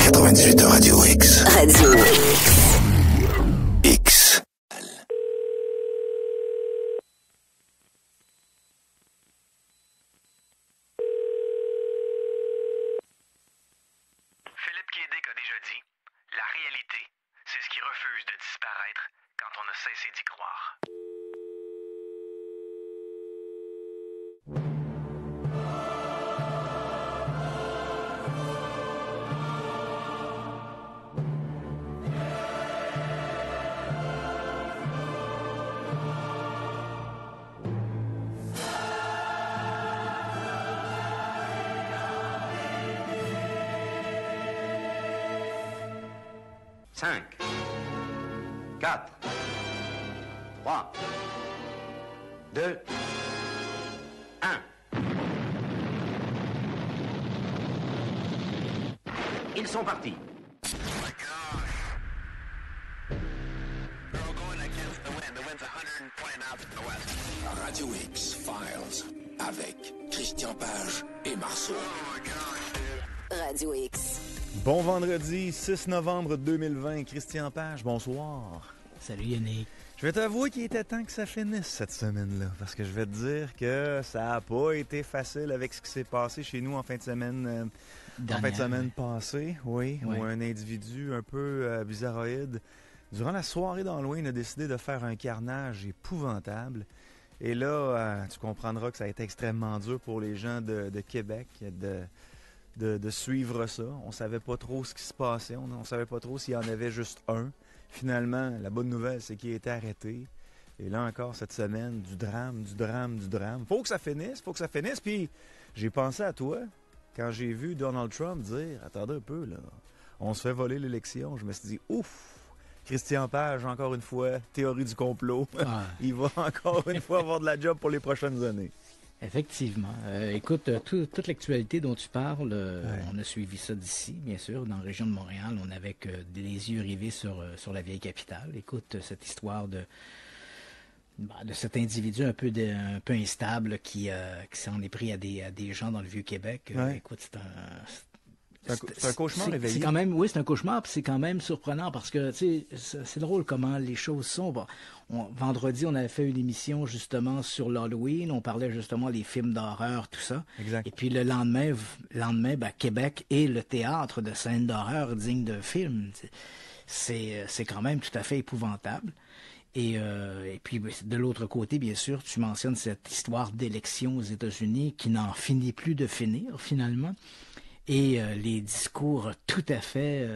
98 Radio X. Radio X. Philippe K. Dick a déjà dit, la réalité, c'est ce qui refuse de disparaître quand on a cessé d'y croire. Cinq, 4, 3, 2, 1. Ils sont partis. Radio X Files avec Christian Page et Marceau. Radio X. Bon vendredi 6 novembre 2020, Christian Page, bonsoir. Salut Yannick. Je vais t'avouer qu'il était temps que ça finisse cette semaine-là, parce que je vais te dire que ça n'a pas été facile avec ce qui s'est passé chez nous en fin de semaine, passée, oui, Ouais. où un individu un peu bizarroïde, durant la soirée d'Halloween, a décidé de faire un carnage épouvantable. Et là, tu comprendras que ça a été extrêmement dur pour les gens de Québec de suivre ça. On savait pas trop ce qui se passait. On savait pas trop s'il y en avait juste un. Finalement, la bonne nouvelle, c'est qu'il a été arrêté. Et là encore, cette semaine, du drame. Faut que ça finisse. Puis, j'ai pensé à toi quand j'ai vu Donald Trump dire « Attendez un peu, là, on se fait voler l'élection. » Je me suis dit « Ouf! Christian Page, encore une fois, théorie du complot. Ah. Il va encore une fois avoir de la job pour les prochaines années. » Effectivement. Écoute, toute l'actualité dont tu parles, on a suivi ça d'ici, bien sûr, dans la région de Montréal. On avait que les yeux rivés sur la vieille capitale. Écoute, cette histoire de cet individu un peu instable qui s'en est pris à des gens dans le Vieux-Québec. Ouais. Écoute, C'est un cauchemar réveillé. C'est quand même, oui, c'est un cauchemar, puis c'est quand même surprenant parce que, tu sais, c'est drôle comment les choses sont. Bon, vendredi, on avait fait une émission justement sur l'Halloween, on parlait justement des films d'horreur, tout ça. Exact. Et puis le lendemain, Québec est le théâtre de scènes d'horreur dignes de films. C'est quand même tout à fait épouvantable. Et puis, de l'autre côté, bien sûr, tu mentionnes cette histoire d'élection aux États-Unis qui n'en finit plus de finir, finalement. Et les discours tout à fait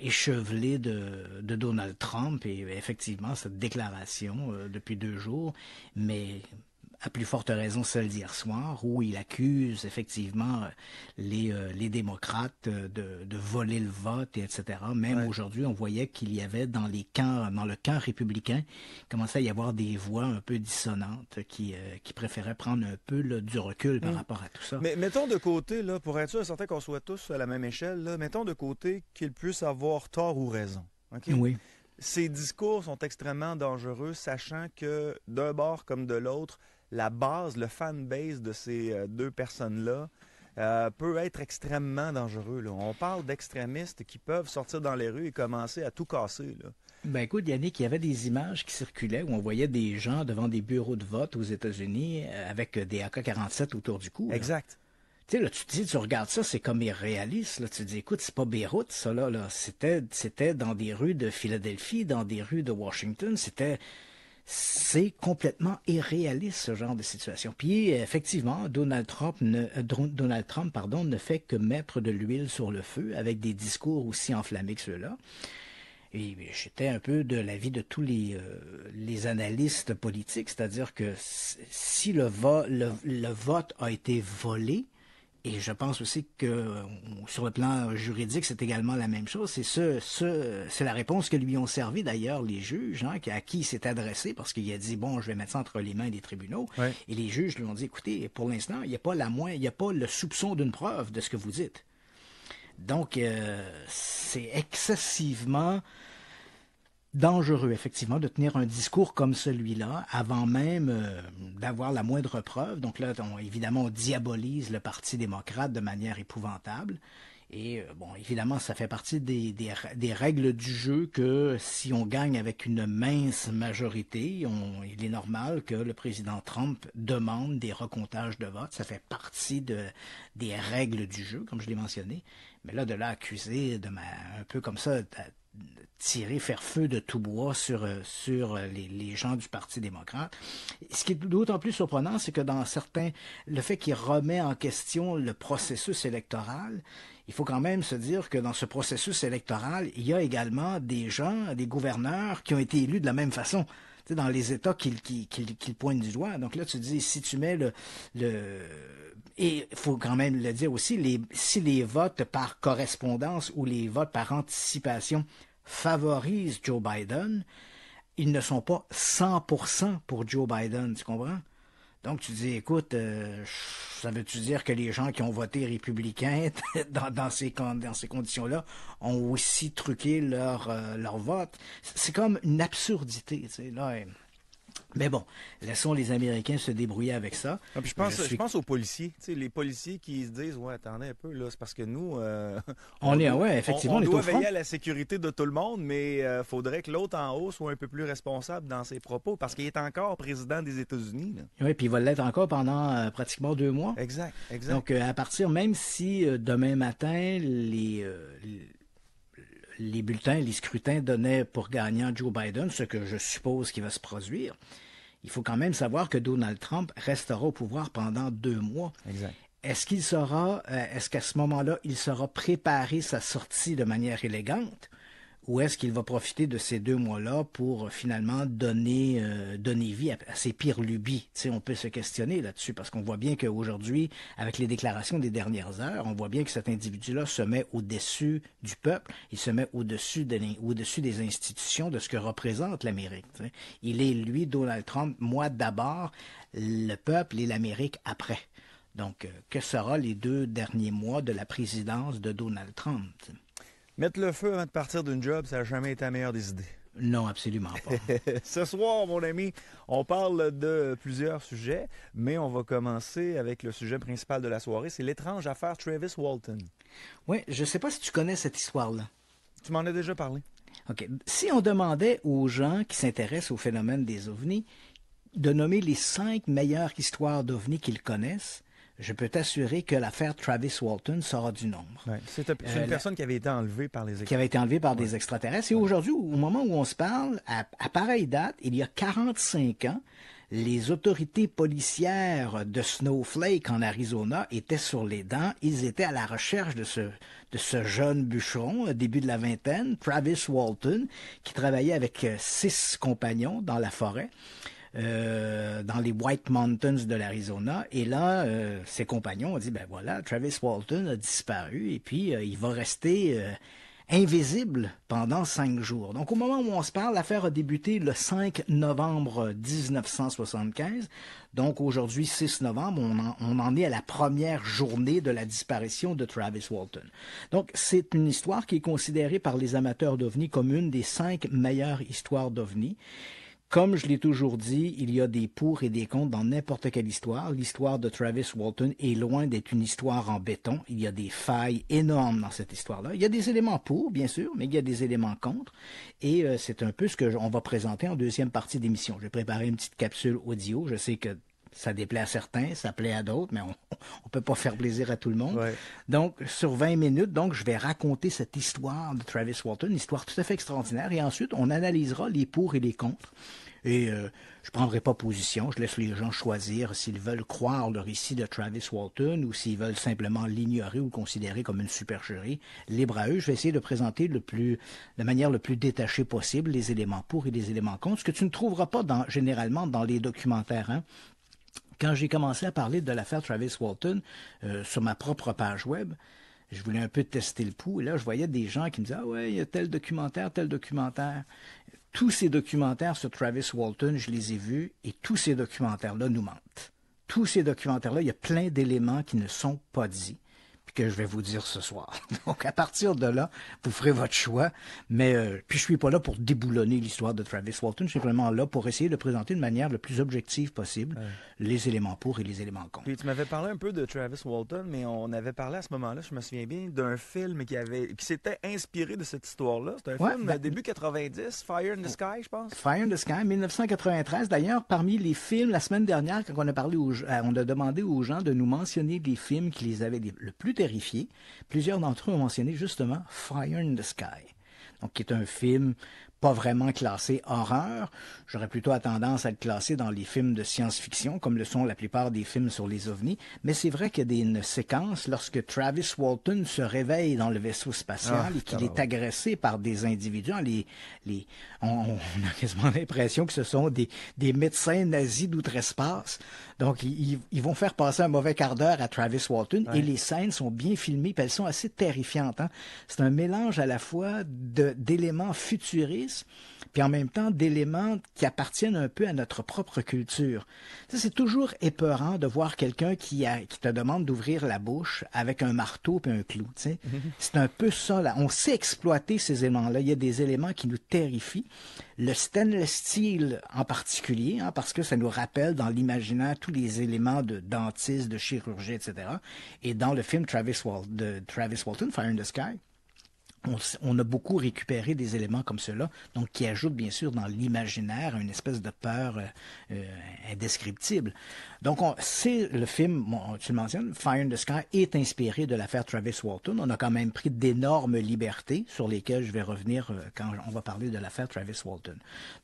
échevelés de Donald Trump et effectivement cette déclaration depuis 2 jours, mais à plus forte raison celle d'hier soir où il accuse effectivement les démocrates de voler le vote, et etc. Même aujourd'hui, on voyait qu'il y avait dans le camp républicain, commençait à y avoir des voix un peu dissonantes qui préféraient prendre un peu du recul par rapport à tout ça. Mais mettons de côté, là, pour être sûr et certain qu'on soit tous à la même échelle, là, mettons de côté qu'il puisse avoir tort ou raison. Okay? Oui. Ces discours sont extrêmement dangereux, sachant que d'un bord comme de l'autre, la base, le fanbase de ces deux personnes-là peut être extrêmement dangereux. Là. On parle d'extrémistes qui peuvent sortir dans les rues et commencer à tout casser. Là. Ben écoute, Yannick, il y avait des images qui circulaient où on voyait des gens devant des bureaux de vote aux États-Unis avec des AK-47 autour du cou. Là. Exact. Tu sais, là, tu regardes ça, c'est comme irréaliste. Là. Tu te dis, écoute, c'est pas Beyrouth, ça, là. C'était dans des rues de Philadelphie, dans des rues de Washington. C'est complètement irréaliste, ce genre de situation. Puis, effectivement, Donald Trump ne fait que mettre de l'huile sur le feu avec des discours aussi enflammés que ceux-là. Et j'étais un peu de l'avis de tous les analystes politiques, c'est-à-dire que si le vote a été volé, et je pense aussi que sur le plan juridique, c'est également la même chose. C'est la réponse que lui ont servi d'ailleurs les juges, hein, à qui il s'est adressé, parce qu'il a dit, bon, je vais mettre ça entre les mains des tribunaux. Ouais. Et les juges lui ont dit, écoutez, pour l'instant, il n'y a pas le soupçon d'une preuve de ce que vous dites. Donc, c'est excessivement dangereux, effectivement, de tenir un discours comme celui-là avant même d'avoir la moindre preuve. Donc là, évidemment, on diabolise le Parti démocrate de manière épouvantable. Et bon, évidemment, ça fait partie des règles du jeu que si on gagne avec une mince majorité, il est normal que le président Trump demande des recomptages de votes. Ça fait partie des règles du jeu, comme je l'ai mentionné. Mais là, de l'accuser un peu comme ça, faire feu de tout bois sur les gens du Parti démocrate. Ce qui est d'autant plus surprenant, c'est que le fait qu'il remet en question le processus électoral, il faut quand même se dire que dans ce processus électoral, il y a également des gens, des gouverneurs qui ont été élus de la même façon. Tu sais, dans les États qu'il pointe du doigt. Donc là, tu dis, si tu mets et il faut quand même le dire aussi, si les votes par correspondance ou les votes par anticipation favorisent Joe Biden, ils ne sont pas 100% pour Joe Biden, tu comprends? Donc tu dis, écoute, ça veut-tu dire que les gens qui ont voté républicain dans ces conditions-là ont aussi truqué leur vote? C'est comme une absurdité, tu sais, là. Mais bon, laissons les Américains se débrouiller avec ça. Ah, puis je pense aux policiers. Tu sais, les policiers qui se disent, ouais, attendez un peu, là, c'est parce que nous, on doit veiller à la sécurité de tout le monde, mais faudrait que l'autre en haut soit un peu plus responsable dans ses propos, parce qu'il est encore président des États-Unis. Là. Oui, puis il va l'être encore pendant pratiquement 2 mois. Exact. Donc, à partir, même si demain matin, les bulletins, les scrutins donnaient pour gagnant Joe Biden, ce que je suppose qui va se produire, il faut quand même savoir que Donald Trump restera au pouvoir pendant 2 mois. Exact. Est-ce qu'à ce moment-là, il saura préparer sa sortie de manière élégante? Ou est-ce qu'il va profiter de ces 2 mois-là pour finalement donner vie à ses pires lubies? Tu sais, on peut se questionner là-dessus parce qu'on voit bien qu'aujourd'hui, avec les déclarations des dernières heures, on voit bien que cet individu-là se met au-dessus du peuple, il se met au-dessus des institutions, de ce que représente l'Amérique. Tu sais. Il est, lui, Donald Trump, moi d'abord, le peuple et l'Amérique après. Donc, que sera les 2 derniers mois de la présidence de Donald Trump? Tu sais? Mettre le feu avant de partir d'une job, ça n'a jamais été la meilleure des idées. Non, absolument pas. Ce soir, mon ami, on parle de plusieurs sujets, mais on va commencer avec le sujet principal de la soirée. C'est l'étrange affaire Travis Walton. Oui, je ne sais pas si tu connais cette histoire-là. Tu m'en as déjà parlé. OK. Si on demandait aux gens qui s'intéressent au phénomène des ovnis de nommer les 5 meilleures histoires d'ovnis qu'ils connaissent, je peux t'assurer que l'affaire Travis Walton sera du nombre. Ouais, c'est une personne qui avait été enlevée par les extraterrestres. Qui avait été enlevée par des extraterrestres. Et aujourd'hui, au moment où on se parle, à pareille date, il y a 45 ans, les autorités policières de Snowflake en Arizona étaient sur les dents. Ils étaient à la recherche de ce jeune bûcheron, début de la vingtaine, Travis Walton, qui travaillait avec 6 compagnons dans la forêt. Dans les White Mountains de l'Arizona. Et là, ses compagnons ont dit, ben voilà, Travis Walton a disparu et puis il va rester invisible pendant 5 jours. Donc, au moment où on se parle, l'affaire a débuté le 5 novembre 1975. Donc, aujourd'hui, 6 novembre, on en est à la première journée de la disparition de Travis Walton. Donc, c'est une histoire qui est considérée par les amateurs d'OVNI comme une des 5 meilleures histoires d'OVNI. Comme je l'ai toujours dit, il y a des pour et des contre dans n'importe quelle histoire. L'histoire de Travis Walton est loin d'être une histoire en béton. Il y a des failles énormes dans cette histoire-là. Il y a des éléments pour, bien sûr, mais il y a des éléments contre. Et c'est un peu ce qu'on va présenter en deuxième partie d'émission. J'ai préparé une petite capsule audio. Je sais que ça déplaît à certains, ça plaît à d'autres, mais on peut pas faire plaisir à tout le monde. Ouais. Donc, sur 20 minutes, je vais raconter cette histoire de Travis Walton, une histoire tout à fait extraordinaire, et ensuite, on analysera les pour et les contre. Et je prendrai pas position, je laisse les gens choisir s'ils veulent croire le récit de Travis Walton ou s'ils veulent simplement l'ignorer ou le considérer comme une supercherie. Libre à eux, je vais essayer de présenter de manière le plus détachée possible les éléments pour et les éléments contre, ce que tu ne trouveras pas généralement dans les documentaires, hein. Quand j'ai commencé à parler de l'affaire Travis Walton sur ma propre page web, je voulais un peu tester le pouls. Et là, je voyais des gens qui me disaient « Ah ouais, il y a tel documentaire, tel documentaire. » Tous ces documentaires sur Travis Walton, je les ai vus et tous ces documentaires-là nous mentent. Tous ces documentaires-là, il y a plein d'éléments qui ne sont pas dits. Puis que je vais vous dire ce soir. Donc, à partir de là, vous ferez votre choix. Mais puis, je suis pas là pour déboulonner l'histoire de Travis Walton. Je suis vraiment là pour essayer de présenter de manière la plus objective possible les éléments pour et les éléments contre. Puis tu m'avais parlé un peu de Travis Walton, mais on avait parlé à ce moment-là, je me souviens bien, d'un film qui s'était inspiré de cette histoire-là. C'est un film début 90, Fire in the Sky, je pense. Fire in the Sky, 1993. D'ailleurs, parmi les films, la semaine dernière, quand on a parlé on a demandé aux gens de nous mentionner des films qui les avaient le plus terrifiés. Plusieurs d'entre eux ont mentionné justement Fire in the Sky. Donc, qui est un film pas vraiment classé horreur. J'aurais plutôt tendance à le classer dans les films de science-fiction, comme le sont la plupart des films sur les ovnis. Mais c'est vrai qu'il y a une séquence lorsque Travis Walton se réveille dans le vaisseau spatial et qu'il est agressé par des individus. On a quasiment l'impression que ce sont des médecins nazis d'outre-espace. Donc, ils vont faire passer un mauvais quart d'heure à Travis Walton et les scènes sont bien filmées puis elles sont assez terrifiantes. Hein? C'est un mélange à la fois d'éléments futuristes puis en même temps d'éléments qui appartiennent un peu à notre propre culture. Tu sais, c'est toujours épeurant de voir quelqu'un qui te demande d'ouvrir la bouche avec un marteau et un clou. Tu sais. C'est un peu ça. Là. On sait exploiter ces éléments-là. Il y a des éléments qui nous terrifient. Le stainless steel en particulier, hein, parce que ça nous rappelle dans l'imaginaire tous les éléments de dentiste, de chirurgie, etc. Et dans le film de Travis Walton, Fire in the Sky, on a beaucoup récupéré des éléments comme ceux-là, donc qui ajoutent bien sûr dans l'imaginaire une espèce de peur indescriptible. Donc, c'est le film, tu le mentionnes, Fire in the Sky est inspiré de l'affaire Travis Walton. On a quand même pris d'énormes libertés sur lesquelles je vais revenir quand on va parler de l'affaire Travis Walton.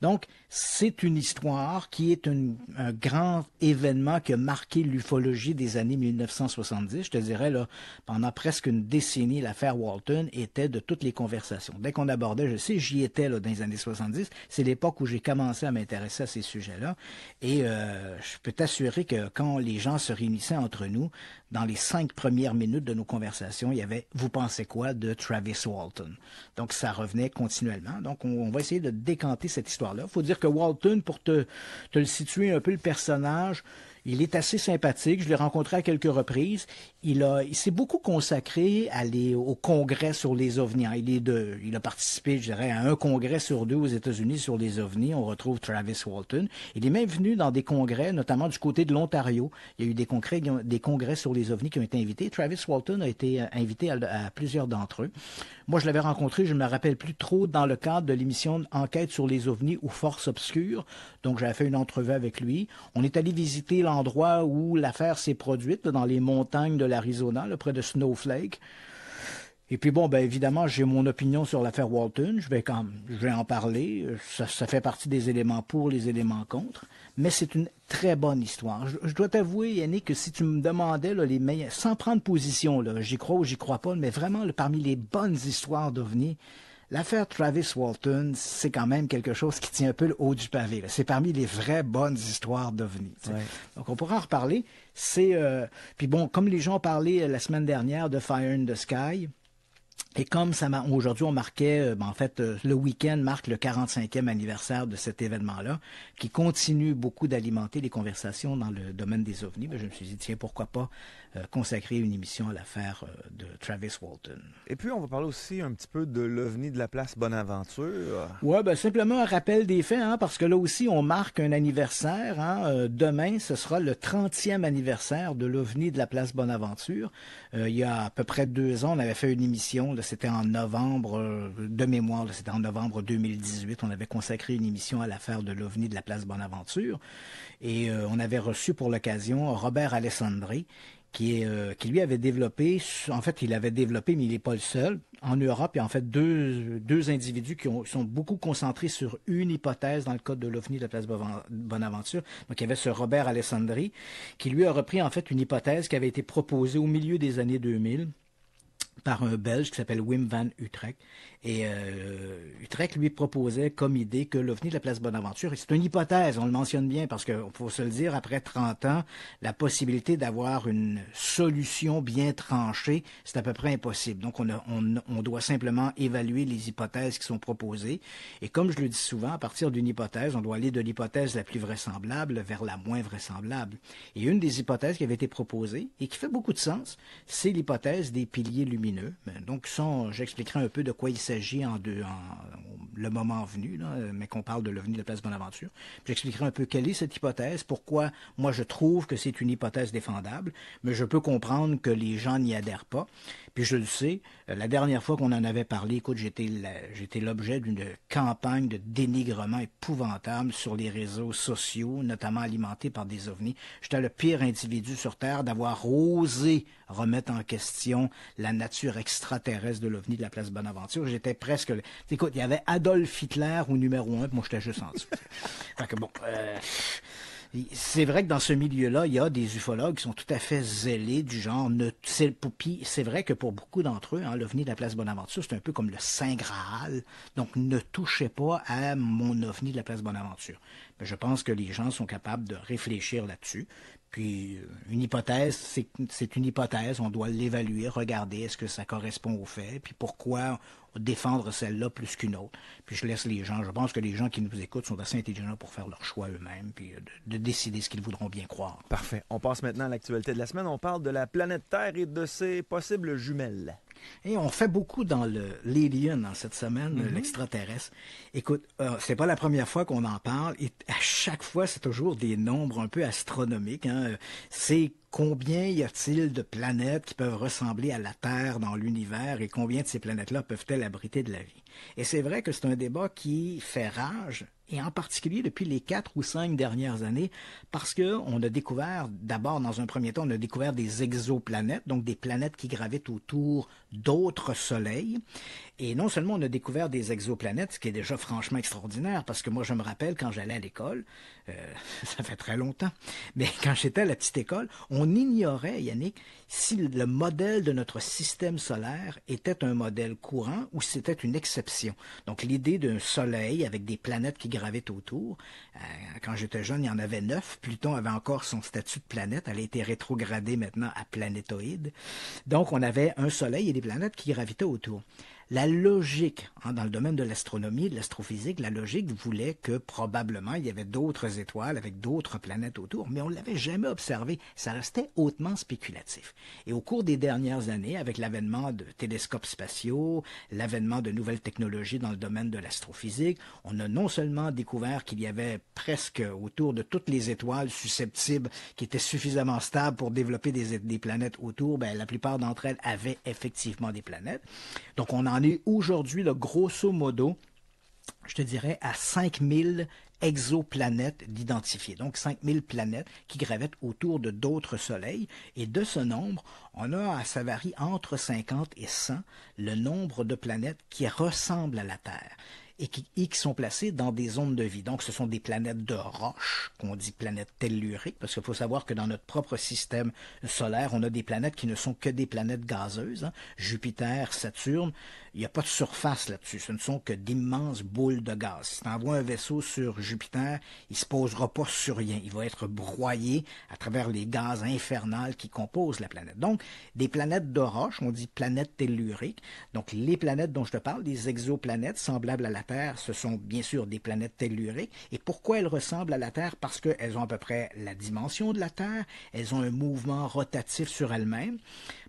Donc, c'est une histoire qui est un grand événement qui a marqué l'ufologie des années 1970. Je te dirais, là, pendant presque une décennie, l'affaire Walton était de toutes les conversations. Dès qu'on abordait, je sais, j'y étais là, dans les années 70, c'est l'époque où j'ai commencé à m'intéresser à ces sujets-là. Et je peux t'assurer que quand les gens se réunissaient entre nous, dans les 5 premières minutes de nos conversations, il y avait « Vous pensez quoi de Travis Walton ?» Donc, ça revenait continuellement. Donc, on va essayer de décanter cette histoire-là. Il faut dire que Walton, pour te le situer un peu, le personnage, il est assez sympathique. Je l'ai rencontré à quelques reprises. Il s'est beaucoup consacré au congrès sur les ovnis. Il a participé, je dirais, à un congrès sur 2 aux États-Unis sur les ovnis. On retrouve Travis Walton. Il est même venu dans des congrès, notamment du côté de l'Ontario. Il y a eu des congrès sur les ovnis qui ont été invités. Travis Walton a été invité à plusieurs d'entre eux. Moi, je l'avais rencontré, je ne me rappelle plus trop, dans le cadre de l'émission Enquête sur les ovnis ou Force obscure. Donc, j'avais fait une entrevue avec lui. On est allé visiter l'endroit où l'affaire s'est produite, là, dans les montagnes de l'Arizona, là, près de Snowflake. Et puis bon, ben évidemment, j'ai mon opinion sur l'affaire Walton. Je vais en parler. Ça fait partie des éléments pour, les éléments contre. Mais c'est une très bonne histoire. Je dois t'avouer, Yannick, que si tu me demandais là, les meilleurs, sans prendre position, là, j'y crois ou j'y crois pas, mais vraiment là, parmi les bonnes histoires d'OVNI, l'affaire Travis Walton, c'est quand même quelque chose qui tient un peu le haut du pavé. Là. C'est parmi les vraies bonnes histoires d'OVNI. Ouais. Donc, on pourra en reparler. Puis bon, comme les gens ont parlé la semaine dernière de Fire in the Sky, et comme aujourd'hui on marquait, le week-end marque le 45e anniversaire de cet événement-là, qui continue beaucoup d'alimenter les conversations dans le domaine des ovnis, je me suis dit, tiens, pourquoi pas consacrer une émission à l'affaire de Travis Walton. Et puis, on va parler aussi un petit peu de l'OVNI de la place Bonaventure. Oui, simplement un rappel des faits, hein, parce que là aussi, on marque un anniversaire. Hein, demain, ce sera le 30e anniversaire de l'OVNI de la place Bonaventure. Il y a à peu près 2 ans, on avait fait une émission, là, c'était en novembre, de mémoire, là, c'était en novembre 2018, on avait consacré une émission à l'affaire de l'OVNI de la place Bonaventure. Et on avait reçu pour l'occasion Robert Alessandri, qui lui avait développé, en fait, il avait développé, mais il n'est pas le seul. En Europe, il y a en fait deux individus qui sont beaucoup concentrés sur une hypothèse dans le cas de l'OVNI de la place Bonaventure. Donc, il y avait ce Robert Alessandri, qui lui a repris en fait une hypothèse qui avait été proposée au milieu des années 2000. par un Belge qui s'appelle Wim van Utrecht. Et Utrecht lui proposait comme idée que l'OVNI de la place Bonaventure, et c'est une hypothèse, on le mentionne bien, parce qu'il faut se le dire, après 30 ans, la possibilité d'avoir une solution bien tranchée, c'est à peu près impossible. Donc on doit simplement évaluer les hypothèses qui sont proposées. Et comme je le dis souvent, à partir d'une hypothèse, on doit aller de l'hypothèse la plus vraisemblable vers la moins vraisemblable. Et une des hypothèses qui avait été proposée, et qui fait beaucoup de sens, c'est l'hypothèse des piliers lumineux. Donc ça, j'expliquerai un peu de quoi il s'agit le moment venu, là, mais qu'on parle de l'OVNI de la place Bonaventure. J'expliquerai un peu quelle est cette hypothèse, pourquoi moi je trouve que c'est une hypothèse défendable, mais je peux comprendre que les gens n'y adhèrent pas. Puis je le sais, la dernière fois qu'on en avait parlé, écoute, j'étais l'objet d'une campagne de dénigrement épouvantable sur les réseaux sociaux, notamment alimentés par des ovnis. J'étais le pire individu sur Terre d'avoir osé remettre en question la nature extraterrestre de l'OVNI de la place Bonaventure. J'étais presque... Écoute, il y avait Adolf Hitler au numéro 1, puis moi j'étais juste en dessous. Fait que bon... C'est vrai que dans ce milieu-là, il y a des ufologues qui sont tout à fait zélés du genre. C'est vrai que pour beaucoup d'entre eux, l'OVNI de la place Bonaventure, c'est un peu comme le Saint Graal. Donc, ne touchez pas à mon OVNI de la place Bonaventure. Mais je pense que les gens sont capables de réfléchir là-dessus. Puis, une hypothèse, c'est une hypothèse. On doit l'évaluer, regarder est-ce que ça correspond aux faits, puis pourquoi défendre celle-là plus qu'une autre. Puis je laisse les gens, je pense que les gens qui nous écoutent sont assez intelligents pour faire leur choix eux-mêmes, puis de décider ce qu'ils voudront bien croire. Parfait. On passe maintenant à l'actualité de la semaine. On parle de la planète Terre et de ses possibles jumelles. Et on fait beaucoup dans l'alien dans cette semaine, l'extraterrestre. Écoute, c'est pas la première fois qu'on en parle, et à chaque fois, c'est toujours des nombres un peu astronomiques. C'est combien y a-t-il de planètes qui peuvent ressembler à la Terre dans l'univers et combien de ces planètes-là peuvent-elles abriter de la vie? Et c'est vrai que c'est un débat qui fait rage, et en particulier depuis les 4 ou 5 dernières années, parce qu'on a découvert, d'abord dans un premier temps, on a découvert des exoplanètes, donc des planètes qui gravitent autour d'autres soleils. Et non seulement on a découvert des exoplanètes, ce qui est déjà franchement extraordinaire, parce que moi je me rappelle quand j'allais à l'école, ça fait très longtemps, mais quand j'étais à la petite école, on ignorait, Yannick, si le modèle de notre système solaire était un modèle courant ou si c'était une exception. Donc l'idée d'un soleil avec des planètes qui gravitent autour, quand j'étais jeune, il y en avait 9. Pluton avait encore son statut de planète, elle a été rétrogradée maintenant à planétoïde. Donc on avait un soleil et des planètes qui gravitaient autour. La logique, dans le domaine de l'astronomie, de l'astrophysique, la logique voulait que probablement il y avait d'autres étoiles avec d'autres planètes autour, mais on ne l'avait jamais observé. Ça restait hautement spéculatif. Et au cours des dernières années, avec l'avènement de télescopes spatiaux, l'avènement de nouvelles technologies dans le domaine de l'astrophysique, on a non seulement découvert qu'il y avait presque autour de toutes les étoiles susceptibles qui étaient suffisamment stables pour développer des planètes autour, la plupart d'entre elles avaient effectivement des planètes. Donc on en est aujourd'hui, grosso modo, je te dirais, à 5000 exoplanètes d'identifier. Donc 5000 planètes qui gravitent autour de d'autres soleils. Et de ce nombre, ça varie entre 50 et 100 le nombre de planètes qui ressemblent à la Terre et qui sont placées dans des zones de vie. Donc, ce sont des planètes de roche, qu'on dit planètes telluriques, parce qu'il faut savoir que dans notre propre système solaire, on a des planètes qui ne sont que des planètes gazeuses. Jupiter, Saturne, il n'y a pas de surface là-dessus. Ce ne sont que d'immenses boules de gaz. Si tu envoies un vaisseau sur Jupiter, il ne se posera pas sur rien. Il va être broyé à travers les gaz infernales qui composent la planète. Donc, des planètes de roche, on dit planètes telluriques. Donc, les planètes dont je te parle, des exoplanètes semblables à la Terre, ce sont bien sûr des planètes telluriques. Et pourquoi elles ressemblent à la Terre? Parce qu'elles ont à peu près la dimension de la Terre, elles ont un mouvement rotatif sur elles-mêmes.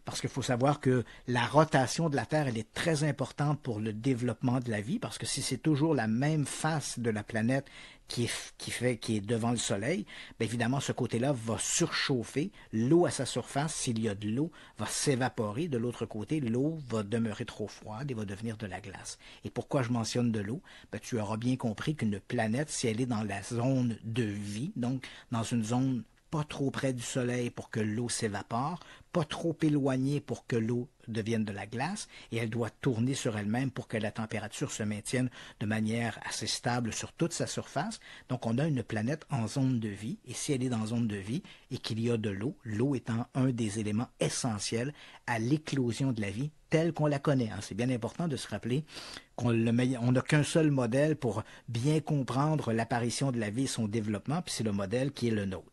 Parce qu'il faut savoir que la rotation de la Terre, elle est très importante pour le développement de la vie, parce que si c'est toujours la même face de la planète qui est devant le Soleil, évidemment, ce côté-là va surchauffer. L'eau à sa surface, s'il y a de l'eau, va s'évaporer. De l'autre côté, l'eau va demeurer trop froide et va devenir de la glace. Et pourquoi je mentionne de l'eau? Tu auras bien compris qu'une planète, si elle est dans la zone de vie, donc dans une zone pas trop près du soleil pour que l'eau s'évapore, pas trop éloignée pour que l'eau devienne de la glace, et elle doit tourner sur elle-même pour que la température se maintienne de manière assez stable sur toute sa surface. Donc on a une planète en zone de vie, et si elle est dans zone de vie et qu'il y a de l'eau, l'eau étant un des éléments essentiels à l'éclosion de la vie, telle qu'on la connaît. Hein. C'est bien important de se rappeler qu'on n'a qu'un seul modèle pour bien comprendre l'apparition de la vie et son développement, puis c'est le modèle qui est le nôtre.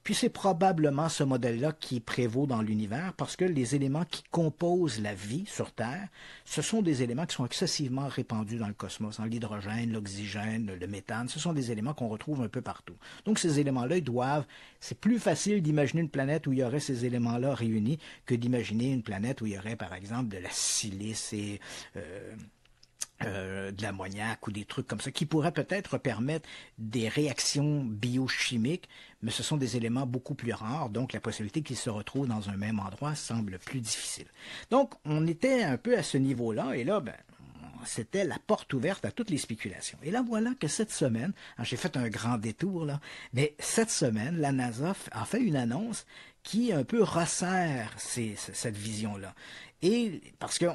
Puis c'est probablement ce modèle-là qui prévaut dans l'univers parce que les éléments qui composent la vie sur Terre, ce sont des éléments qui sont excessivement répandus dans le cosmos. Hein. L'hydrogène, l'oxygène, le méthane, ce sont des éléments qu'on retrouve un peu partout. Donc ces éléments-là, c'est plus facile d'imaginer une planète où il y aurait ces éléments-là réunis que d'imaginer une planète où il y aurait par exemple de la silice et de l'ammoniac ou des trucs comme ça qui pourraient peut-être permettre des réactions biochimiques, mais ce sont des éléments beaucoup plus rares, donc la possibilité qu'ils se retrouvent dans un même endroit semble plus difficile. Donc on était un peu à ce niveau-là, et là, c'était la porte ouverte à toutes les spéculations. Et là, voilà que cette semaine, j'ai fait un grand détour, là, mais cette semaine, la NASA a fait une annonce qui un peu resserre cette vision-là. Et parce que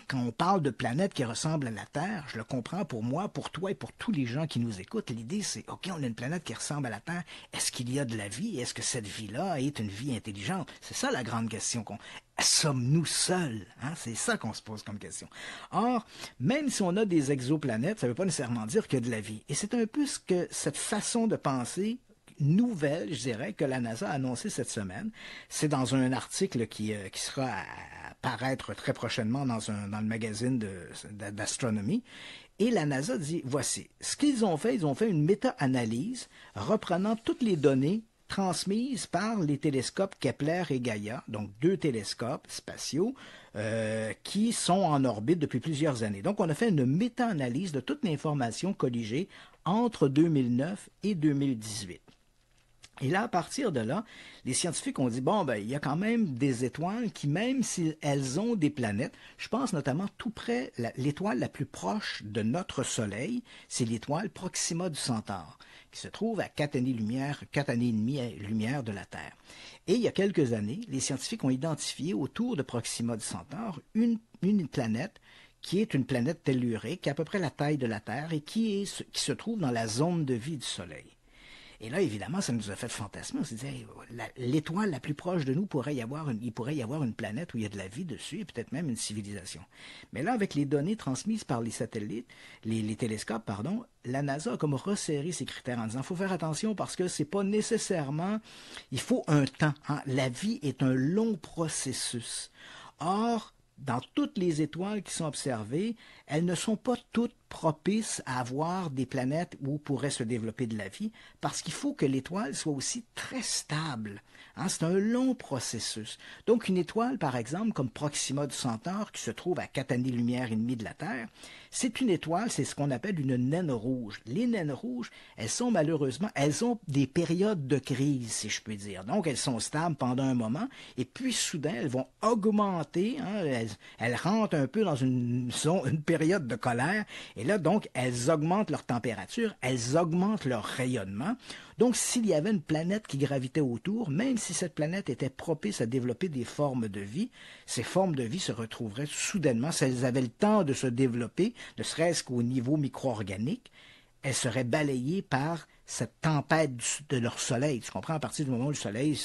quand on parle de planètes qui ressemblent à la Terre, je le comprends pour moi, pour toi et pour tous les gens qui nous écoutent. L'idée, c'est, OK, on a une planète qui ressemble à la Terre. Est-ce qu'il y a de la vie? Est-ce que cette vie-là est une vie intelligente? C'est ça la grande question. Sommes-nous seuls? Hein? C'est ça qu'on se pose comme question. Or, même si on a des exoplanètes, ça ne veut pas nécessairement dire qu'il y a de la vie. Et c'est un peu cette façon de penser nouvelle, je dirais, que la NASA a annoncé cette semaine. C'est dans un article qui sera à paraître très prochainement dans le magazine d'astronomie. Et la NASA dit, voici, ce qu'ils ont fait, ils ont fait une méta-analyse reprenant toutes les données transmises par les télescopes Kepler et Gaia, donc 2 télescopes spatiaux qui sont en orbite depuis plusieurs années. Donc, on a fait une méta-analyse de toute l'information colligée entre 2009 et 2018. Et là, à partir de là, les scientifiques ont dit, il y a quand même des étoiles qui, même si elles ont des planètes, je pense notamment tout près, l'étoile la plus proche de notre Soleil, c'est l'étoile Proxima du Centaure, qui se trouve à 4 années et demie lumière de la Terre. Et il y a quelques années, les scientifiques ont identifié autour de Proxima du Centaure une planète qui est une planète tellurique, qui a à peu près la taille de la Terre et qui se trouve dans la zone de vie du Soleil. Et là, évidemment, ça nous a fait fantasmer. On s'est dit, l'étoile la plus proche de nous, il pourrait y avoir une planète où il y a de la vie dessus et peut-être même une civilisation. Mais là, avec les données transmises par les satellites, les télescopes, la NASA a comme resserré ses critères en disant, il faut faire attention parce que c'est pas nécessairement, il faut un temps. Hein. La vie est un long processus. Or, dans toutes les étoiles qui sont observées, elles ne sont pas toutes propices à avoir des planètes où pourrait se développer de la vie, parce qu'il faut que l'étoile soit aussi très stable. Hein, c'est un long processus. Donc une étoile, par exemple, comme Proxima du Centaure, qui se trouve à 4 années-lumière et demie de la Terre, c'est une étoile, c'est ce qu'on appelle une naine rouge. Les naines rouges, elles ont des périodes de crise, si je peux dire. Donc elles sont stables pendant un moment, et puis soudain, elles vont augmenter, hein, elles rentrent un peu dans une période de colère, et là, donc, elles augmentent leur température, elles augmentent leur rayonnement. Donc, s'il y avait une planète qui gravitait autour, même si cette planète était propice à développer des formes de vie, ces formes de vie se retrouveraient soudainement, si elles avaient le temps de se développer, ne serait-ce qu'au niveau micro-organique, elles seraient balayées par cette tempête de leur soleil. Tu comprends? À partir du moment où le soleil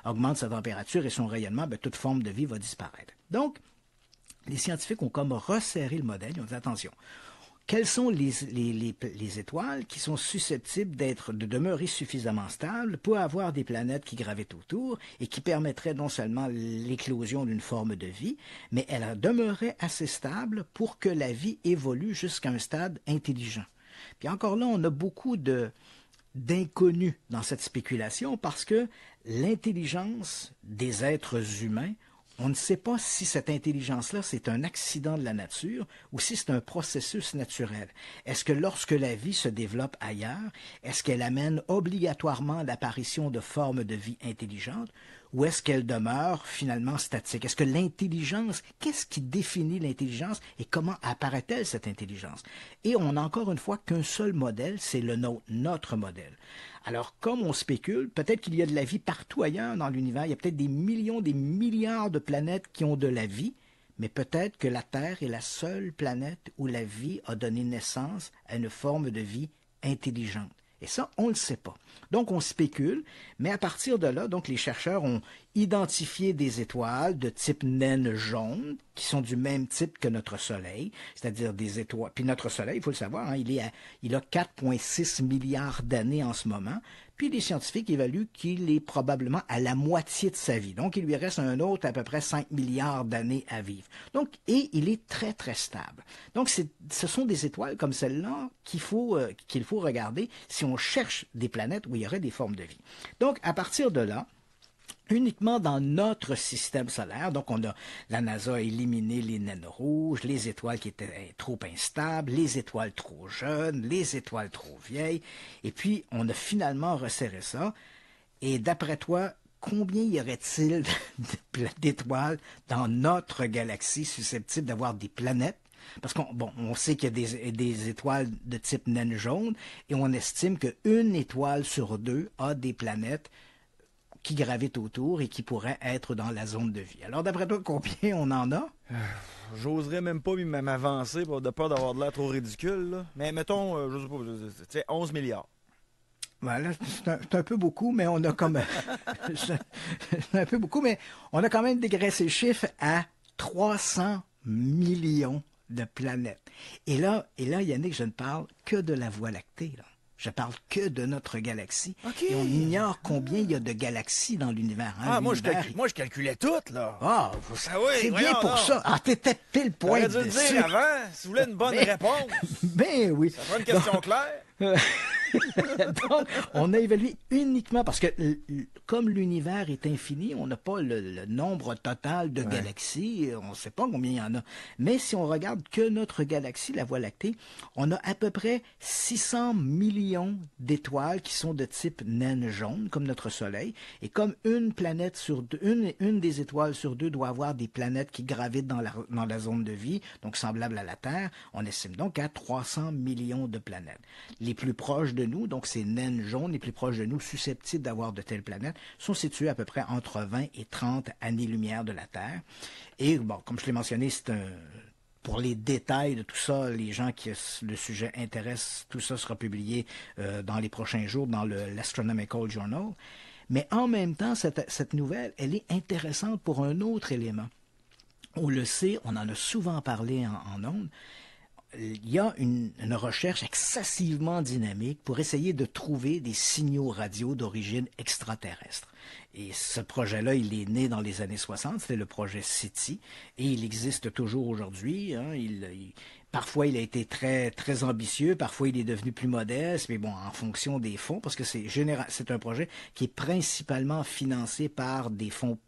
augmente sa température et son rayonnement, toute forme de vie va disparaître. Donc, les scientifiques ont comme resserré le modèle. Ils ont dit, attention, quelles sont les étoiles qui sont susceptibles de demeurer suffisamment stables pour avoir des planètes qui gravitent autour et qui permettraient non seulement l'éclosion d'une forme de vie, mais elles demeuraient assez stables pour que la vie évolue jusqu'à un stade intelligent. Puis encore là, on a beaucoup d'inconnus dans cette spéculation parce que l'intelligence des êtres humains, on ne sait pas si cette intelligence-là, c'est un accident de la nature ou si c'est un processus naturel. Est-ce que lorsque la vie se développe ailleurs, est-ce qu'elle amène obligatoirement l'apparition de formes de vie intelligentes ou est-ce qu'elle demeure finalement statique? Est-ce que l'intelligence, qu'est-ce qui définit l'intelligence et comment apparaît-elle cette intelligence? Et on n'a encore une fois qu'un seul modèle, c'est le nôtre, notre modèle. Alors, comme on spécule, peut-être qu'il y a de la vie partout ailleurs dans l'univers, il y a peut-être des millions, des milliards de planètes qui ont de la vie, mais peut-être que la Terre est la seule planète où la vie a donné naissance à une forme de vie intelligente. Et ça, on ne le sait pas. Donc, on spécule, mais à partir de là, donc les chercheurs ont identifier des étoiles de type naine jaune, qui sont du même type que notre Soleil, c'est-à-dire des étoiles. Puis notre Soleil, il faut le savoir, hein, il a 4,6 milliards d'années en ce moment. Puis les scientifiques évaluent qu'il est probablement à la moitié de sa vie. Donc, il lui reste un autre à peu près 5 milliards d'années à vivre. Donc, et il est très, très stable. Donc, ce sont des étoiles comme celle-là qu'il faut regarder si on cherche des planètes où il y aurait des formes de vie. Donc, à partir de là, uniquement dans notre système solaire, donc la NASA a éliminé les naines rouges, les étoiles qui étaient trop instables, les étoiles trop jeunes, les étoiles trop vieilles, et puis on a finalement resserré ça. Et d'après toi, combien y aurait-il d'étoiles dans notre galaxie susceptibles d'avoir des planètes? Parce on sait qu'il y a des étoiles de type naine jaune, et on estime qu'une étoile sur deux a des planètes qui gravitent autour et qui pourraient être dans la zone de vie. Alors, d'après toi, combien on en a? J'oserais même pas m'avancer de peur d'avoir de l'air trop ridicule. Là. Mais mettons, je sais pas, 11 milliards. Voilà, c'est un peu beaucoup, mais on a comme... c'est un peu beaucoup, mais on a quand même dégraissé le chiffre à 300 millions de planètes. Et là, Yannick, je ne parle que de la Voie lactée, là. Je parle que de notre galaxie. Okay. Et on ignore combien il y a de galaxies dans l'univers. Hein? Moi, je calculais toutes, là. Oui, c'est bien pour ça. Ah, t'étais pile point dessus. J'aurais dû le dire avant, si vous voulez une bonne réponse. Ben oui. Ça prend une question claire. Donc, on a évalué uniquement, parce que comme l'univers est infini, on n'a pas le nombre total de galaxies, on ne sait pas combien il y en a. Mais si on regarde que notre galaxie, la Voie lactée, on a à peu près 600 millions d'étoiles qui sont de type naine jaune, comme notre Soleil, et comme une planète sur deux, une des étoiles sur deux doit avoir des planètes qui gravitent dans la zone de vie, donc semblables à la Terre, on estime donc à 300 millions de planètes. Les plus proches de nous, donc ces naines jaunes les plus proches de nous, susceptibles d'avoir de telles planètes, sont situées à peu près entre 20 et 30 années-lumière de la Terre. Et bon, comme je l'ai mentionné, pour les détails de tout ça, les gens qui le sujet intéresse, tout ça sera publié dans les prochains jours dans l'Astronomical Journal. Mais en même temps, cette nouvelle, elle est intéressante pour un autre élément. On le sait, on en a souvent parlé en ondes. Il y a une recherche excessivement dynamique pour essayer de trouver des signaux radio d'origine extraterrestre. Et ce projet-là, il est né dans les années 60, c'était le projet SETI, et il existe toujours aujourd'hui. Hein, parfois, il a été très, très ambitieux, parfois il est devenu plus modeste, mais bon, en fonction des fonds, parce que c'est un projet qui est principalement financé par des fonds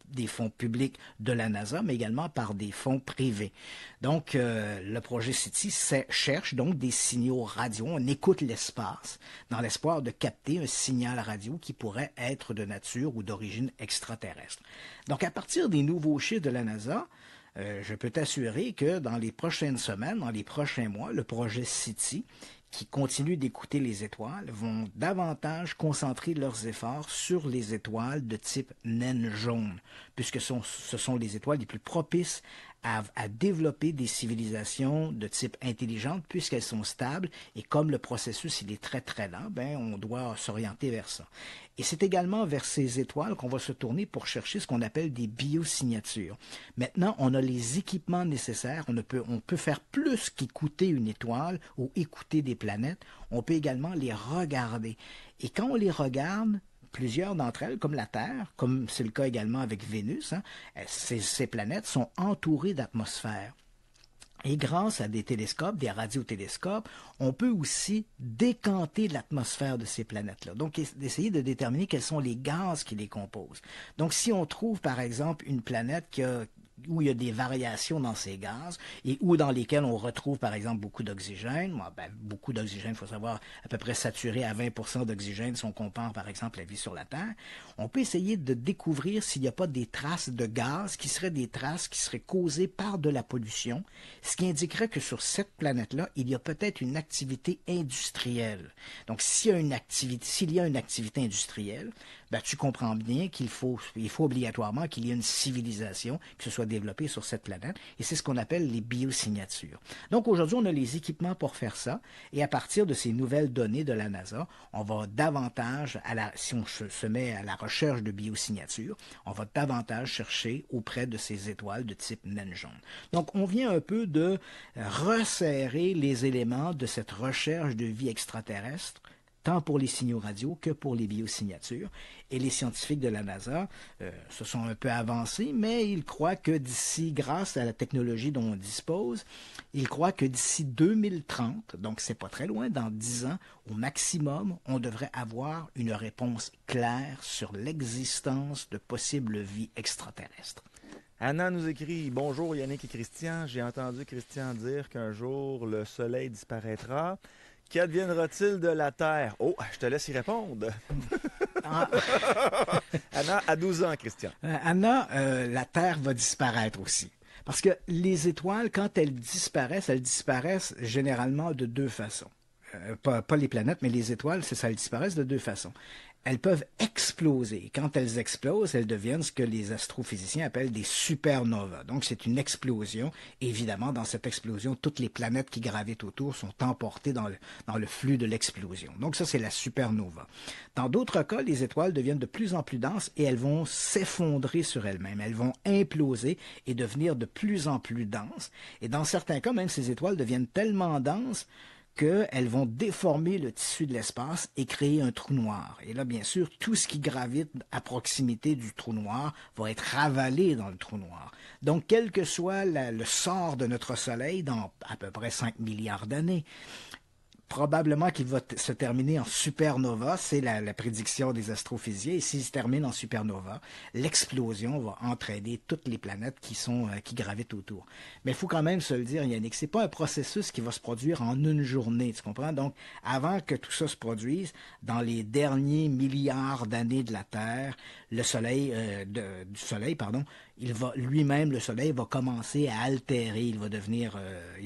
publics de la NASA, mais également par des fonds privés. Donc, le projet SETI cherche donc des signaux radio. On écoute l'espace dans l'espoir de capter un signal radio qui pourrait être de nature ou d'origine extraterrestre. Donc, à partir des nouveaux chiffres de la NASA, je peux t'assurer que dans les prochaines semaines, dans les prochains mois, le projet SETI, qui continue d'écouter les étoiles, vont davantage concentrer leurs efforts sur les étoiles de type naine jaune, puisque ce sont les étoiles les plus propices à développer des civilisations de type intelligente, puisqu'elles sont stables, et comme le processus il est très très lent, on doit s'orienter vers ça. Et c'est également vers ces étoiles qu'on va se tourner pour chercher ce qu'on appelle des biosignatures. Maintenant, on a les équipements nécessaires, on peut faire plus qu'écouter une étoile ou écouter des planètes, on peut également les regarder. Et quand on les regarde, plusieurs d'entre elles, comme la Terre, comme c'est le cas également avec Vénus, ces planètes sont entourées d'atmosphères. Et grâce à des télescopes, des radiotélescopes, on peut aussi décanter l'atmosphère de ces planètes-là. Donc, essayer de déterminer quels sont les gaz qui les composent. Donc, si on trouve, par exemple, une planète où il y a des variations dans ces gaz et où dans lesquels on retrouve, par exemple, beaucoup d'oxygène. Beaucoup d'oxygène, il faut savoir, à peu près saturé à 20% d'oxygène si on compare, par exemple, la vie sur la Terre. On peut essayer de découvrir s'il n'y a pas des traces de gaz qui seraient des traces qui seraient causées par de la pollution, ce qui indiquerait que sur cette planète-là, il y a peut-être une activité industrielle. Donc, s'il y a une activité industrielle, ben, tu comprends bien il faut obligatoirement qu'il y ait une civilisation qui se soit développée sur cette planète, et c'est ce qu'on appelle les biosignatures. Donc aujourd'hui, on a les équipements pour faire ça, et à partir de ces nouvelles données de la NASA, on va davantage, si on se met à la recherche de biosignatures, on va davantage chercher auprès de ces étoiles de type naine jaune. Donc on vient un peu de resserrer les éléments de cette recherche de vie extraterrestre, tant pour les signaux radio que pour les biosignatures. Et les scientifiques de la NASA se sont un peu avancés, mais ils croient que d'ici, grâce à la technologie dont on dispose, ils croient que d'ici 2030, donc c'est pas très loin, dans 10 ans, au maximum, on devrait avoir une réponse claire sur l'existence de possibles vies extraterrestres. Anna nous écrit « Bonjour Yannick et Christian, j'ai entendu Christian dire qu'un jour le soleil disparaîtra. Qu'adviendra-t-il de la Terre? » Oh, je te laisse y répondre. Anna a 12 ans, Christian. Anna, la Terre va disparaître aussi. Parce que les étoiles, quand elles disparaissent généralement de deux façons. Pas les planètes, mais les étoiles, elles disparaissent de deux façons. Elles peuvent exploser. Quand elles explosent, elles deviennent ce que les astrophysiciens appellent des supernovas. Donc, c'est une explosion. Évidemment, dans cette explosion, toutes les planètes qui gravitent autour sont emportées dans le flux de l'explosion. Donc, ça, c'est la supernova. Dans d'autres cas, les étoiles deviennent de plus en plus denses et elles vont s'effondrer sur elles-mêmes. Elles vont imploser et devenir de plus en plus denses. Et dans certains cas, même ces étoiles deviennent tellement denses qu'elles vont déformer le tissu de l'espace et créer un trou noir. Et là, bien sûr, tout ce qui gravite à proximité du trou noir va être ravalé dans le trou noir. Donc, quel que soit le sort de notre Soleil dans à peu près 5 milliards d'années, probablement qu'il va se terminer en supernova, c'est la prédiction des astrophysiciens, et s'il se termine en supernova, l'explosion va entraîner toutes les planètes qui gravitent autour. Mais il faut quand même se le dire, Yannick, c'est pas un processus qui va se produire en une journée, tu comprends? Donc, avant que tout ça se produise, dans les derniers milliards d'années de la Terre, le Soleil, le Soleil va commencer à altérer, il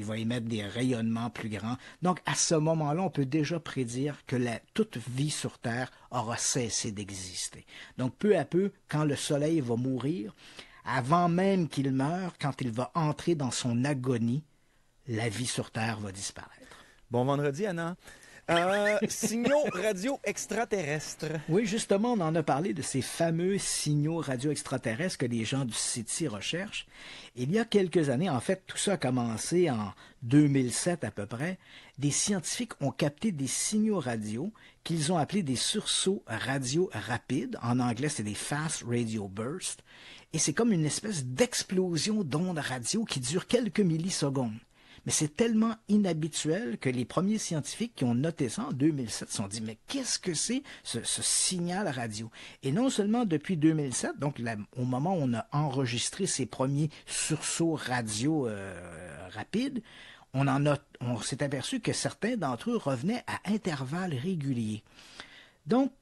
va émettre des rayonnements plus grands. Donc, à ce moment-là, on peut déjà prédire que toute vie sur Terre aura cessé d'exister. Donc, peu à peu, quand le Soleil va mourir, avant même qu'il meure, quand il va entrer dans son agonie, la vie sur Terre va disparaître. Bon vendredi, Anna. Signaux radio extraterrestres. Oui, justement, on en a parlé de ces fameux signaux radio extraterrestres que les gens du CITI recherchent. Il y a quelques années, en fait, tout ça a commencé en 2007 à peu près, des scientifiques ont capté des signaux radio qu'ils ont appelés des sursauts radio rapides. En anglais, c'est des Fast Radio Bursts. Et c'est comme une espèce d'explosion d'ondes radio qui dure quelques millisecondes. Mais c'est tellement inhabituel que les premiers scientifiques qui ont noté ça en 2007 se sont dit « Mais qu'est-ce que c'est ce signal radio? » Et non seulement depuis 2007, donc au moment où on a enregistré ces premiers sursauts radio rapides, on s'est aperçu que certains d'entre eux revenaient à intervalles réguliers. Donc,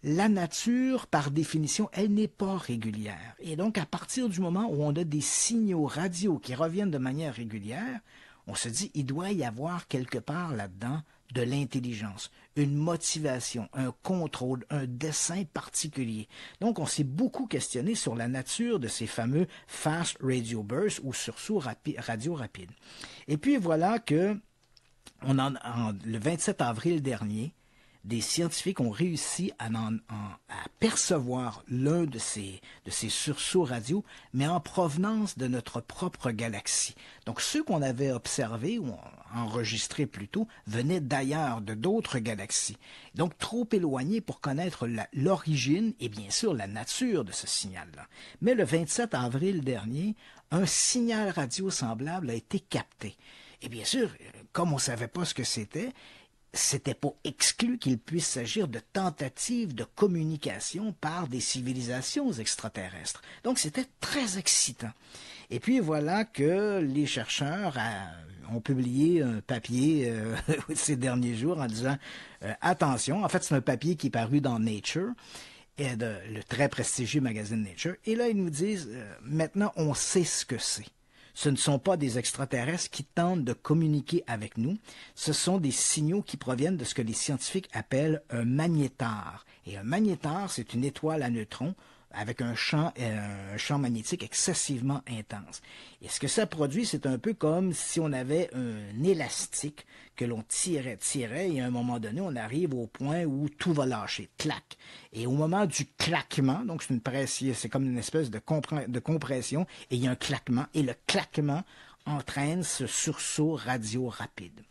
la nature, par définition, elle n'est pas régulière. Et donc, à partir du moment où on a des signaux radio qui reviennent de manière régulière, on se dit, il doit y avoir quelque part là-dedans de l'intelligence, une motivation, un contrôle, un dessin particulier. Donc, on s'est beaucoup questionné sur la nature de ces fameux Fast Radio Bursts ou sursauts radio rapides. Et puis, voilà que le 27 avril dernier, des scientifiques ont réussi à percevoir l'un de ces sursauts radio, mais en provenance de notre propre galaxie. Donc, ceux qu'on avait observés ou enregistrés plutôt venaient d'ailleurs, de d'autres galaxies. Donc, trop éloignés pour connaître l'origine et bien sûr la nature de ce signal-là. Mais le 27 avril dernier, un signal radio semblable a été capté. Et bien sûr, comme on ne savait pas ce que c'était pas exclu qu'il puisse s'agir de tentatives de communication par des civilisations extraterrestres. Donc, c'était très excitant. Et puis, voilà que les chercheurs ont publié un papier ces derniers jours en disant « Attention », en fait, c'est un papier qui est paru dans Nature, le très prestigieux magazine Nature, et là, ils nous disent « Maintenant, on sait ce que c'est. Ce ne sont pas des extraterrestres qui tentent de communiquer avec nous. Ce sont des signaux qui proviennent de ce que les scientifiques appellent un magnétar. Et un magnétar, c'est une étoile à neutrons avec un champ magnétique excessivement intense. Et ce que ça produit, c'est un peu comme si on avait un élastique que l'on tirait, et à un moment donné, on arrive au point où tout va lâcher, clac. Et au moment du claquement, donc c'est une pression, c'est comme une espèce de compression, et il y a un claquement, et le claquement entraîne ce sursaut radio rapide.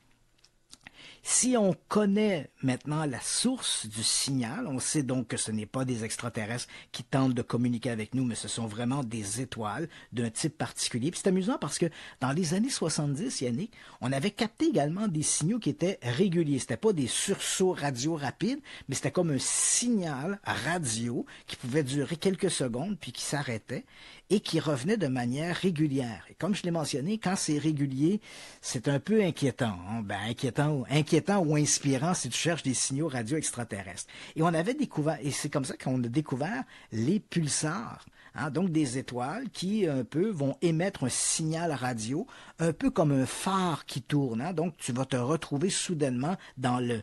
Si on connaît maintenant la source du signal, on sait donc que ce n'est pas des extraterrestres qui tentent de communiquer avec nous, mais ce sont vraiment des étoiles d'un type particulier. Puis c'est amusant parce que dans les années 70, Yannick, on avait capté également des signaux qui étaient réguliers. C'était pas des sursauts radio rapides, mais c'était comme un signal radio qui pouvait durer quelques secondes puis qui s'arrêtait et qui revenait de manière régulière. Et comme je l'ai mentionné, quand c'est régulier, c'est un peu inquiétant. Hein? Inquiétant ou inspirant si tu cherches des signaux radio extraterrestres. Et on avait découvert, et c'est comme ça qu'on a découvert les pulsars. Hein, donc des étoiles qui un peu vont émettre un signal radio, un peu comme un phare qui tourne. Hein, donc tu vas te retrouver soudainement dans le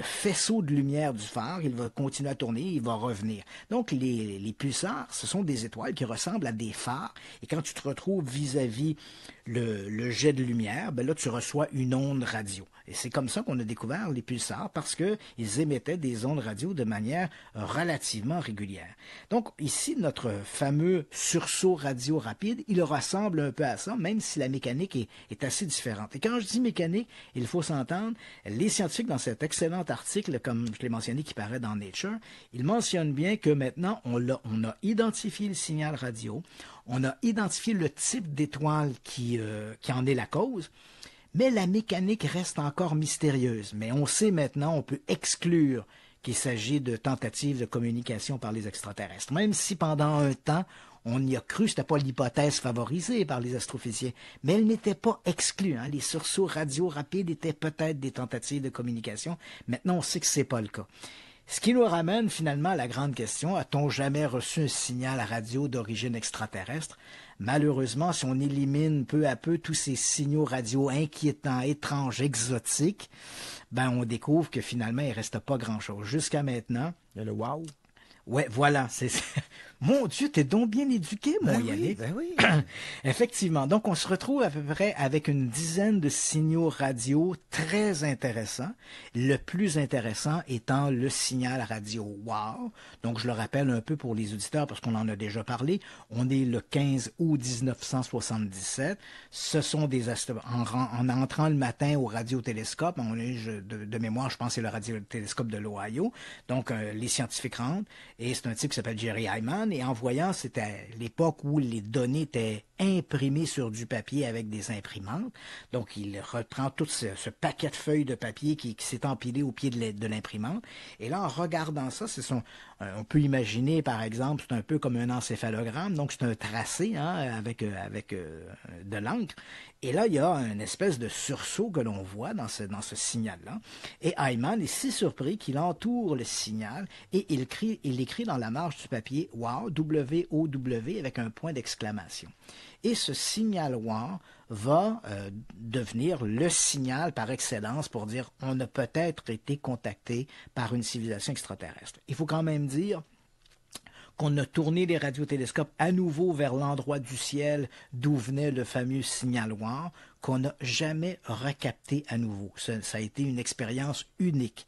faisceau de lumière du phare. Il va continuer à tourner, il va revenir. Donc les pulsars, ce sont des étoiles qui ressemblent à des phares. Et quand tu te retrouves vis-à-vis le jet de lumière, ben là tu reçois une onde radio. Et c'est comme ça qu'on a découvert les pulsars, parce qu'ils émettaient des ondes radio de manière relativement régulière. Donc ici, notre fameux sursaut radio rapide, il ressemble un peu à ça, même si la mécanique est assez différente. Et quand je dis mécanique, il faut s'entendre, les scientifiques dans cet excellent article, comme je l'ai mentionné, qui paraît dans Nature, ils mentionnent bien que maintenant, on a identifié le signal radio, on a identifié le type d'étoile qui en est la cause, mais la mécanique reste encore mystérieuse. Mais on sait maintenant, on peut exclure qu'il s'agit de tentatives de communication par les extraterrestres. Même si pendant un temps, on y a cru, c'était pas l'hypothèse favorisée par les astrophysiciens, mais elle n'était pas exclue. Hein. Les sursauts radio rapides étaient peut-être des tentatives de communication. Maintenant, on sait que c'est pas le cas. Ce qui nous ramène finalement à la grande question, a-t-on jamais reçu un signal radio d'origine extraterrestre? Malheureusement, si on élimine peu à peu tous ces signaux radio inquiétants, étranges, exotiques, ben on découvre que finalement, il ne reste pas grand-chose. Jusqu'à maintenant... Il y a le wow. Ouais, voilà, c'est... Mon Dieu, t'es donc bien éduqué, mon Yannick. Ben oui. Effectivement. Donc, on se retrouve à peu près avec une dizaine de signaux radio très intéressants. Le plus intéressant étant le signal radio WOW. Donc, je le rappelle un peu pour les auditeurs parce qu'on en a déjà parlé. On est le 15 août 1977. Ce sont des en entrant le matin au radiotélescope, on est de mémoire, je pense que c'est le radiotélescope de l'Ohio. Donc, les scientifiques rentrent et c'est un type qui s'appelle Jerry Hyman. Et en voyant, c'était l'époque où les données étaient imprimées sur du papier avec des imprimantes. Donc, il reprend tout ce paquet de feuilles de papier qui s'est empilé au pied de l'imprimante. Et là, en regardant ça, on peut imaginer, par exemple, c'est un peu comme un encéphalogramme. Donc, c'est un tracé avec de l'encre. Et là, il y a une espèce de sursaut que l'on voit dans ce signal-là. Et Hyman est si surpris qu'il entoure le signal et il écrit dans la marge du papier « Wow », W-O-W, avec un point d'exclamation. Et ce signal « Wow » va devenir le signal par excellence pour dire « On a peut-être été contacté par une civilisation extraterrestre ». Il faut quand même dire qu'on a tourné les radiotélescopes à nouveau vers l'endroit du ciel d'où venait le fameux signal noir, qu'on n'a jamais recapté à nouveau. Ça a été une expérience unique.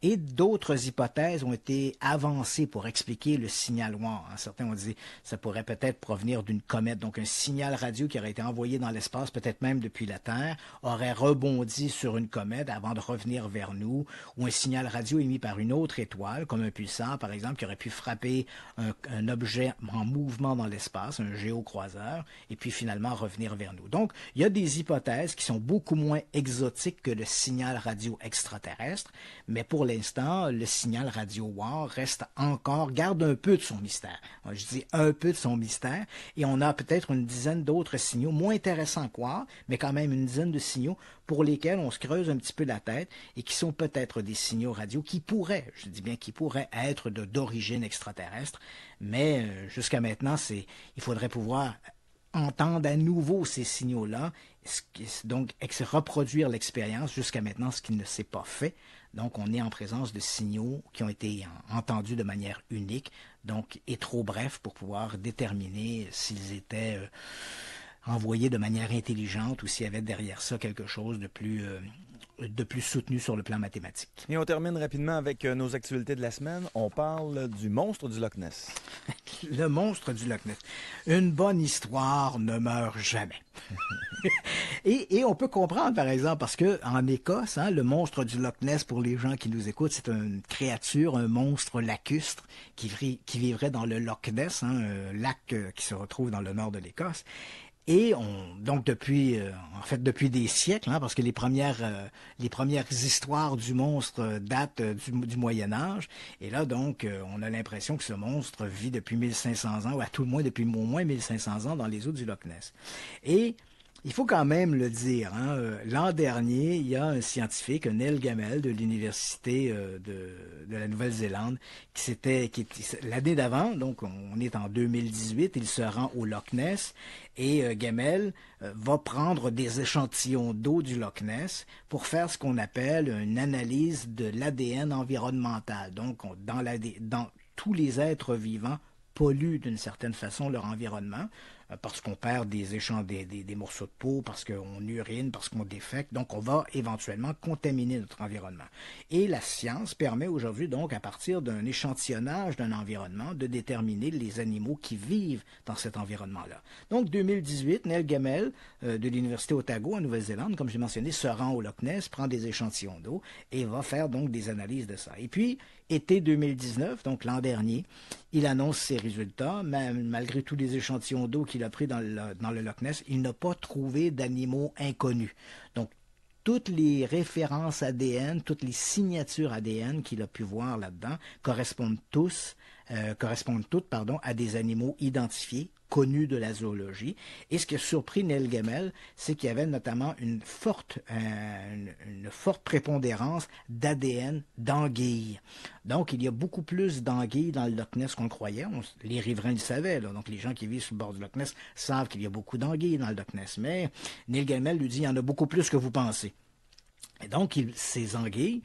Et d'autres hypothèses ont été avancées pour expliquer le signal noir. Certains ont dit que ça pourrait peut-être provenir d'une comète, donc un signal radio qui aurait été envoyé dans l'espace, peut-être même depuis la Terre, aurait rebondi sur une comète avant de revenir vers nous, ou un signal radio émis par une autre étoile, comme un pulsar par exemple, qui aurait pu frapper un objet en mouvement dans l'espace, un géocroiseur, et puis finalement revenir vers nous. Donc, il y a des hypothèses qui sont beaucoup moins exotiques que le signal radio extraterrestre, mais pour l'instant, le signal radio WOW garde un peu de son mystère. Je dis un peu de son mystère, et on a peut-être une dizaine d'autres signaux moins intéressants que WOW, mais quand même une dizaine de signaux pour lesquels on se creuse un petit peu la tête et qui sont peut-être des signaux radio qui pourraient, je dis bien qui pourraient être d'origine extraterrestre, mais jusqu'à maintenant, il faudrait pouvoir entendre à nouveau ces signaux-là, donc reproduire l'expérience jusqu'à maintenant, ce qui ne s'est pas fait. Donc, on est en présence de signaux qui ont été entendus de manière unique, donc et trop brefs pour pouvoir déterminer s'ils étaient envoyés de manière intelligente ou s'il y avait derrière ça quelque chose de plus soutenu sur le plan mathématique. Et on termine rapidement avec nos actualités de la semaine. On parle du monstre du Loch Ness. Le monstre du Loch Ness. Une bonne histoire ne meurt jamais. et on peut comprendre, par exemple, parce que en Écosse, le monstre du Loch Ness, pour les gens qui nous écoutent, c'est une créature, un monstre lacustre qui vivrait dans le Loch Ness, un lac qui se retrouve dans le nord de l'Écosse. Et donc depuis des siècles, parce que les premières histoires du monstre datent du Moyen Âge. Et là, donc, on a l'impression que ce monstre vit depuis 1500 ans, ou à tout le moins depuis au moins 1500 ans dans les eaux du Loch Ness. Et il faut quand même le dire, l'an dernier, il y a un scientifique, Neil Gamel, de l'Université de la Nouvelle-Zélande, l'année d'avant, donc on est en 2018, il se rend au Loch Ness, et Gamel va prendre des échantillons d'eau du Loch Ness pour faire ce qu'on appelle une analyse de l'ADN environnemental. Donc, dans tous les êtres vivants polluent d'une certaine façon leur environnement, parce qu'on perd des morceaux de peau, parce qu'on urine, parce qu'on défecte. Donc, on va éventuellement contaminer notre environnement. Et la science permet aujourd'hui, donc, à partir d'un échantillonnage d'un environnement, de déterminer les animaux qui vivent dans cet environnement-là. Donc, 2018, Neil Gamel, de l'Université Otago, en Nouvelle-Zélande, comme j'ai mentionné, se rend au Loch Ness, prend des échantillons d'eau et va faire, donc, des analyses de ça. Et puis, été 2019, donc l'an dernier, il annonce ses résultats. Malgré tous les échantillons d'eau qu'il a pris dans le Loch Ness, il n'a pas trouvé d'animaux inconnus. Donc, toutes les références ADN, toutes les signatures ADN qu'il a pu voir là-dedans correspondent toutes, à des animaux identifiés, connus de la zoologie. Et ce qui a surpris Neil Gamel, c'est qu'il y avait notamment une forte prépondérance d'ADN d'anguilles. Donc, il y a beaucoup plus d'anguilles dans le Loch Ness qu'on le croyait. Les riverains le savaient, là. Donc, les gens qui vivent sur le bord du Loch Ness savent qu'il y a beaucoup d'anguilles dans le Loch Ness. Mais Neil Gamel lui dit, il y en a beaucoup plus que vous pensez. Et donc, ces anguilles,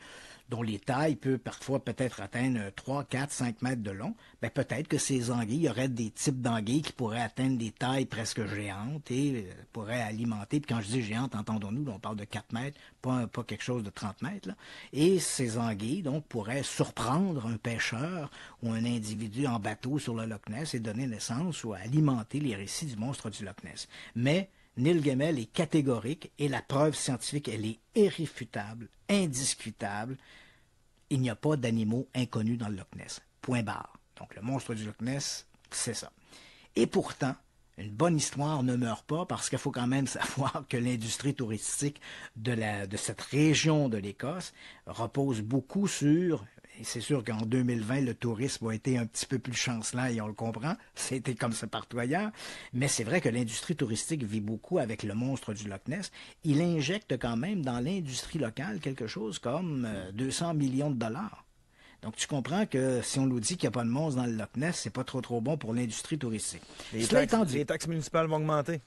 dont les tailles peuvent parfois peut-être atteindre 3, 4, 5 mètres de long, bien peut-être que ces anguilles, il y aurait des types d'anguilles qui pourraient atteindre des tailles presque géantes et pourraient alimenter. Puis quand je dis géante, entendons-nous, on parle de 4 mètres, pas quelque chose de 30 mètres. Là. Et ces anguilles, donc, pourraient surprendre un pêcheur ou un individu en bateau sur le Loch Ness et donner naissance ou alimenter les récits du monstre du Loch Ness. Mais Neil Gamel est catégorique et la preuve scientifique, elle est irréfutable, indiscutable. Il n'y a pas d'animaux inconnus dans le Loch Ness. Point barre. Donc le monstre du Loch Ness, c'est ça. Et pourtant, une bonne histoire ne meurt pas parce qu'il faut quand même savoir que l'industrie touristique de cette région de l'Écosse repose beaucoup sur... Et c'est sûr qu'en 2020, le tourisme a été un petit peu plus chancelant et on le comprend. C'était comme ça partout ailleurs. Mais c'est vrai que l'industrie touristique vit beaucoup avec le monstre du Loch Ness. Il injecte quand même dans l'industrie locale quelque chose comme 200 millions de dollars. Donc, tu comprends que si on nous dit qu'il n'y a pas de monstre dans le Loch Ness, c'est pas trop bon pour l'industrie touristique. Les taxes municipales vont augmenter.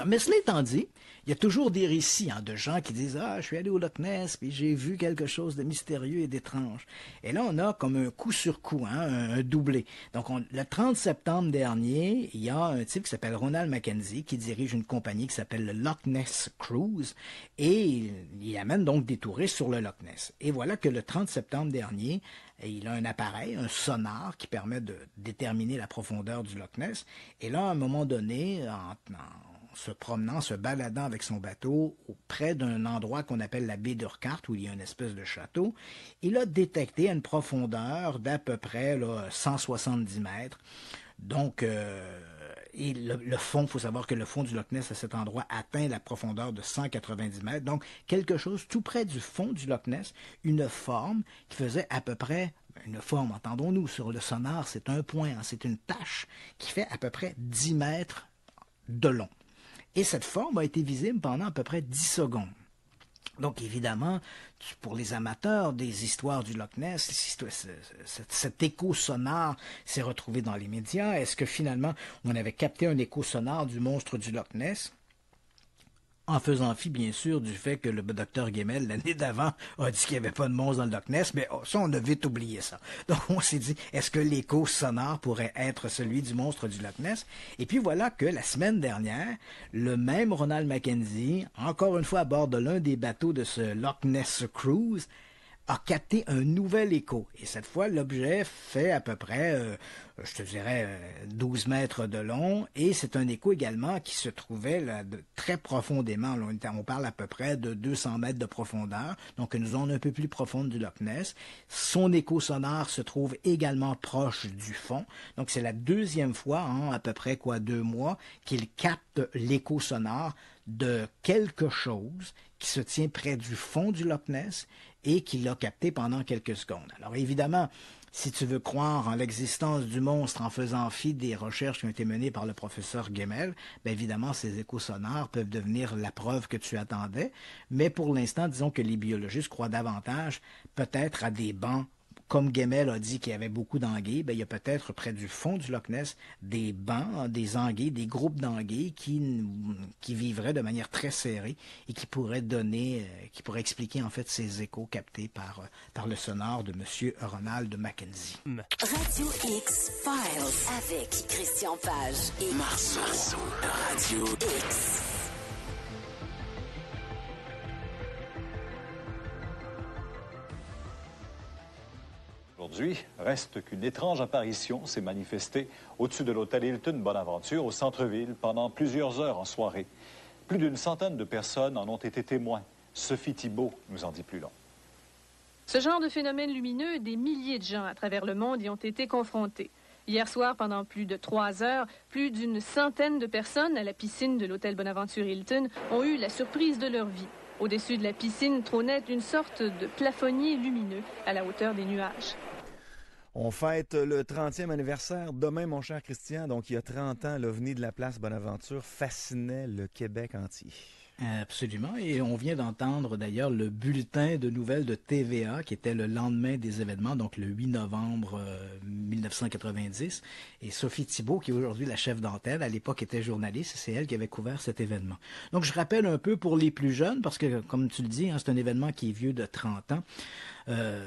Mais cela étant dit, il y a toujours des récits de gens qui disent « Ah, je suis allé au Loch Ness, puis j'ai vu quelque chose de mystérieux et d'étrange. » Et là, on a comme un coup sur coup, un doublé. Donc, le 30 septembre dernier, il y a un type qui s'appelle Ronald Mackenzie qui dirige une compagnie qui s'appelle le Loch Ness Cruise et il amène donc des touristes sur le Loch Ness. Et voilà que le 30 septembre dernier, il a un appareil, un sonar qui permet de déterminer la profondeur du Loch Ness. Et là, à un moment donné, en se promenant, se baladant avec son bateau près d'un endroit qu'on appelle la baie d'Urquhart, où il y a une espèce de château, il a détecté à une profondeur d'à peu près 170 mètres. Donc, et le fond, il faut savoir que le fond du Loch Ness à cet endroit atteint la profondeur de 190 mètres. Donc, quelque chose tout près du fond du Loch Ness, une forme qui faisait à peu près, une forme, entendons-nous, sur le sonar, c'est un point, c'est une tache qui fait à peu près 10 mètres de long. Et cette forme a été visible pendant à peu près 10 secondes. Donc, évidemment, pour les amateurs des histoires du Loch Ness, cet écho sonore s'est retrouvé dans les médias. Est-ce que finalement, on avait capté un écho sonore du monstre du Loch Ness? En faisant fi, bien sûr, du fait que le docteur Gemmell, l'année d'avant, a dit qu'il n'y avait pas de monstre dans le Loch Ness, mais ça, on a vite oublié ça. Donc, on s'est dit, est-ce que l'écho sonore pourrait être celui du monstre du Loch Ness? Et puis voilà que la semaine dernière, le même Ronald Mackenzie, encore une fois à bord de l'un des bateaux de ce Loch Ness Cruise, a capté un nouvel écho. Et cette fois, l'objet fait à peu près, je te dirais, 12 mètres de long. Et c'est un écho également qui se trouvait là, très profondément. Là, on parle à peu près de 200 mètres de profondeur. Donc, une zone un peu plus profonde du Loch Ness. Son écho sonore se trouve également proche du fond. Donc, c'est la deuxième fois, en à peu près 2 mois, qu'il capte l'écho sonore de quelque chose qui se tient près du fond du Loch Ness et qui l'a capté pendant quelques secondes. Alors évidemment, si tu veux croire en l'existence du monstre en faisant fi des recherches qui ont été menées par le professeur Gemmell, bien évidemment, ces échos sonores peuvent devenir la preuve que tu attendais, mais pour l'instant, disons que les biologistes croient davantage peut-être à des bancs. Comme Gemmell a dit qu'il y avait beaucoup d'anguilles, bien, il y a peut-être près du fond du Loch Ness des bancs, des anguilles, des groupes d'anguilles qui vivraient de manière très serrée et qui pourraient expliquer en fait ces échos captés par le sonore de M. Ronald Mackenzie. Radio X Files avec Christian Page et Marceau. Radio X. Aujourd'hui, reste qu'une étrange apparition s'est manifestée au-dessus de l'hôtel Hilton Bonaventure au centre-ville pendant plusieurs heures en soirée. Plus d'une centaine de personnes en ont été témoins. Sophie Thibault nous en dit plus long. Ce genre de phénomène lumineux, des milliers de gens à travers le monde y ont été confrontés. Hier soir, pendant plus de 3 heures, plus d'une centaine de personnes à la piscine de l'hôtel Bonaventure Hilton ont eu la surprise de leur vie. Au-dessus de la piscine trônait une sorte de plafonnier lumineux à la hauteur des nuages. On fête le 30e anniversaire demain, mon cher Christian. Donc, il y a 30 ans, l'OVNI de la place Bonaventure fascinait le Québec entier. Absolument. Et on vient d'entendre d'ailleurs le bulletin de nouvelles de TVA qui était le lendemain des événements, donc le 8 novembre 1990. Et Sophie Thibault, qui est aujourd'hui la chef d'antenne, à l'époque était journaliste, c'est elle qui avait couvert cet événement. Donc je rappelle un peu pour les plus jeunes, parce que comme tu le dis, c'est un événement qui est vieux de 30 ans.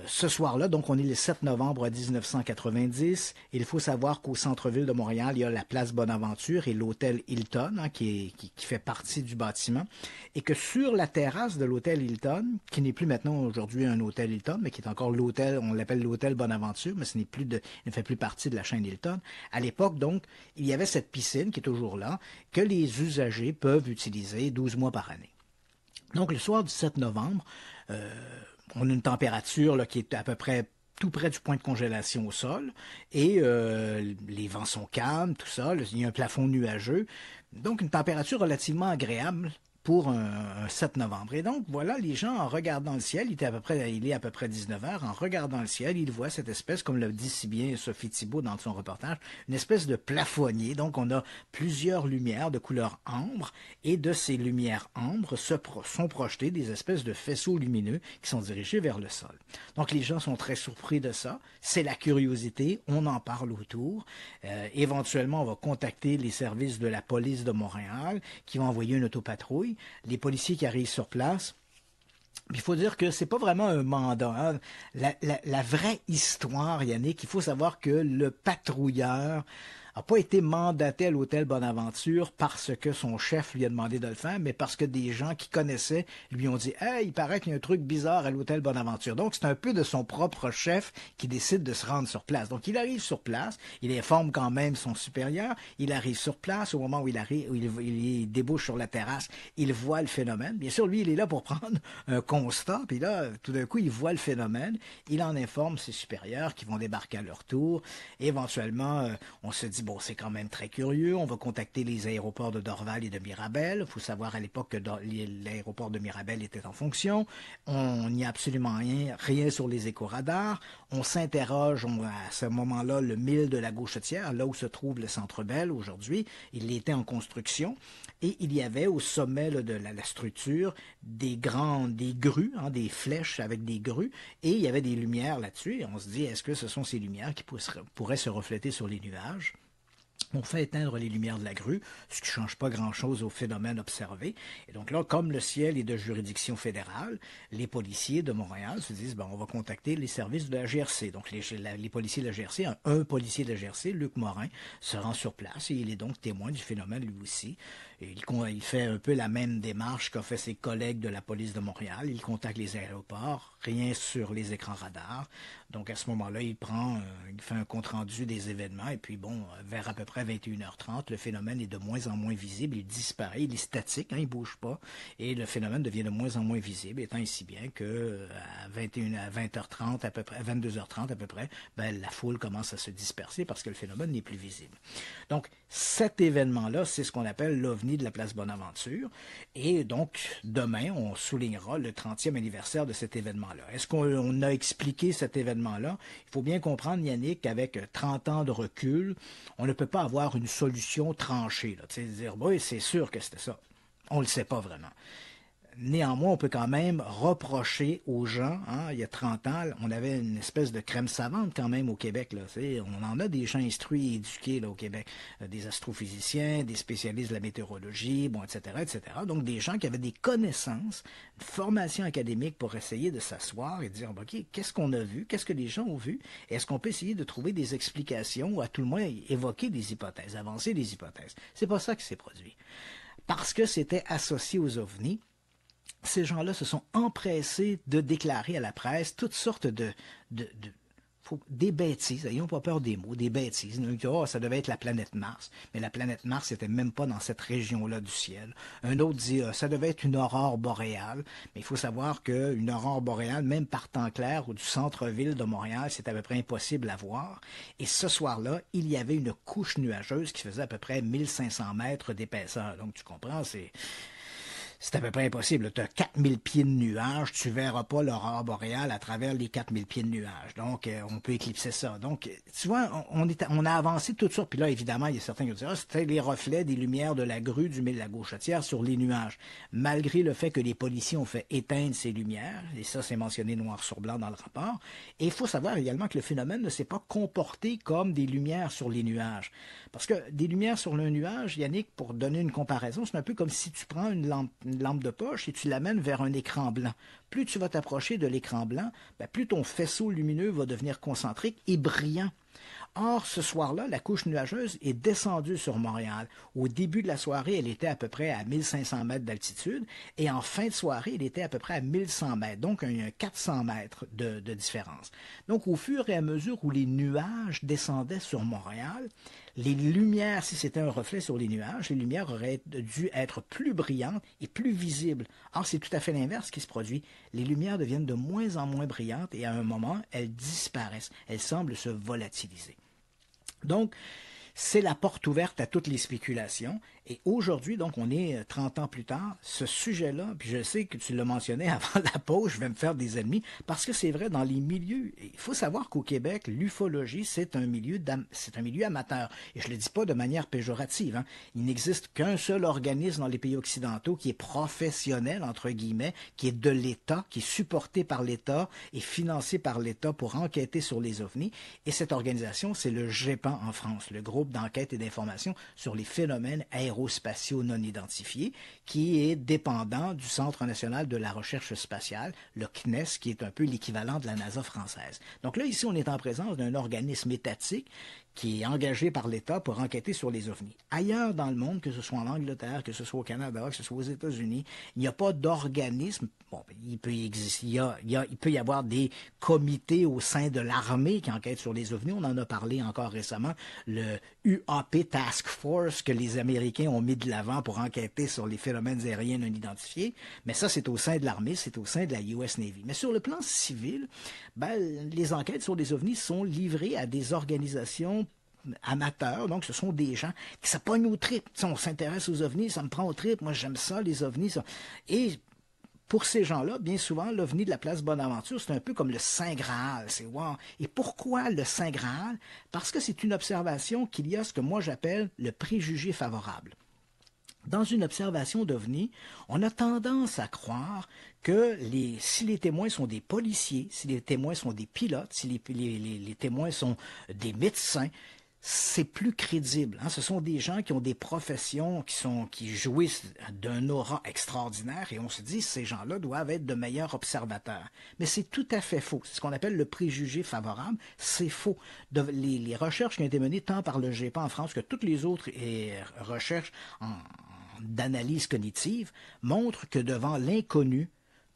Ce soir-là, donc on est le 7 novembre 1990. Il faut savoir qu'au centre-ville de Montréal, il y a la place Bonaventure et l'hôtel Hilton qui fait partie du bâtiment. Et que sur la terrasse de l'hôtel Hilton, qui n'est plus maintenant aujourd'hui un hôtel Hilton, mais qui est encore l'hôtel, on l'appelle l'hôtel Bonaventure, mais il ne fait plus partie de la chaîne Hilton. À l'époque, donc, il y avait cette piscine qui est toujours là, que les usagers peuvent utiliser 12 mois par année. Donc, le soir du 7 novembre, on a une température là, qui est à peu près tout près du point de congélation au sol, et les vents sont calmes, tout ça, il y a un plafond nuageux, donc une température relativement agréable pour un 7 novembre. Et donc, voilà, les gens, en regardant le ciel, il est à peu près 19h, en regardant le ciel, ils voient cette espèce, comme le dit si bien Sophie Thibault dans son reportage, une espèce de plafonnier. Donc, on a plusieurs lumières de couleur ambre, et de ces lumières ambres sont projetées des espèces de faisceaux lumineux qui sont dirigés vers le sol. Donc, les gens sont très surpris de ça. C'est la curiosité, on en parle autour. Éventuellement, on va contacter les services de la police de Montréal, qui vont envoyer une autopatrouille. Les policiers qui arrivent sur place. Il faut dire que c'est pas vraiment un mandat. Hein. La vraie histoire, Yannick, il faut savoir que le patrouilleur n'a pas été mandaté à l'hôtel Bonaventure parce que son chef lui a demandé de le faire, mais parce que des gens qui connaissaient lui ont dit « Hey, il paraît qu'il y a un truc bizarre à l'hôtel Bonaventure ». Donc, c'est un peu de son propre chef qui décide de se rendre sur place. Donc, il arrive sur place, il informe quand même son supérieur, il arrive sur place, au moment où il débouche sur la terrasse, il voit le phénomène. Bien sûr, lui, il est là pour prendre un constat, puis là, tout d'un coup, il voit le phénomène, il en informe ses supérieurs qui vont débarquer à leur tour. Éventuellement, on se dit dit, bon, c'est quand même très curieux, on va contacter les aéroports de Dorval et de Mirabel. Il faut savoir à l'époque que l'aéroport de Mirabel était en fonction. On n'y a absolument rien sur les éco-radars. On s'interroge, à ce moment-là, le mille de la Gauchetière, là où se trouve le Centre Bell aujourd'hui, il était en construction. Et il y avait au sommet de la structure des grues, des flèches avec des grues, et il y avait des lumières là-dessus. Et on se dit, est-ce que ce sont ces lumières qui pourraient se refléter sur les nuages? On fait éteindre les lumières de la grue, ce qui ne change pas grand-chose au phénomène observé. Et donc là, comme le ciel est de juridiction fédérale, les policiers de Montréal se disent, on va contacter les services de la GRC. Donc les policiers de la GRC, un policier de la GRC, Luc Morin, se rend sur place et il est donc témoin du phénomène lui aussi. Et il fait un peu la même démarche qu'a fait ses collègues de la police de Montréal. Il contacte les aéroports, rien sur les écrans radars. Donc à ce moment-là, il fait un compte-rendu des événements et puis vers à peu près 21h30, le phénomène est de moins en moins visible, il disparaît, il est statique, il ne bouge pas et le phénomène devient de moins en moins visible, étant ainsi bien que à 20h30 à peu près, à 22h30 à peu près, la foule commence à se disperser parce que le phénomène n'est plus visible. Donc cet événement-là, c'est ce qu'on appelle l'OVNI de la place Bonaventure. Et donc, demain, on soulignera le 30e anniversaire de cet événement-là. Est-ce qu'on a expliqué cet événement-là? Il faut bien comprendre, Yannick, qu'avec 30 ans de recul, on ne peut pas avoir une solution tranchée. Dire, oui, c'est sûr que c'était ça. On ne le sait pas vraiment. Néanmoins, on peut quand même reprocher aux gens, il y a 30 ans, on avait une espèce de crème savante quand même au Québec. Là, on en a des gens instruits et éduqués là, au Québec, des astrophysiciens, des spécialistes de la météorologie, etc., etc. Donc des gens qui avaient des connaissances, une formation académique pour essayer de s'asseoir et de dire, OK, qu'est-ce qu'on a vu, qu'est-ce que les gens ont vu, et est-ce qu'on peut essayer de trouver des explications ou à tout le moins évoquer des hypothèses, avancer des hypothèses. C'est pas ça qui s'est produit. Parce que c'était associé aux ovnis, ces gens-là se sont empressés de déclarer à la presse toutes sortes des bêtises, n'ayons pas peur des mots, des bêtises. Ils disent, ça devait être la planète Mars, mais la planète Mars n'était même pas dans cette région-là du ciel. Un autre dit, ça devait être une aurore boréale, mais il faut savoir qu'une aurore boréale, même par temps clair ou du centre-ville de Montréal, c'est à peu près impossible à voir. Et ce soir-là, il y avait une couche nuageuse qui faisait à peu près 1500 mètres d'épaisseur. Donc tu comprends, c'est à peu près impossible. Tu as 4000 pieds de nuages, tu ne verras pas l'aurore boréale à travers les 4000 pieds de nuages. Donc, on peut éclipser ça. Donc, tu vois, on a avancé tout ça. Puis là, évidemment, il y a certains qui disent, c'était les reflets des lumières de la grue du mille de la Gauchetière sur les nuages. Malgré le fait que les policiers ont fait éteindre ces lumières, et ça, c'est mentionné noir sur blanc dans le rapport. Et il faut savoir également que le phénomène ne s'est pas comporté comme des lumières sur les nuages. Parce que des lumières sur le nuage, Yannick, pour donner une comparaison, c'est un peu comme si tu prends une lampe de poche et tu l'amènes vers un écran blanc. Plus tu vas t'approcher de l'écran blanc, plus ton faisceau lumineux va devenir concentrique et brillant. Or, ce soir-là, la couche nuageuse est descendue sur Montréal. Au début de la soirée, elle était à peu près à 1500 mètres d'altitude et en fin de soirée, elle était à peu près à 1100 mètres, donc il y a 400 mètres de différence. Donc, au fur et à mesure où les nuages descendaient sur Montréal, les lumières, si c'était un reflet sur les nuages, les lumières auraient dû être plus brillantes et plus visibles. Or, c'est tout à fait l'inverse qui se produit. Les lumières deviennent de moins en moins brillantes et à un moment, elles disparaissent. Elles semblent se volatiliser. Donc, c'est la porte ouverte à toutes les spéculations. Et aujourd'hui, donc, on est 30 ans plus tard, ce sujet-là, puis je sais que tu l'as mentionné avant la pause, je vais me faire des ennemis, parce que c'est vrai, dans les milieux, il faut savoir qu'au Québec, l'ufologie, c'est un milieu amateur. Et je ne le dis pas de manière péjorative. Il n'existe qu'un seul organisme dans les pays occidentaux qui est professionnel, entre guillemets, qui est de l'État, qui est supporté par l'État et financé par l'État pour enquêter sur les ovnis. Et cette organisation, c'est le GEPAN en France, le groupe d'enquête et d'information sur les phénomènes aérospatiaux non identifiés, qui est dépendant du Centre national de la recherche spatiale, le CNES, qui est un peu l'équivalent de la NASA française. Donc là, ici, on est en présence d'un organisme étatique qui est engagé par l'État pour enquêter sur les ovnis. Ailleurs dans le monde, que ce soit en Angleterre, que ce soit au Canada, que ce soit aux États-Unis, il n'y a pas d'organisme. Bon, il peut y avoir des comités au sein de l'armée qui enquêtent sur les ovnis. On en a parlé encore récemment, le UAP Task Force que les Américains ont mis de l'avant pour enquêter sur les phénomènes aériens non identifiés. Mais ça, c'est au sein de l'armée, c'est au sein de la US Navy. Mais sur le plan civil, les enquêtes sur les ovnis sont livrées à des organisations amateurs, donc ce sont des gens qui se pognent aux tripes. Tu sais, on s'intéresse aux ovnis, ça me prend aux tripes, moi j'aime ça, les ovnis. Ça. Et pour ces gens-là, bien souvent, l'OVNI de la place Bonaventure, c'est un peu comme le Saint Graal. C'est wow. Et pourquoi le Saint Graal? Parce que c'est une observation qu'il y a ce que moi j'appelle le préjugé favorable. Dans une observation d'OVNI, on a tendance à croire que si les témoins sont des policiers, si les témoins sont des pilotes, si les témoins sont des médecins, c'est plus crédible. Hein? Ce sont des gens qui ont des professions qui jouissent d'un aura extraordinaire et on se dit que ces gens-là doivent être de meilleurs observateurs. Mais c'est tout à fait faux. C'est ce qu'on appelle le préjugé favorable. C'est faux. Les recherches qui ont été menées tant par le GEPA en France que toutes les autres recherches d'analyse cognitive montrent que devant l'inconnu,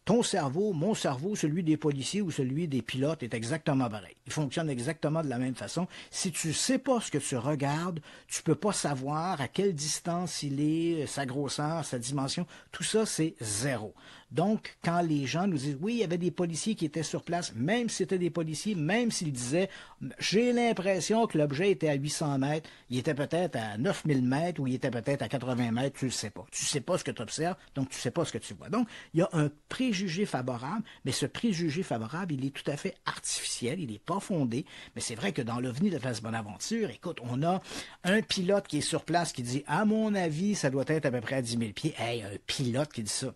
ton cerveau, mon cerveau, celui des policiers ou celui des pilotes est exactement pareil. Il fonctionne exactement de la même façon. Si tu ne sais pas ce que tu regardes, tu ne peux pas savoir à quelle distance il est, sa grosseur, sa dimension. Tout ça, c'est zéro. Donc, quand les gens nous disent « Oui, il y avait des policiers qui étaient sur place », même si c'était des policiers, même s'ils disaient « J'ai l'impression que l'objet était à 800 mètres, il était peut-être à 9000 mètres ou il était peut-être à 80 mètres, tu ne le sais pas. Tu ne sais pas ce que tu observes, donc tu ne sais pas ce que tu vois. » Donc, il y a un préjugé favorable, mais ce préjugé favorable, il est tout à fait artificiel, il n'est pas fondé. Mais c'est vrai que dans l'OVNI de la place Bonaventure, écoute, on a un pilote qui est sur place qui dit « À mon avis, ça doit être à peu près à 10 000 pieds. » Hey, un pilote qui dit ça.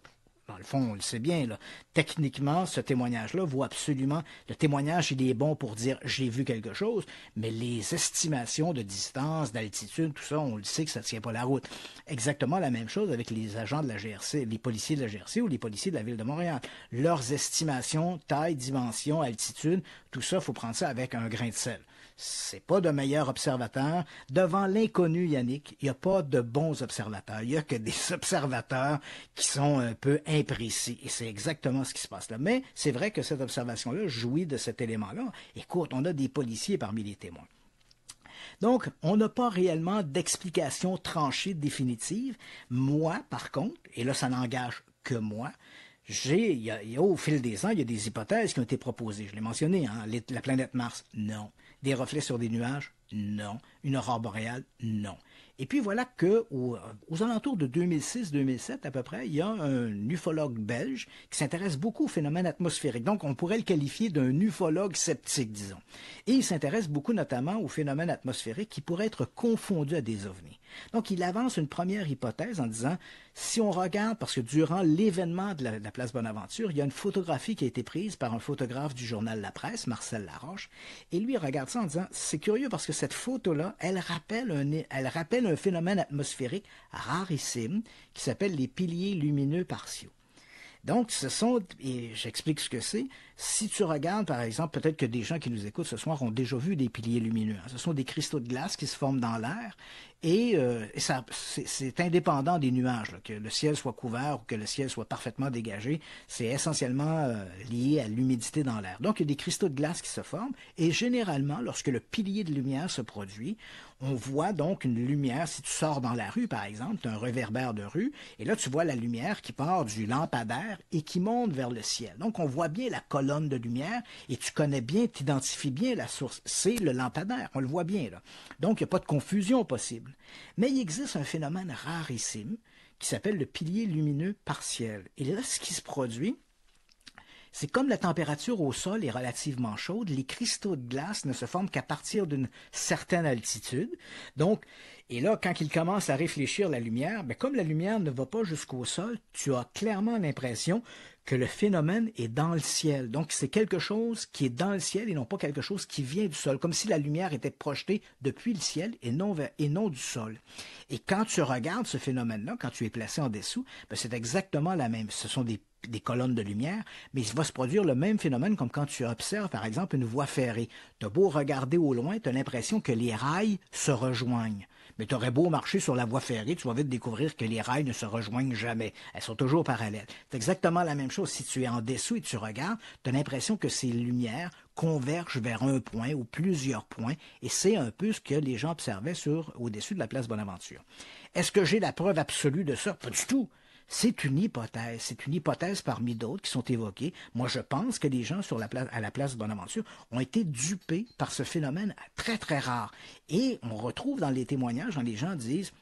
Dans le fond, on le sait bien, là. Techniquement, ce témoignage-là vaut absolument... Le témoignage, il est bon pour dire « j'ai vu quelque chose », mais les estimations de distance, d'altitude, tout ça, on le sait que ça ne tient pas la route. Exactement la même chose avec les agents de la GRC, les policiers de la GRC ou les policiers de la Ville de Montréal. Leurs estimations, taille, dimension, altitude, tout ça, il faut prendre ça avec un grain de sel. C'est pas de meilleurs observateurs. Devant l'inconnu, Yannick, il n'y a pas de bons observateurs. Il n'y a que des observateurs qui sont un peu imprécis. Et c'est exactement ce qui se passe là. Mais c'est vrai que cette observation-là jouit de cet élément-là. Écoute, on a des policiers parmi les témoins. Donc, on n'a pas réellement d'explication tranchée définitive. Moi, par contre, et là, ça n'engage que moi, au fil des ans, il y a des hypothèses qui ont été proposées. Je l'ai mentionné, hein, la planète Mars, non. Des reflets sur des nuages, non. Une aurore boréale, non. Et puis voilà qu'aux alentours de 2006-2007 à peu près, il y a un ufologue belge qui s'intéresse beaucoup aux phénomènes atmosphériques. Donc on pourrait le qualifier d'un ufologue sceptique, disons. Et il s'intéresse beaucoup notamment aux phénomènes atmosphériques qui pourraient être confondus à des ovnis. Donc il avance une première hypothèse en disant, si on regarde, parce que durant l'événement de la place Bonaventure, il y a une photographie qui a été prise par un photographe du journal La Presse, Marcel Laroche, et lui regarde ça en disant, c'est curieux parce que cette photo-là, elle rappelle un phénomène atmosphérique rarissime qui s'appelle les piliers lumineux partiaux. Donc, et j'explique ce que c'est, si tu regardes, par exemple, peut-être que des gens qui nous écoutent ce soir ont déjà vu des piliers lumineux. Ce sont des cristaux de glace qui se forment dans l'air et c'est indépendant des nuages, là, que le ciel soit couvert ou que le ciel soit parfaitement dégagé. C'est essentiellement lié à l'humidité dans l'air. Donc, il y a des cristaux de glace qui se forment et généralement, lorsque le pilier de lumière se produit, on voit donc une lumière, si tu sors dans la rue, par exemple, tu as un réverbère de rue, et là, tu vois la lumière qui part du lampadaire et qui monte vers le ciel. Donc, on voit bien la colonne de lumière et tu connais bien, tu identifies bien la source. C'est le lampadaire, on le voit bien, là. Donc, il n'y a pas de confusion possible. Mais il existe un phénomène rarissime qui s'appelle le pilier lumineux partiel. Et là, ce qui se produit, c'est comme la température au sol est relativement chaude, les cristaux de glace ne se forment qu'à partir d'une certaine altitude. Donc, et là, quand ils commencent à réfléchir la lumière, comme la lumière ne va pas jusqu'au sol, tu as clairement l'impression que le phénomène est dans le ciel. Donc, c'est quelque chose qui est dans le ciel et non pas quelque chose qui vient du sol, comme si la lumière était projetée depuis le ciel et non du sol. Et quand tu regardes ce phénomène-là, quand tu es placé en dessous, c'est exactement la même. Ce sont des colonnes de lumière, mais il va se produire le même phénomène comme quand tu observes, par exemple, une voie ferrée. Tu as beau regarder au loin, tu as l'impression que les rails se rejoignent. Mais tu aurais beau marcher sur la voie ferrée, tu vas vite découvrir que les rails ne se rejoignent jamais. Elles sont toujours parallèles. C'est exactement la même chose. Si tu es en dessous et tu regardes, tu as l'impression que ces lumières convergent vers un point ou plusieurs points, et c'est un peu ce que les gens observaient au-dessus de la place Bonaventure. Est-ce que j'ai la preuve absolue de ça? Pas du tout. C'est une hypothèse parmi d'autres qui sont évoquées. Moi, je pense que les gens à la place de Bonaventure ont été dupés par ce phénomène très, très rare. Et on retrouve dans les témoignages, quand les gens disent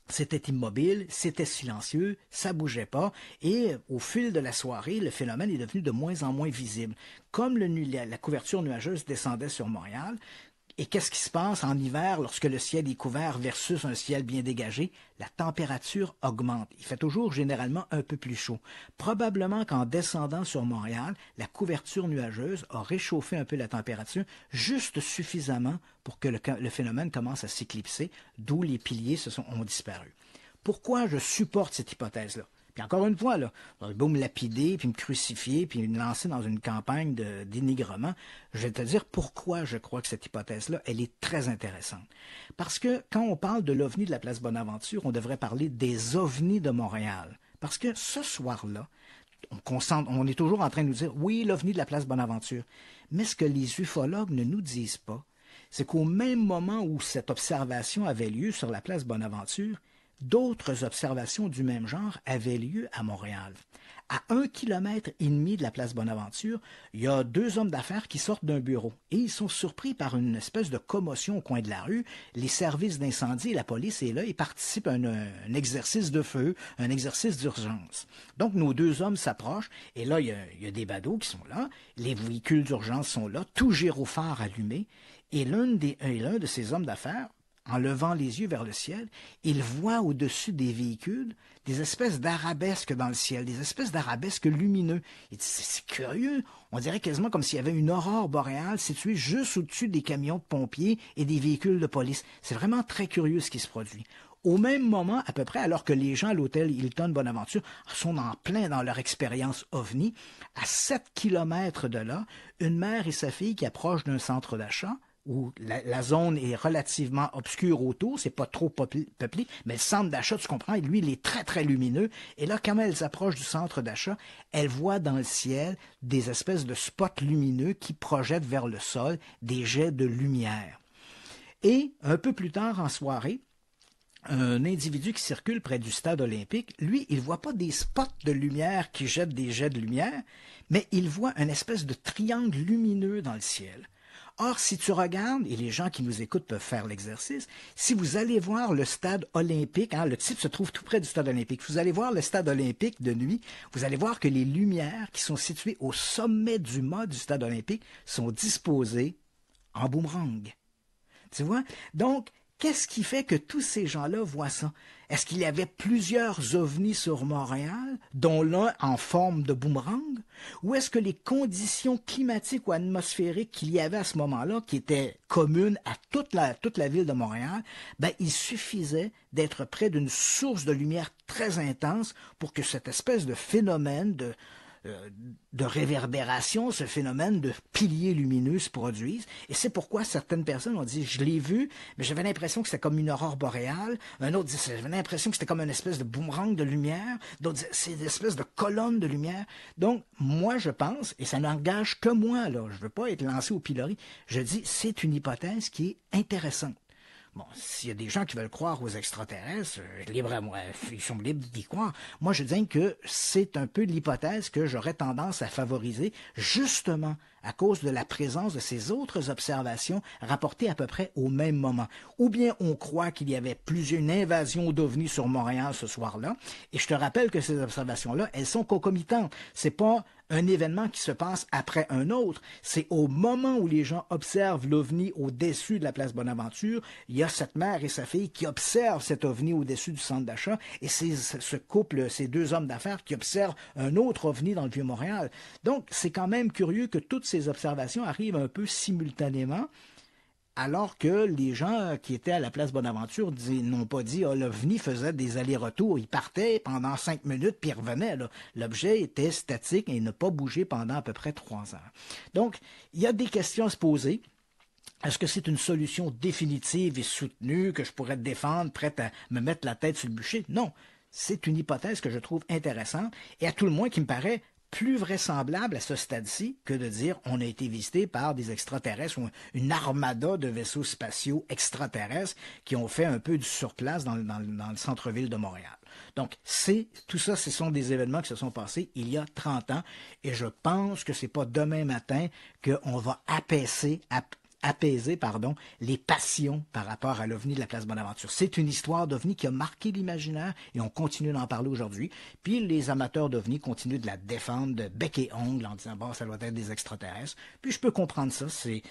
c'était immobile, c'était silencieux, ça bougeait pas, et au fil de la soirée, le phénomène est devenu de moins en moins visible. Comme la couverture nuageuse descendait sur Montréal, et qu'est-ce qui se passe en hiver lorsque le ciel est couvert versus un ciel bien dégagé? La température augmente. Il fait toujours généralement un peu plus chaud. Probablement qu'en descendant sur Montréal, la couverture nuageuse a réchauffé un peu la température, juste suffisamment pour que le phénomène commence à s'éclipser, d'où les piliers ont disparu. Pourquoi je supporte cette hypothèse-là? Puis encore une fois, là, on va beau me lapider, puis me crucifier, puis me lancer dans une campagne de dénigrement, je vais te dire pourquoi je crois que cette hypothèse-là, elle est très intéressante. Parce que quand on parle de l'OVNI de la place Bonaventure, on devrait parler des ovnis de Montréal. Parce que ce soir-là, on est toujours en train de nous dire, oui, l'OVNI de la place Bonaventure. Mais ce que les ufologues ne nous disent pas, c'est qu'au même moment où cette observation avait lieu sur la place Bonaventure, d'autres observations du même genre avaient lieu à Montréal. À 1,5 km de la place Bonaventure, il y a 2 hommes d'affaires qui sortent d'un bureau et ils sont surpris par une espèce de commotion au coin de la rue. Les services d'incendie et la police est là et participent à un exercice de feu, un exercice d'urgence. Donc nos 2 hommes s'approchent et là il y a des badauds qui sont là, les véhicules d'urgence sont là, tout gyrophare allumé et l'un de ces hommes d'affaires, en levant les yeux vers le ciel, il voit au-dessus des véhicules des espèces d'arabesques dans le ciel, des espèces d'arabesques lumineux. Il dit, c'est curieux, on dirait quasiment comme s'il y avait une aurore boréale située juste au-dessus des camions de pompiers et des véhicules de police. C'est vraiment très curieux ce qui se produit. Au même moment, à peu près, alors que les gens à l'hôtel Hilton Bonaventure sont en plein dans leur expérience OVNI, à 7 km de là, une mère et sa fille qui approchent d'un centre d'achat, où la zone est relativement obscure autour, c'est pas trop peuplé, mais le centre d'achat, tu comprends, lui, il est très, très lumineux. Et là, quand elles approchent du centre d'achat, elles voient dans le ciel des espèces de spots lumineux qui projettent vers le sol des jets de lumière. Et un peu plus tard en soirée, un individu qui circule près du stade olympique, lui, il ne voit pas des spots de lumière qui jettent des jets de lumière, mais il voit une espèce de triangle lumineux dans le ciel. Or, si tu regardes, et les gens qui nous écoutent peuvent faire l'exercice, si vous allez voir le stade olympique, le titre se trouve tout près du stade olympique, vous allez voir le stade olympique de nuit, vous allez voir que les lumières qui sont situées au sommet du mât du stade olympique sont disposées en boomerang. Tu vois? Donc, qu'est-ce qui fait que tous ces gens-là voient ça? Est-ce qu'il y avait plusieurs ovnis sur Montréal, dont l'un en forme de boomerang? Ou est-ce que les conditions climatiques ou atmosphériques qu'il y avait à ce moment-là, qui étaient communes à toute la ville de Montréal, il suffisait d'être près d'une source de lumière très intense pour que cette espèce de phénomène de réverbération, ce phénomène de piliers lumineux se produise. Et c'est pourquoi certaines personnes ont dit, je l'ai vu, mais j'avais l'impression que c'était comme une aurore boréale. Un autre dit, j'avais l'impression que c'était comme une espèce de boomerang de lumière. D'autres disent, c'est une espèce de colonne de lumière. Donc, moi, je pense, et ça n'engage que moi, là, je veux pas être lancé au pilori, je dis, c'est une hypothèse qui est intéressante. Bon, s'il y a des gens qui veulent croire aux extraterrestres, libre à moi, ils sont libres d'y croire. Moi, je dis que c'est un peu l'hypothèse que j'aurais tendance à favoriser, justement à cause de la présence de ces autres observations rapportées à peu près au même moment. Ou bien on croit qu'il y avait une invasion d'ovnis sur Montréal ce soir-là, et je te rappelle que ces observations-là, elles sont concomitantes. C'est pas un événement qui se passe après un autre. C'est au moment où les gens observent l'OVNI au-dessus de la place Bonaventure, il y a cette mère et sa fille qui observent cet OVNI au-dessus du centre d'achat, et c'est ce couple, ces 2 hommes d'affaires qui observent un autre OVNI dans le Vieux-Montréal. Donc, c'est quand même curieux que toutes ces observations arrivent un peu simultanément, alors que les gens qui étaient à la place Bonaventure n'ont pas dit l'OVNI faisait des allers-retours. Il partait pendant 5 minutes puis il revenait. L'objet était statique et n'a pas bougé pendant à peu près 3 heures. Donc, il y a des questions à se poser. Est-ce que c'est une solution définitive et soutenue que je pourrais défendre, prête à me mettre la tête sur le bûcher? Non. C'est une hypothèse que je trouve intéressante et à tout le moins qui me paraît plus vraisemblable à ce stade-ci que de dire on a été visité par des extraterrestres ou une armada de vaisseaux spatiaux extraterrestres qui ont fait un peu du surplace dans le centre-ville de Montréal. Donc, tout ça, ce sont des événements qui se sont passés il y a 30 ans et je pense que c'est pas demain matin qu'on va apaiser les passions par rapport à l'OVNI de la place Bonaventure. C'est une histoire d'OVNI qui a marqué l'imaginaire et on continue d'en parler aujourd'hui. Puis les amateurs d'OVNI continuent de la défendre de bec et ongle en disant « bon, ça doit être des extraterrestres ». Puis je peux comprendre ça. C'est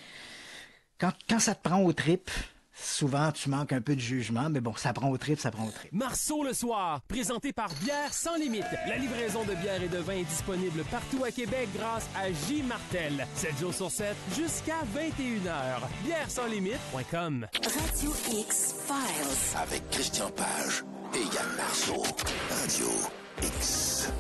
quand ça te prend aux tripes, souvent tu manques un peu de jugement, mais bon, ça prend aux tripes, ça prend aux tripes. Marceau le soir, présenté par Bière sans limite. La livraison de bière et de vin est disponible partout à Québec grâce à J. Martel. 7 jours sur 7, jusqu'à 21h. Bièresanslimite.com. Radio X Files. Avec Christian Page et Yann Marceau. Radio X.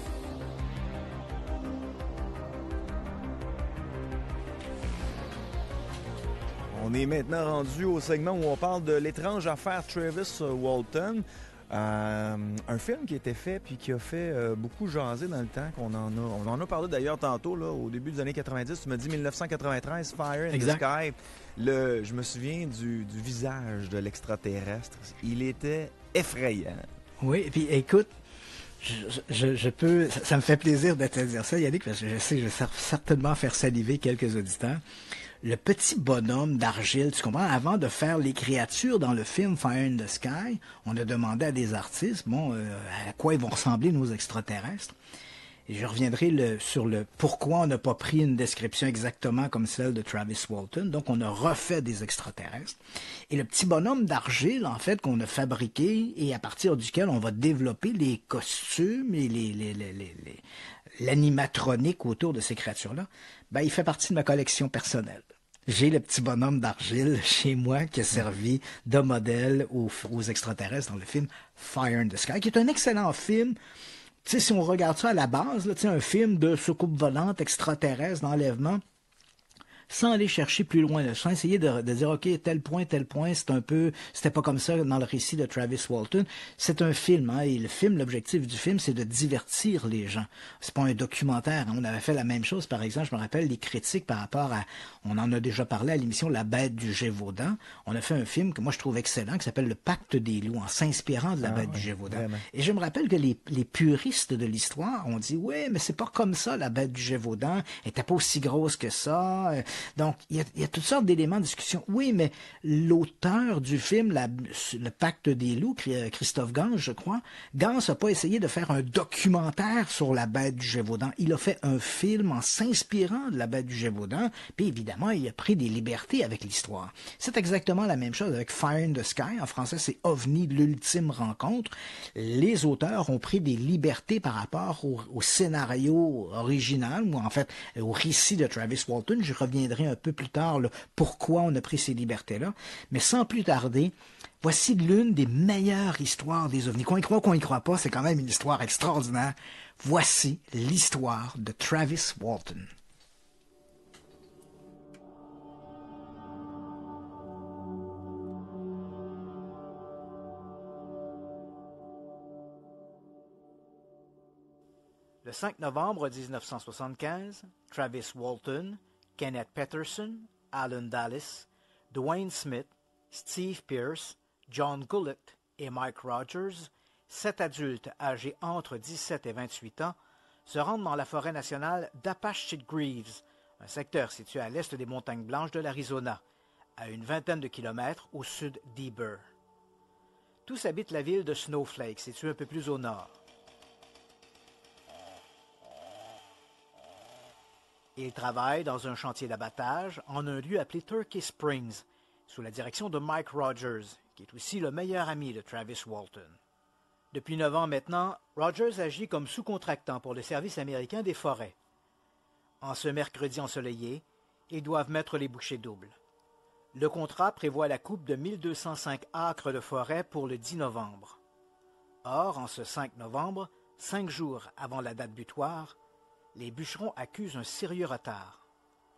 On est maintenant rendu au segment où on parle de l'étrange affaire Travis Walton. Un film qui a été fait puis qui a fait beaucoup jaser dans le temps. On en a parlé d'ailleurs tantôt, là, au début des années 90. Tu m'as dit 1993, Fire in the Sky. Je me souviens du visage de l'extraterrestre. Il était effrayant. Oui, et puis écoute, je peux... Ça me fait plaisir de te dire ça, Yannick, parce que je sais que je vais certainement faire saliver quelques auditeurs. Le petit bonhomme d'argile, tu comprends, avant de faire les créatures dans le film Fire in the Sky, on a demandé à des artistes, à quoi ils vont ressembler nos extraterrestres. Et je reviendrai sur le pourquoi on n'a pas pris une description exactement comme celle de Travis Walton. Donc, on a refait des extraterrestres. Et le petit bonhomme d'argile, en fait, qu'on a fabriqué et à partir duquel on va développer les costumes et l'animatronique autour de ces créatures-là, il fait partie de ma collection personnelle. J'ai le petit bonhomme d'argile chez moi qui a servi de modèle aux extraterrestres dans le film Fire in the Sky, qui est un excellent film. Tu sais, si on regarde ça à la base, là, un film de soucoupe volante extraterrestre, d'enlèvement, sans aller chercher plus loin, sans essayer de dire, OK, tel point, c'était pas comme ça dans le récit de Travis Walton. C'est un film, et le film, l'objectif du film, c'est de divertir les gens. C'est pas un documentaire, On avait fait la même chose, par exemple, je me rappelle les critiques par rapport à, on en a déjà parlé à l'émission La Bête du Gévaudan. On a fait un film que moi je trouve excellent, qui s'appelle Le Pacte des loups, en s'inspirant de La Bête du Gévaudan. Vraiment. Et je me rappelle que les puristes de l'histoire ont dit, ouais, mais c'est pas comme ça, La Bête du Gévaudan, elle était pas aussi grosse que ça. Donc, il y a toutes sortes d'éléments de discussion. Oui, mais l'auteur du film, Le Pacte des loups, Christophe Gans, je crois, Gans n'a pas essayé de faire un documentaire sur la Bête du Gévaudan. Il a fait un film en s'inspirant de la Bête du Gévaudan, puis évidemment, il a pris des libertés avec l'histoire. C'est exactement la même chose avec Fire in the Sky. En français, c'est OVNI, l'ultime rencontre. Les auteurs ont pris des libertés par rapport au scénario original, ou en fait, au récit de Travis Walton. Je reviendrai un peu plus tard pourquoi on a pris ces libertés-là. Mais sans plus tarder, voici l'une des meilleures histoires des ovnis. Qu'on y croit ou qu'on y croit pas, c'est quand même une histoire extraordinaire. Voici l'histoire de Travis Walton. Le 5 novembre 1975, Travis Walton, Kenneth Peterson, Alan Dallas, Dwayne Smith, Steve Pierce, John Gullett et Mike Rogers, 7 adultes âgés entre 17 et 28 ans, se rendent dans la forêt nationale d'Apache Greaves, un secteur situé à l'est des montagnes blanches de l'Arizona, à une vingtaine de kilomètres au sud d'Heber. Tous habitent la ville de Snowflake, située un peu plus au nord. Ils travaillent dans un chantier d'abattage en un lieu appelé Turkey Springs, sous la direction de Mike Rogers, qui est aussi le meilleur ami de Travis Walton. Depuis 9 ans maintenant, Rogers agit comme sous-contractant pour le Service américain des forêts. En ce mercredi ensoleillé, ils doivent mettre les bouchées doubles. Le contrat prévoit la coupe de 1205 acres de forêt pour le 10 novembre. Or, en ce 5 novembre, 5 jours avant la date butoir, les bûcherons accusent un sérieux retard.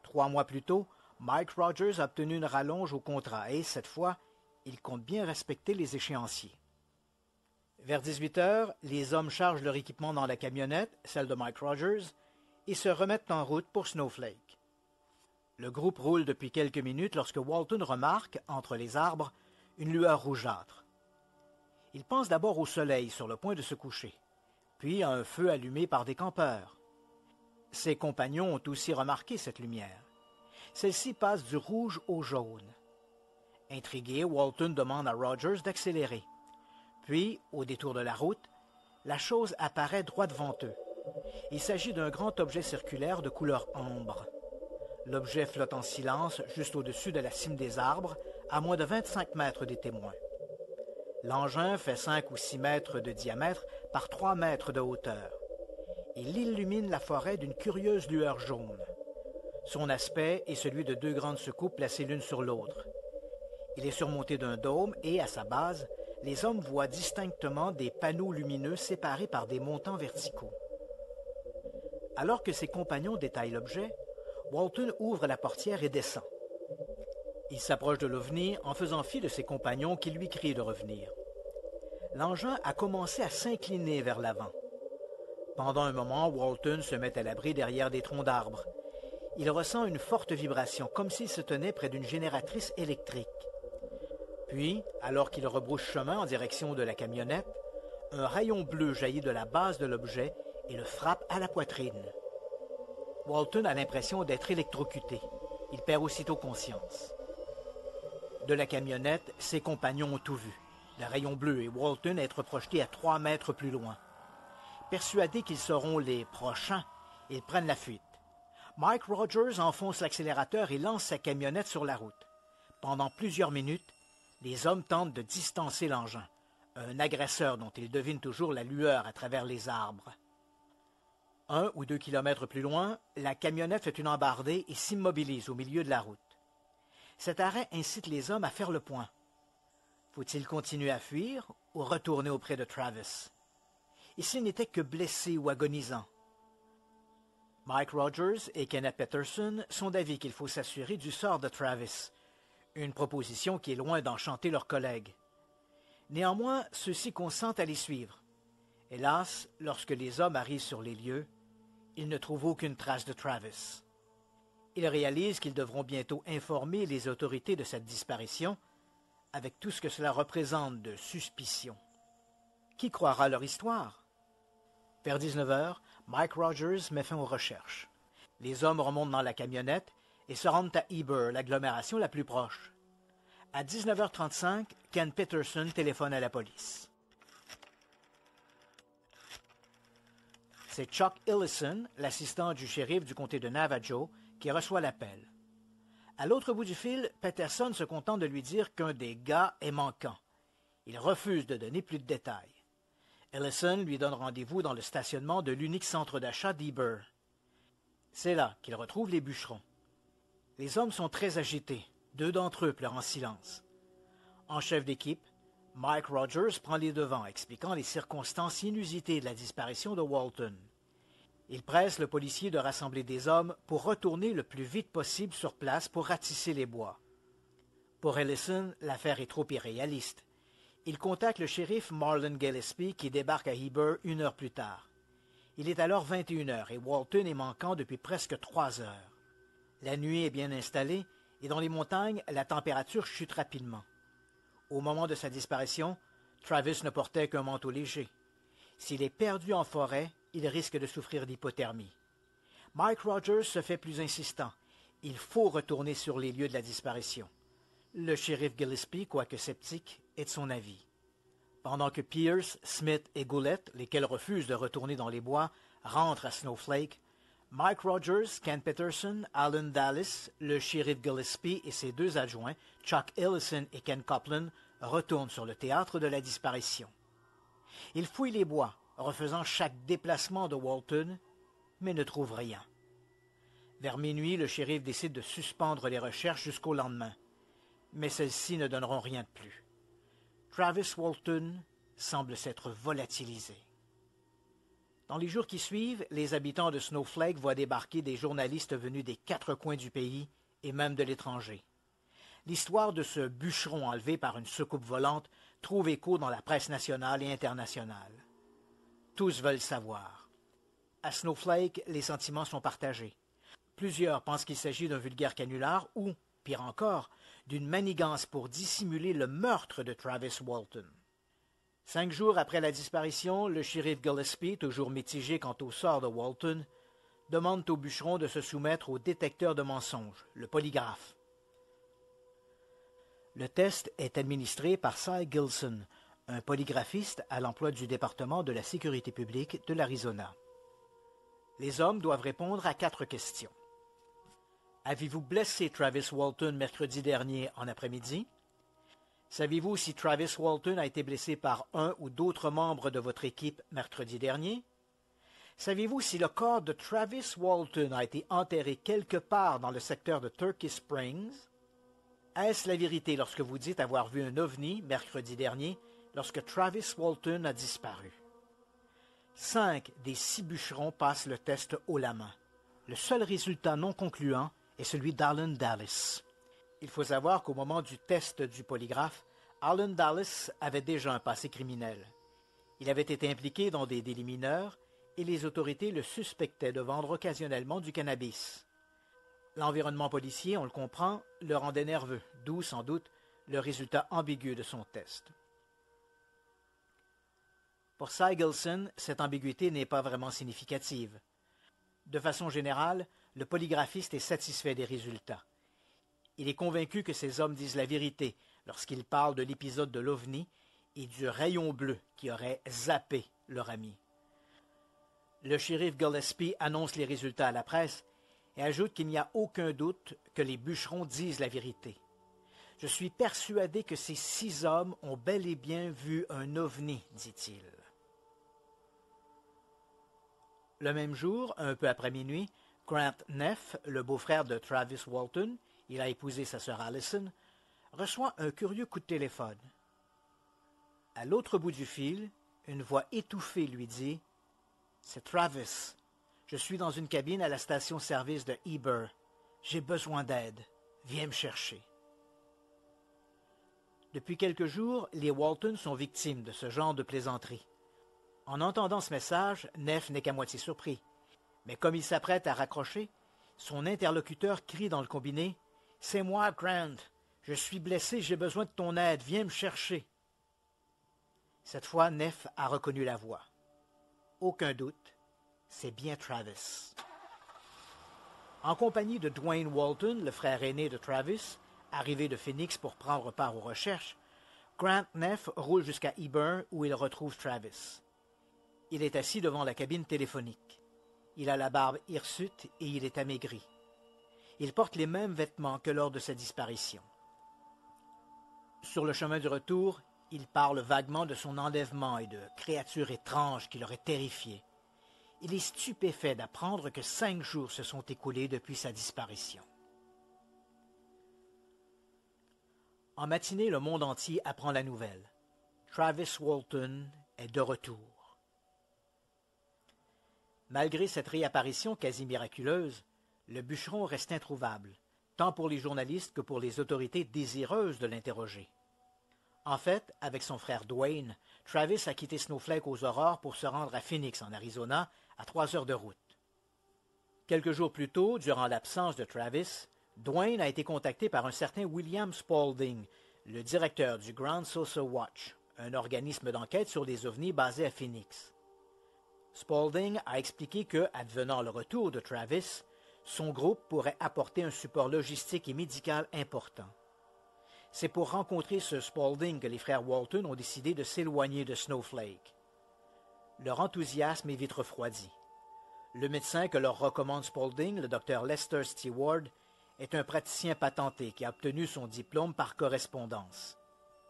3 mois plus tôt, Mike Rogers a obtenu une rallonge au contrat et, cette fois, il compte bien respecter les échéanciers. Vers 18 heures, les hommes chargent leur équipement dans la camionnette, celle de Mike Rogers, et se remettent en route pour Snowflake. Le groupe roule depuis quelques minutes lorsque Walton remarque, entre les arbres, une lueur rougeâtre. Il pense d'abord au soleil sur le point de se coucher, puis à un feu allumé par des campeurs. Ses compagnons ont aussi remarqué cette lumière. Celle-ci passe du rouge au jaune. Intrigué, Walton demande à Rogers d'accélérer. Puis, au détour de la route, la chose apparaît droit devant eux. Il s'agit d'un grand objet circulaire de couleur ambre. L'objet flotte en silence juste au-dessus de la cime des arbres, à moins de 25 mètres des témoins. L'engin fait 5 ou 6 mètres de diamètre par 3 mètres de hauteur. Il illumine la forêt d'une curieuse lueur jaune. Son aspect est celui de 2 grandes soucoupes placées l'une sur l'autre. Il est surmonté d'un dôme et, à sa base, les hommes voient distinctement des panneaux lumineux séparés par des montants verticaux. Alors que ses compagnons détaillent l'objet, Walton ouvre la portière et descend. Il s'approche de l'OVNI en faisant fi de ses compagnons qui lui crient de revenir. L'engin a commencé à s'incliner vers l'avant. Pendant un moment, Walton se met à l'abri derrière des troncs d'arbres. Il ressent une forte vibration, comme s'il se tenait près d'une génératrice électrique. Puis, alors qu'il rebrousse chemin en direction de la camionnette, un rayon bleu jaillit de la base de l'objet et le frappe à la poitrine. Walton a l'impression d'être électrocuté. Il perd aussitôt conscience. De la camionnette, ses compagnons ont tout vu. Le rayon bleu et Walton être projetés à 3 mètres plus loin. Persuadés qu'ils seront les prochains, ils prennent la fuite. Mike Rogers enfonce l'accélérateur et lance sa camionnette sur la route. Pendant plusieurs minutes, les hommes tentent de distancer l'engin, un agresseur dont ils devinent toujours la lueur à travers les arbres. 1 ou 2 kilomètres plus loin, la camionnette fait une embardée et s'immobilise au milieu de la route. Cet arrêt incite les hommes à faire le point. Faut-il continuer à fuir ou retourner auprès de Travis? Et s'il n'était que blessé ou agonisant? Mike Rogers et Kenneth Peterson sont d'avis qu'il faut s'assurer du sort de Travis, une proposition qui est loin d'enchanter leurs collègues. Néanmoins, ceux-ci consentent à les suivre. Hélas, lorsque les hommes arrivent sur les lieux, ils ne trouvent aucune trace de Travis. Ils réalisent qu'ils devront bientôt informer les autorités de cette disparition, avec tout ce que cela représente de suspicion. Qui croira leur histoire? Vers 19 heures, Mike Rogers met fin aux recherches. Les hommes remontent dans la camionnette et se rendent à Heber, l'agglomération la plus proche. À 19h35, Ken Peterson téléphone à la police. C'est Chuck Ellison, l'assistant du shérif du comté de Navajo, qui reçoit l'appel. À l'autre bout du fil, Peterson se contente de lui dire qu'un des gars est manquant. Il refuse de donner plus de détails. Ellison lui donne rendez-vous dans le stationnement de l'unique centre d'achat d'Heber. C'est là qu'il retrouve les bûcherons. Les hommes sont très agités. 2 d'entre eux pleurent en silence. En chef d'équipe, Mike Rogers prend les devants, expliquant les circonstances inusitées de la disparition de Walton. Il presse le policier de rassembler des hommes pour retourner le plus vite possible sur place pour ratisser les bois. Pour Ellison, l'affaire est trop irréaliste. Il contacte le shérif Marlon Gillespie qui débarque à Heber 1 heure plus tard. Il est alors 21 heures et Walton est manquant depuis presque 3 heures. La nuit est bien installée et dans les montagnes, la température chute rapidement. Au moment de sa disparition, Travis ne portait qu'un manteau léger. S'il est perdu en forêt, il risque de souffrir d'hypothermie. Mike Rogers se fait plus insistant. Il faut retourner sur les lieux de la disparition. Le shérif Gillespie, quoique sceptique, est de son avis. Pendant que Pierce, Smith et Goulet, lesquels refusent de retourner dans les bois, rentrent à Snowflake, Mike Rogers, Ken Peterson, Alan Dallas, le shérif Gillespie et ses 2 adjoints, Chuck Ellison et Ken Copeland, retournent sur le théâtre de la disparition. Ils fouillent les bois, refaisant chaque déplacement de Walton, mais ne trouvent rien. Vers minuit, le shérif décide de suspendre les recherches jusqu'au lendemain, mais celles-ci ne donneront rien de plus. Travis Walton semble s'être volatilisé. Dans les jours qui suivent, les habitants de Snowflake voient débarquer des journalistes venus des 4 coins du pays et même de l'étranger. L'histoire de ce bûcheron enlevé par une soucoupe volante trouve écho dans la presse nationale et internationale. Tous veulent savoir. À Snowflake, les sentiments sont partagés. Plusieurs pensent qu'il s'agit d'un vulgaire canular ou, pire encore, d'une manigance pour dissimuler le meurtre de Travis Walton. 5 jours après la disparition, le shérif Gillespie, toujours mitigé quant au sort de Walton, demande au bûcheron de se soumettre au détecteur de mensonges, le polygraphe. Le test est administré par Cy Gilson, un polygraphiste à l'emploi du département de la sécurité publique de l'Arizona. Les hommes doivent répondre à 4 questions. Avez-vous blessé Travis Walton mercredi dernier en après-midi? Savez-vous si Travis Walton a été blessé par un ou d'autres membres de votre équipe mercredi dernier? Savez-vous si le corps de Travis Walton a été enterré quelque part dans le secteur de Turkey Springs? Est-ce la vérité lorsque vous dites avoir vu un ovni mercredi dernier lorsque Travis Walton a disparu? 5 des 6 bûcherons passent le test haut la main. Le seul résultat non concluant est celui d'Alan Dallas. Il faut savoir qu'au moment du test du polygraphe, Alan Dallas avait déjà un passé criminel. Il avait été impliqué dans des délits mineurs et les autorités le suspectaient de vendre occasionnellement du cannabis. L'environnement policier, on le comprend, le rendait nerveux, d'où sans doute le résultat ambigu de son test. Pour Cy Gilson, cette ambiguïté n'est pas vraiment significative. De façon générale, le polygraphiste est satisfait des résultats. Il est convaincu que ces hommes disent la vérité lorsqu'ils parlent de l'épisode de l'OVNI et du rayon bleu qui aurait zappé leur ami. Le shérif Gillespie annonce les résultats à la presse et ajoute qu'il n'y a aucun doute que les bûcherons disent la vérité. « Je suis persuadé que ces 6 hommes ont bel et bien vu un ovni, dit-il. » Le même jour, un peu après minuit, Grant Neff, le beau-frère de Travis Walton, il a épousé sa sœur Allison, reçoit un curieux coup de téléphone. À l'autre bout du fil, une voix étouffée lui dit « C'est Travis. Je suis dans une cabine à la station-service de Heber. J'ai besoin d'aide. Viens me chercher. » Depuis quelques jours, les Walton sont victimes de ce genre de plaisanterie. En entendant ce message, Neff n'est qu'à moitié surpris. Mais comme il s'apprête à raccrocher, son interlocuteur crie dans le combiné « C'est moi, Grant. Je suis blessé, j'ai besoin de ton aide. Viens me chercher. » Cette fois, Neff a reconnu la voix. Aucun doute, c'est bien Travis. En compagnie de Dwayne Walton, le frère aîné de Travis, arrivé de Phoenix pour prendre part aux recherches, Grant Neff roule jusqu'à Heber où il retrouve Travis. Il est assis devant la cabine téléphonique. Il a la barbe hirsute et il est amaigri. Il porte les mêmes vêtements que lors de sa disparition. Sur le chemin du retour, il parle vaguement de son enlèvement et de créatures étranges qui l'auraient terrifié. Il est stupéfait d'apprendre que 5 jours se sont écoulés depuis sa disparition. En matinée, le monde entier apprend la nouvelle. Travis Walton est de retour. Malgré cette réapparition quasi miraculeuse, le bûcheron reste introuvable, tant pour les journalistes que pour les autorités désireuses de l'interroger. En fait, avec son frère Dwayne, Travis a quitté Snowflake aux aurores pour se rendre à Phoenix, en Arizona, à 3 heures de route. Quelques jours plus tôt, durant l'absence de Travis, Dwayne a été contacté par un certain William Spaulding, le directeur du Ground Saucer Watch, un organisme d'enquête sur les ovnis basé à Phoenix. Spaulding a expliqué que, advenant le retour de Travis, son groupe pourrait apporter un support logistique et médical important. C'est pour rencontrer ce Spaulding que les frères Walton ont décidé de s'éloigner de Snowflake. Leur enthousiasme est vite refroidi. Le médecin que leur recommande Spaulding, le docteur Lester Stewart, est un praticien patenté qui a obtenu son diplôme par correspondance.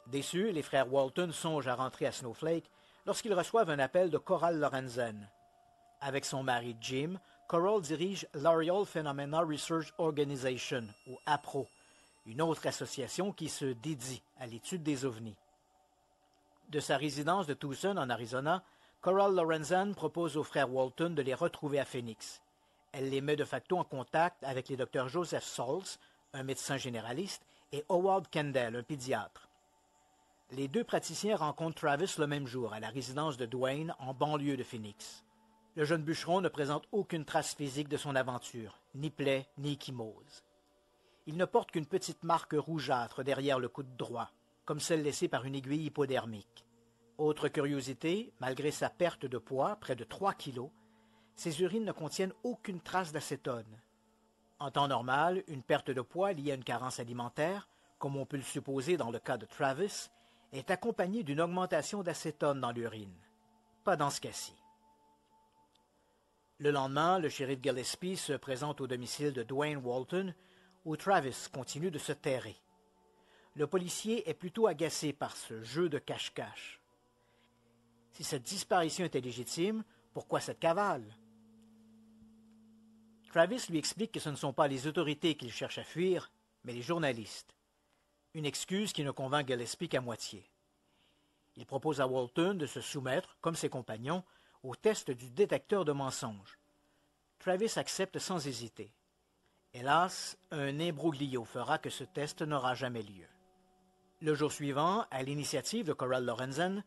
Déçus, les frères Walton songent à rentrer à Snowflake lorsqu'ils reçoivent un appel de Coral Lorenzen. Avec son mari Jim, Coral dirige l'Aerial Phenomena Research Organization, ou APRO, une autre association qui se dédie à l'étude des ovnis. De sa résidence de Tucson, en Arizona, Coral Lorenzen propose aux frères Walton de les retrouver à Phoenix. Elle les met de facto en contact avec les docteurs Joseph Saltz, un médecin généraliste, et Howard Kendall, un pédiatre. Les 2 praticiens rencontrent Travis le même jour à la résidence de Dwayne, en banlieue de Phoenix. Le jeune bûcheron ne présente aucune trace physique de son aventure, ni plaie, ni ecchymose. Il ne porte qu'une petite marque rougeâtre derrière le coude droit, comme celle laissée par une aiguille hypodermique. Autre curiosité, malgré sa perte de poids, près de 3 kilos, ses urines ne contiennent aucune trace d'acétone. En temps normal, une perte de poids liée à une carence alimentaire, comme on peut le supposer dans le cas de Travis, est accompagnée d'une augmentation d'acétone dans l'urine. Pas dans ce cas-ci. Le lendemain, le shérif Gillespie se présente au domicile de Dwayne Walton, où Travis continue de se terrer. Le policier est plutôt agacé par ce jeu de cache-cache. Si cette disparition était légitime, pourquoi cette cavale? Travis lui explique que ce ne sont pas les autorités qu'il cherche à fuir, mais les journalistes. Une excuse qui ne convainc Gillespie qu'à moitié. Il propose à Walton de se soumettre, comme ses compagnons, au test du détecteur de mensonges. Travis accepte sans hésiter. Hélas, un imbroglio fera que ce test n'aura jamais lieu. Le jour suivant, à l'initiative de Coral Lorenzen,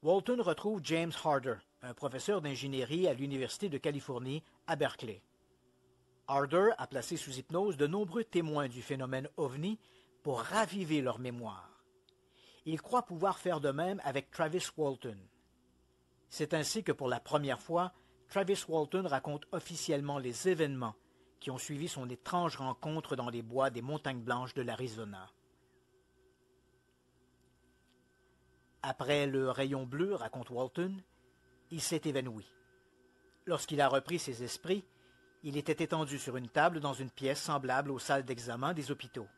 Walton retrouve James Harder, un professeur d'ingénierie à l'Université de Californie à Berkeley. Harder a placé sous hypnose de nombreux témoins du phénomène OVNI pour raviver leur mémoire. Il croit pouvoir faire de même avec Travis Walton. C'est ainsi que pour la première fois, Travis Walton raconte officiellement les événements qui ont suivi son étrange rencontre dans les bois des Montagnes Blanches de l'Arizona. Après le rayon bleu, raconte Walton, il s'est évanoui. Lorsqu'il a repris ses esprits, il était étendu sur une table dans une pièce semblable aux salles d'examen des hôpitaux.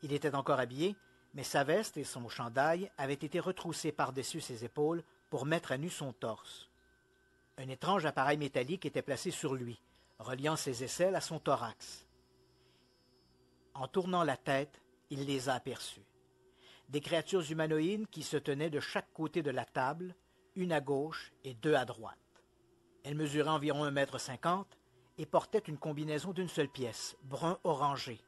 Il était encore habillé, mais sa veste et son chandail avaient été retroussés par-dessus ses épaules pour mettre à nu son torse. Un étrange appareil métallique était placé sur lui, reliant ses aisselles à son thorax. En tournant la tête, il les a aperçus. Des créatures humanoïdes qui se tenaient de chaque côté de la table, une à gauche et deux à droite. Elles mesuraient environ 1,50 m et portaient une combinaison d'une seule pièce, brun orangé.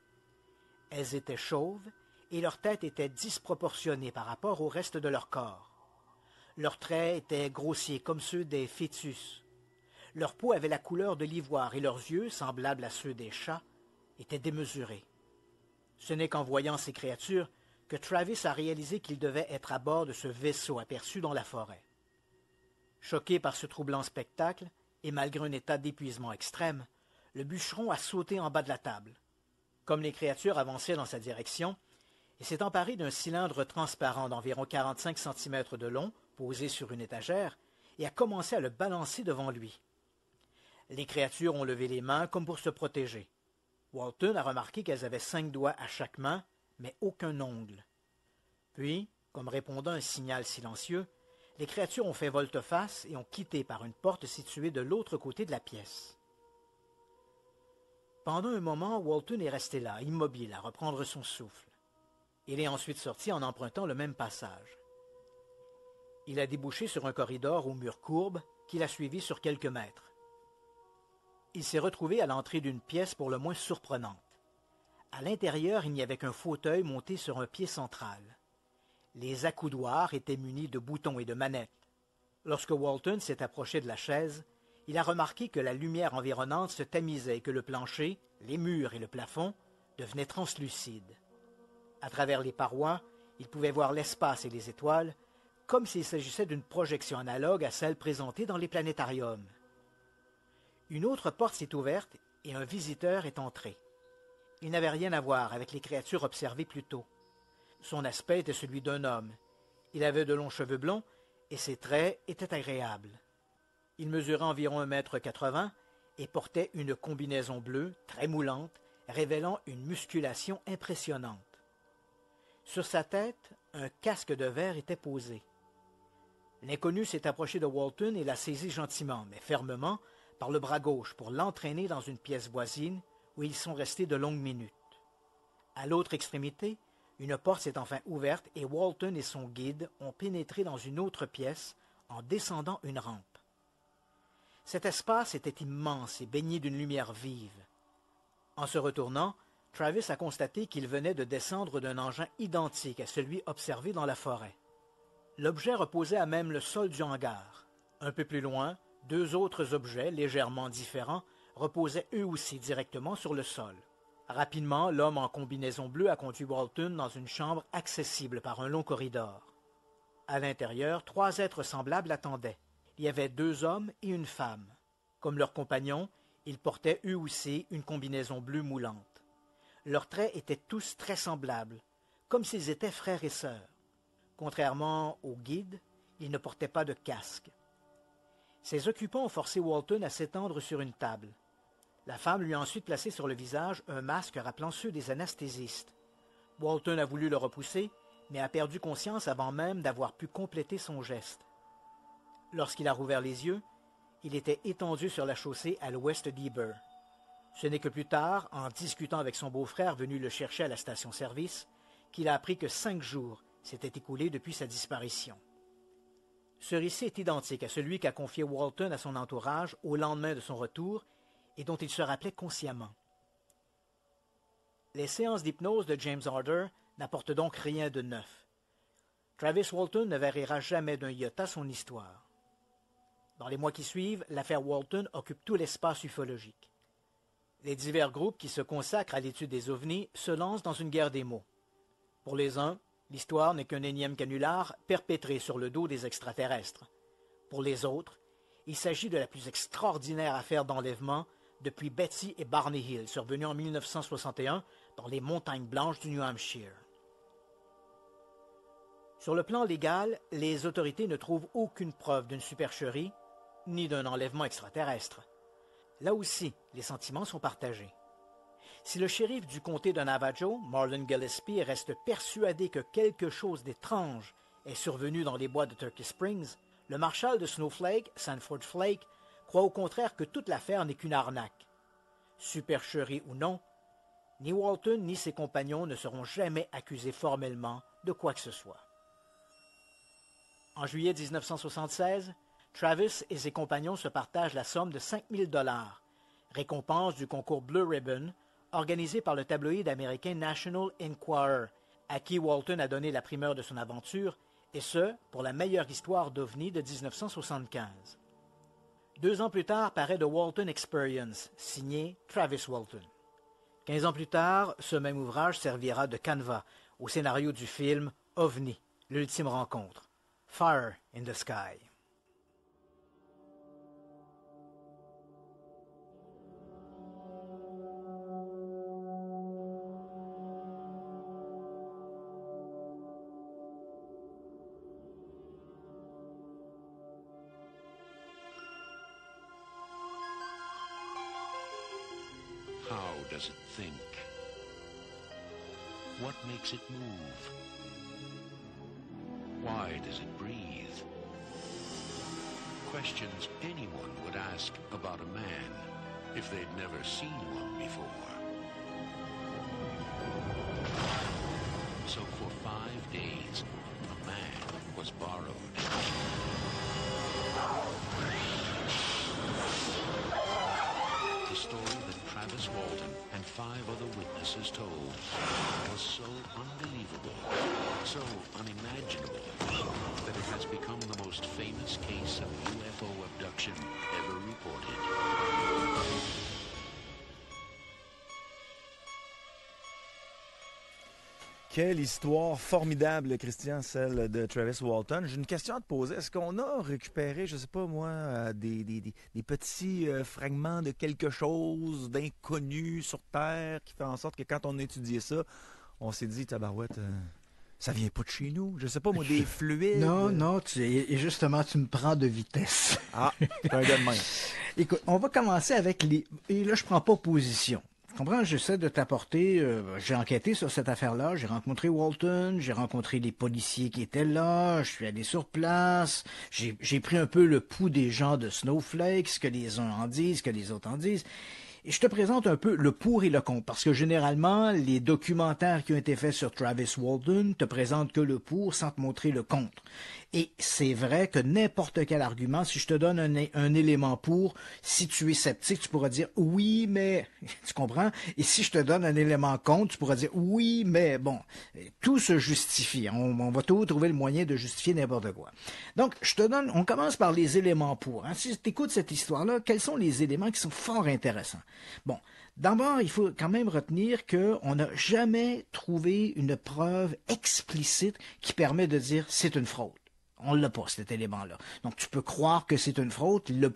Elles étaient chauves et leur tête était disproportionnée par rapport au reste de leur corps. Leurs traits étaient grossiers comme ceux des fœtus. Leur peau avait la couleur de l'ivoire et leurs yeux, semblables à ceux des chats, étaient démesurés. Ce n'est qu'en voyant ces créatures que Travis a réalisé qu'il devait être à bord de ce vaisseau aperçu dans la forêt. Choqué par ce troublant spectacle, et malgré un état d'épuisement extrême, le bûcheron a sauté en bas de la table. Comme les créatures avançaient dans sa direction, il s'est emparé d'un cylindre transparent d'environ 45 cm de long, posé sur une étagère, et a commencé à le balancer devant lui. Les créatures ont levé les mains comme pour se protéger. Walton a remarqué qu'elles avaient 5 doigts à chaque main, mais aucun ongle. Puis, comme répondant à un signal silencieux, les créatures ont fait volte-face et ont quitté par une porte située de l'autre côté de la pièce. Pendant un moment, Walton est resté là, immobile, à reprendre son souffle. Il est ensuite sorti en empruntant le même passage. Il a débouché sur un corridor aux murs courbes qu'il a suivi sur quelques mètres. Il s'est retrouvé à l'entrée d'une pièce pour le moins surprenante. À l'intérieur, il n'y avait qu'un fauteuil monté sur un pied central. Les accoudoirs étaient munis de boutons et de manettes. Lorsque Walton s'est approché de la chaise, il a remarqué que la lumière environnante se tamisait et que le plancher, les murs et le plafond devenaient translucides. À travers les parois, il pouvait voir l'espace et les étoiles, comme s'il s'agissait d'une projection analogue à celle présentée dans les planétariums. Une autre porte s'est ouverte et un visiteur est entré. Il n'avait rien à voir avec les créatures observées plus tôt. Son aspect était celui d'un homme. Il avait de longs cheveux blonds et ses traits étaient agréables. Il mesurait environ 1,80 m et portait une combinaison bleue, très moulante, révélant une musculation impressionnante. Sur sa tête, un casque de verre était posé. L'inconnu s'est approché de Walton et l'a saisi gentiment, mais fermement, par le bras gauche pour l'entraîner dans une pièce voisine où ils sont restés de longues minutes. À l'autre extrémité, une porte s'est enfin ouverte et Walton et son guide ont pénétré dans une autre pièce en descendant une rampe. Cet espace était immense et baigné d'une lumière vive. En se retournant, Travis a constaté qu'il venait de descendre d'un engin identique à celui observé dans la forêt. L'objet reposait à même le sol du hangar. Un peu plus loin, 2 autres objets légèrement différents reposaient eux aussi directement sur le sol. Rapidement, l'homme en combinaison bleue a conduit Walton dans une chambre accessible par un long corridor. À l'intérieur, 3 êtres semblables attendaient. Il y avait 2 hommes et une femme. Comme leurs compagnons, ils portaient eux aussi une combinaison bleue moulante. Leurs traits étaient tous très semblables, comme s'ils étaient frères et sœurs. Contrairement au guide, ils ne portaient pas de casque. Ses occupants ont forcé Walton à s'étendre sur une table. La femme lui a ensuite placé sur le visage un masque rappelant ceux des anesthésistes. Walton a voulu le repousser, mais a perdu conscience avant même d'avoir pu compléter son geste. Lorsqu'il a rouvert les yeux, il était étendu sur la chaussée à l'ouest d'Heber. Ce n'est que plus tard, en discutant avec son beau-frère venu le chercher à la station-service, qu'il a appris que 5 jours s'étaient écoulés depuis sa disparition. Ce récit est identique à celui qu'a confié Walton à son entourage au lendemain de son retour et dont il se rappelait consciemment. Les séances d'hypnose de James Harder n'apportent donc rien de neuf. Travis Walton ne variera jamais d'un iota son histoire. Dans les mois qui suivent, l'affaire Walton occupe tout l'espace ufologique. Les divers groupes qui se consacrent à l'étude des ovnis se lancent dans une guerre des mots. Pour les uns, l'histoire n'est qu'un énième canular perpétré sur le dos des extraterrestres. Pour les autres, il s'agit de la plus extraordinaire affaire d'enlèvement depuis Betsy et Barney Hill, survenue en 1961 dans les montagnes blanches du New Hampshire. Sur le plan légal, les autorités ne trouvent aucune preuve d'une supercherie ni d'un enlèvement extraterrestre. Là aussi, les sentiments sont partagés. Si le shérif du comté de Navajo, Marlon Gillespie, reste persuadé que quelque chose d'étrange est survenu dans les bois de Turkey Springs, le marshal de Snowflake, Sanford Flake, croit au contraire que toute l'affaire n'est qu'une arnaque. Supercherie ou non, ni Walton ni ses compagnons ne seront jamais accusés formellement de quoi que ce soit. En juillet 1976, Travis et ses compagnons se partagent la somme de 5 000 $, récompense du concours Blue Ribbon, organisé par le tabloïd américain National Enquirer, à qui Walton a donné la primeur de son aventure, et ce, pour la meilleure histoire d'OVNI de 1975. 2 ans plus tard paraît The Walton Experience, signé Travis Walton. 15 ans plus tard, ce même ouvrage servira de canevas au scénario du film OVNI, l'ultime rencontre, Fire in the Sky. How does it think? What makes it move? Why does it breathe? Questions anyone would ask about a man if they'd never seen one before. So for 5 days, a man was borrowed. The story that Travis Walton and 5 other witnesses told was so unbelievable, so unimaginable, that it has become the most famous case of UFO abduction ever reported. Quelle histoire formidable, Christian, celle de Travis Walton. J'ai une question à te poser. Est-ce qu'on a récupéré, je sais pas moi, des petits fragments de quelque chose d'inconnu sur Terre qui fait en sorte que quand on a étudié ça, on s'est dit, tabarouette, ça vient pas de chez nous? Je sais pas moi, des fluides? Non, et justement, tu me prends de vitesse. Ah, c'est un gars de même. Écoute, on va commencer avec les... Et là, je prends pas position. Tu comprends? J'essaie de t'apporter... j'ai enquêté sur cette affaire-là. J'ai rencontré Walton. J'ai rencontré les policiers qui étaient là. Je suis allé sur place. J'ai pris un peu le pouls des gens de Snowflake, ce que les uns en disent, ce que les autres en disent. je te présente un peu le pour et le contre, parce que généralement, les documentaires qui ont été faits sur Travis Walton te présentent que le pour sans te montrer le contre. Et c'est vrai que n'importe quel argument, si je te donne un élément pour, si tu es sceptique, tu pourras dire « oui, mais… » Tu comprends? Et si je te donne un élément contre, tu pourras dire « oui, mais… » Bon, tout se justifie. On va toujours trouver le moyen de justifier n'importe quoi. Donc, on commence par les éléments pour. Hein. Si tu écoutes cette histoire-là, quels sont les éléments qui sont fort intéressants? Bon, d'abord, il faut quand même retenir qu'on n'a jamais trouvé une preuve explicite qui permet de dire c'est une fraude. On l'a pas, cet élément-là. Donc, tu peux croire que c'est une fraude, le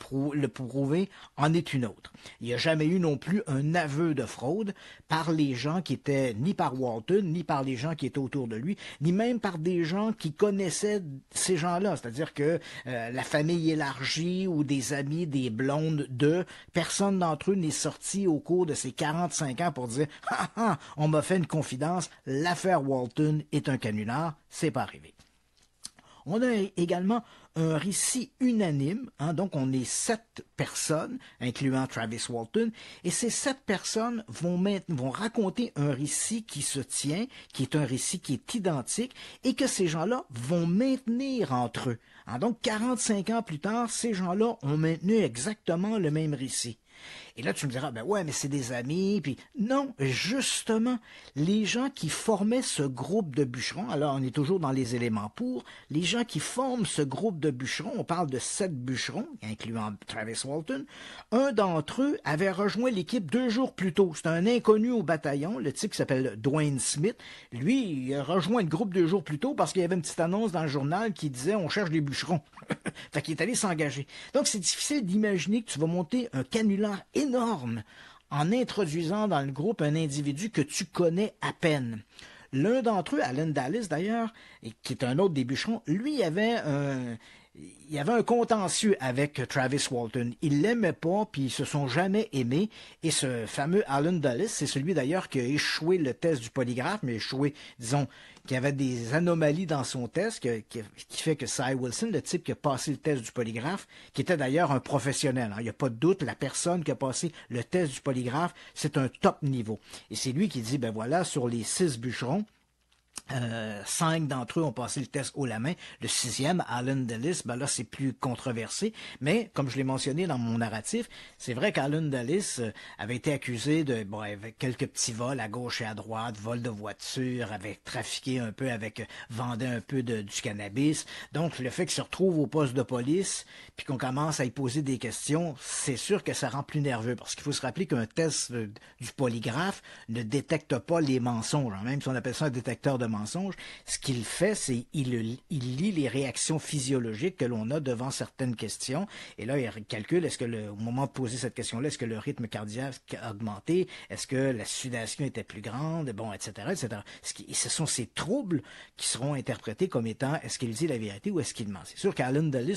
prouver en est une autre. Il n'y a jamais eu non plus un aveu de fraude par les gens qui étaient, ni par Walton, ni par les gens qui étaient autour de lui, ni même par des gens qui connaissaient ces gens-là. C'est-à-dire que la famille élargie ou des amis, des blondes personne d'entre eux n'est sorti au cours de ces 45 ans pour dire « Ah ah, on m'a fait une confidence, l'affaire Walton est un canular, c'est pas arrivé ». On a également un récit unanime, hein, donc on est 7 personnes, incluant Travis Walton, et ces 7 personnes vont raconter un récit qui se tient, qui est un récit qui est identique, et que ces gens-là vont maintenir entre eux. Hein, donc 45 ans plus tard, ces gens-là ont maintenu exactement le même récit. Et là, tu me diras, ben ouais, mais c'est des amis, puis non, justement, les gens qui formaient ce groupe de bûcherons, alors on est toujours dans les éléments pour, les gens qui forment ce groupe de bûcherons, on parle de 7 bûcherons, incluant Travis Walton, un d'entre eux avait rejoint l'équipe 2 jours plus tôt. C'est un inconnu au bataillon, le type qui s'appelle Dwayne Smith. Lui, il a rejoint le groupe 2 jours plus tôt parce qu'il y avait une petite annonce dans le journal qui disait « On cherche des bûcherons ». Fait qu'il est allé s'engager. Donc, c'est difficile d'imaginer que tu vas monter un canular énorme en introduisant dans le groupe un individu que tu connais à peine. L'un d'entre eux, Alan Dallis d'ailleurs, qui est un autre des bûcherons, lui, il avait un contentieux avec Travis Walton. Il l'aimait pas, puis ils se sont jamais aimés. Et ce fameux Alan Dulles, c'est celui d'ailleurs qui a échoué le test du polygraphe, mais échoué, disons, qui avait des anomalies dans son test, qui fait que Cy Wilson, le type qui a passé le test du polygraphe, qui était d'ailleurs un professionnel, hein, il n'y a pas de doute, la personne qui a passé le test du polygraphe, c'est un top niveau. Et c'est lui qui dit, ben voilà, sur les 6 bûcherons, 5 d'entre eux ont passé le test haut la main. Le 6e, Alan Dulles, ben là, c'est plus controversé. Mais, comme je l'ai mentionné dans mon narratif, c'est vrai qu'Alan Dulles avait été accusé avec quelques petits vols à gauche et à droite, vol de voiture, avait trafiqué un peu vendait un peu du cannabis. Donc, le fait qu'il se retrouve au poste de police, puis qu'on commence à y poser des questions, c'est sûr que ça rend plus nerveux. Parce qu'il faut se rappeler qu'un test du polygraphe ne détecte pas les mensonges. Même si on appelle ça un détecteur de mensonges, ce qu'il fait, c'est il lit les réactions physiologiques que l'on a devant certaines questions, et là, il calcule, au moment de poser cette question-là, est-ce que le rythme cardiaque a augmenté, est-ce que la sudation était plus grande, bon, etc., etc. Ce sont ces troubles qui seront interprétés comme étant, est-ce qu'il dit la vérité ou est-ce qu'il ment? C'est sûr qu'Alan Dulles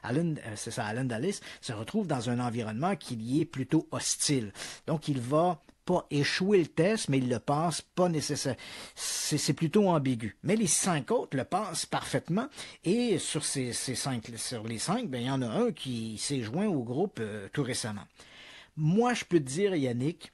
Alan Dulles se retrouve dans un environnement qui lui est plutôt hostile. Donc, il va pas échouer le test, mais il le passe pas nécessaire. C'est plutôt ambigu. Mais les 5 autres le passent parfaitement, et sur les 5, ben, il y en a un qui s'est joint au groupe tout récemment. Moi, je peux te dire, Yannick,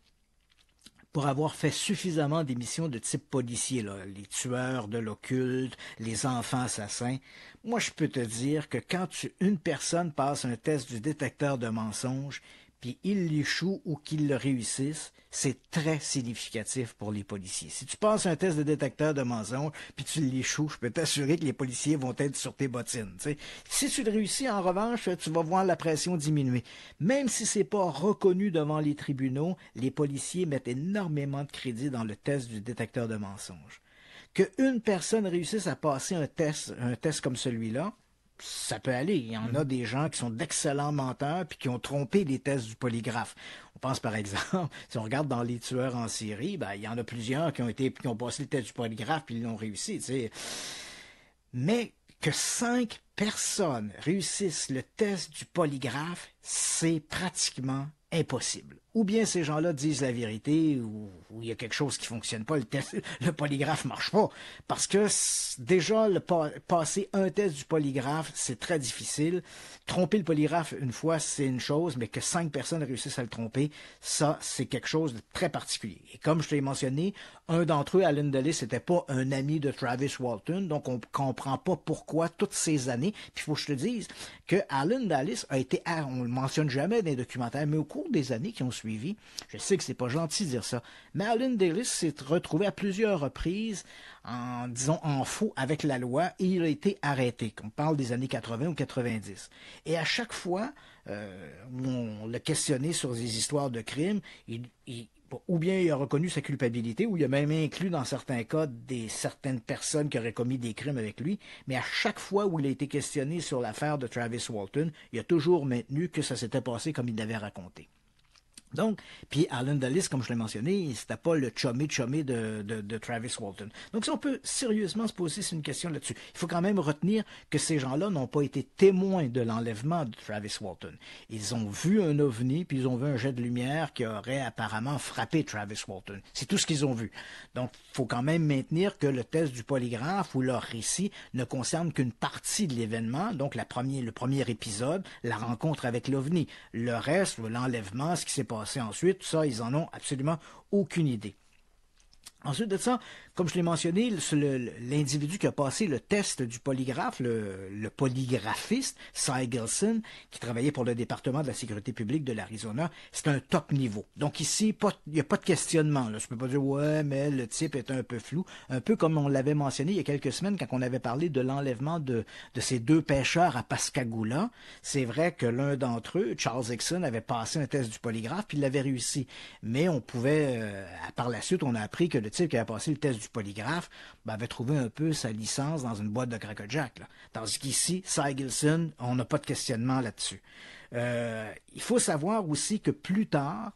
pour avoir fait suffisamment d'émissions de type policier, là, les tueurs de l'occulte, les enfants assassins, moi, je peux te dire que quand une personne passe un test du détecteur de mensonges, puis il l'échoue ou qu'il le réussisse, c'est très significatif pour les policiers. Si tu passes un test de détecteur de mensonges, puis tu l'échoues, je peux t'assurer que les policiers vont être sur tes bottines. T'sais. Si tu le réussis, en revanche, tu vas voir la pression diminuer. Même si c'est pas reconnu devant les tribunaux, les policiers mettent énormément de crédit dans le test du détecteur de mensonges. Qu'une personne réussisse à passer un test comme celui-là, ça peut aller. Il y en a des gens qui sont d'excellents menteurs puis qui ont trompé les tests du polygraphe. On pense par exemple, si on regarde dans les tueurs en série, ben, il y en a plusieurs qui ont passé le test du polygraphe puis ils l'ont réussi. T'sais. Mais que 5 personnes réussissent le test du polygraphe, c'est pratiquement impossible. ou bien ces gens-là disent la vérité, ou il y a quelque chose qui fonctionne pas, le polygraphe marche pas. Parce que déjà, passer un test du polygraphe, c'est très difficile. Tromper le polygraphe une fois, c'est une chose, mais que 5 personnes réussissent à le tromper, ça, c'est quelque chose de très particulier. Et comme je te l'ai mentionné, un d'entre eux, Alan Dulles, n'était pas un ami de Travis Walton, donc on comprend pas pourquoi toutes ces années. Puis il faut que je te dise que Alan Dulles a été, on le mentionne jamais dans les documentaires, mais au cours des années qui ont suivi, je sais que c'est pas gentil de dire ça, mais Alan Dulles s'est retrouvé à plusieurs reprises en faux avec la loi et il a été arrêté. On parle des années 80 ou 90. Et à chaque fois, on l'a questionné sur des histoires de crimes, ou bien il a reconnu sa culpabilité, ou il a même inclus dans certains cas certaines personnes qui auraient commis des crimes avec lui, mais à chaque fois où il a été questionné sur l'affaire de Travis Walton, il a toujours maintenu que ça s'était passé comme il l'avait raconté. Donc, puis Alan Dulles, comme je l'ai mentionné, c'était pas le chummy de Travis Walton. Donc, si on peut sérieusement se poser une question là-dessus, il faut quand même retenir que ces gens-là n'ont pas été témoins de l'enlèvement de Travis Walton. Ils ont vu un ovni, puis ils ont vu un jet de lumière qui aurait apparemment frappé Travis Walton. C'est tout ce qu'ils ont vu. Donc, il faut quand même maintenir que le test du polygraphe ou leur récit ne concerne qu'une partie de l'événement, donc le premier épisode, la rencontre avec l'ovni. Le reste, l'enlèvement, ce qui s'est passé ensuite, tout ça, ils en ont absolument aucune idée. Ensuite de ça, comme je l'ai mentionné, l'individu qui a passé le test du polygraphe, le polygraphiste, Cy Gilson, qui travaillait pour le département de la sécurité publique de l'Arizona, c'est un top niveau. Donc ici, il n'y a pas de questionnement. Là. Je ne peux pas dire, ouais, mais le type est un peu flou. Un peu comme on l'avait mentionné il y a quelques semaines quand on avait parlé de l'enlèvement de ces 2 pêcheurs à Pascagoula. C'est vrai que l'un d'entre eux, Charles Hickson, avait passé un test du polygraphe, puis il l'avait réussi. Mais on pouvait, par la suite, on a appris que le type qui avait passé le test du polygraphe avait trouvé un peu sa licence dans une boîte de Cracker Jack. Là. Tandis qu'ici, Cy Gilson, on n'a pas de questionnement là-dessus. Il faut savoir aussi que plus tard,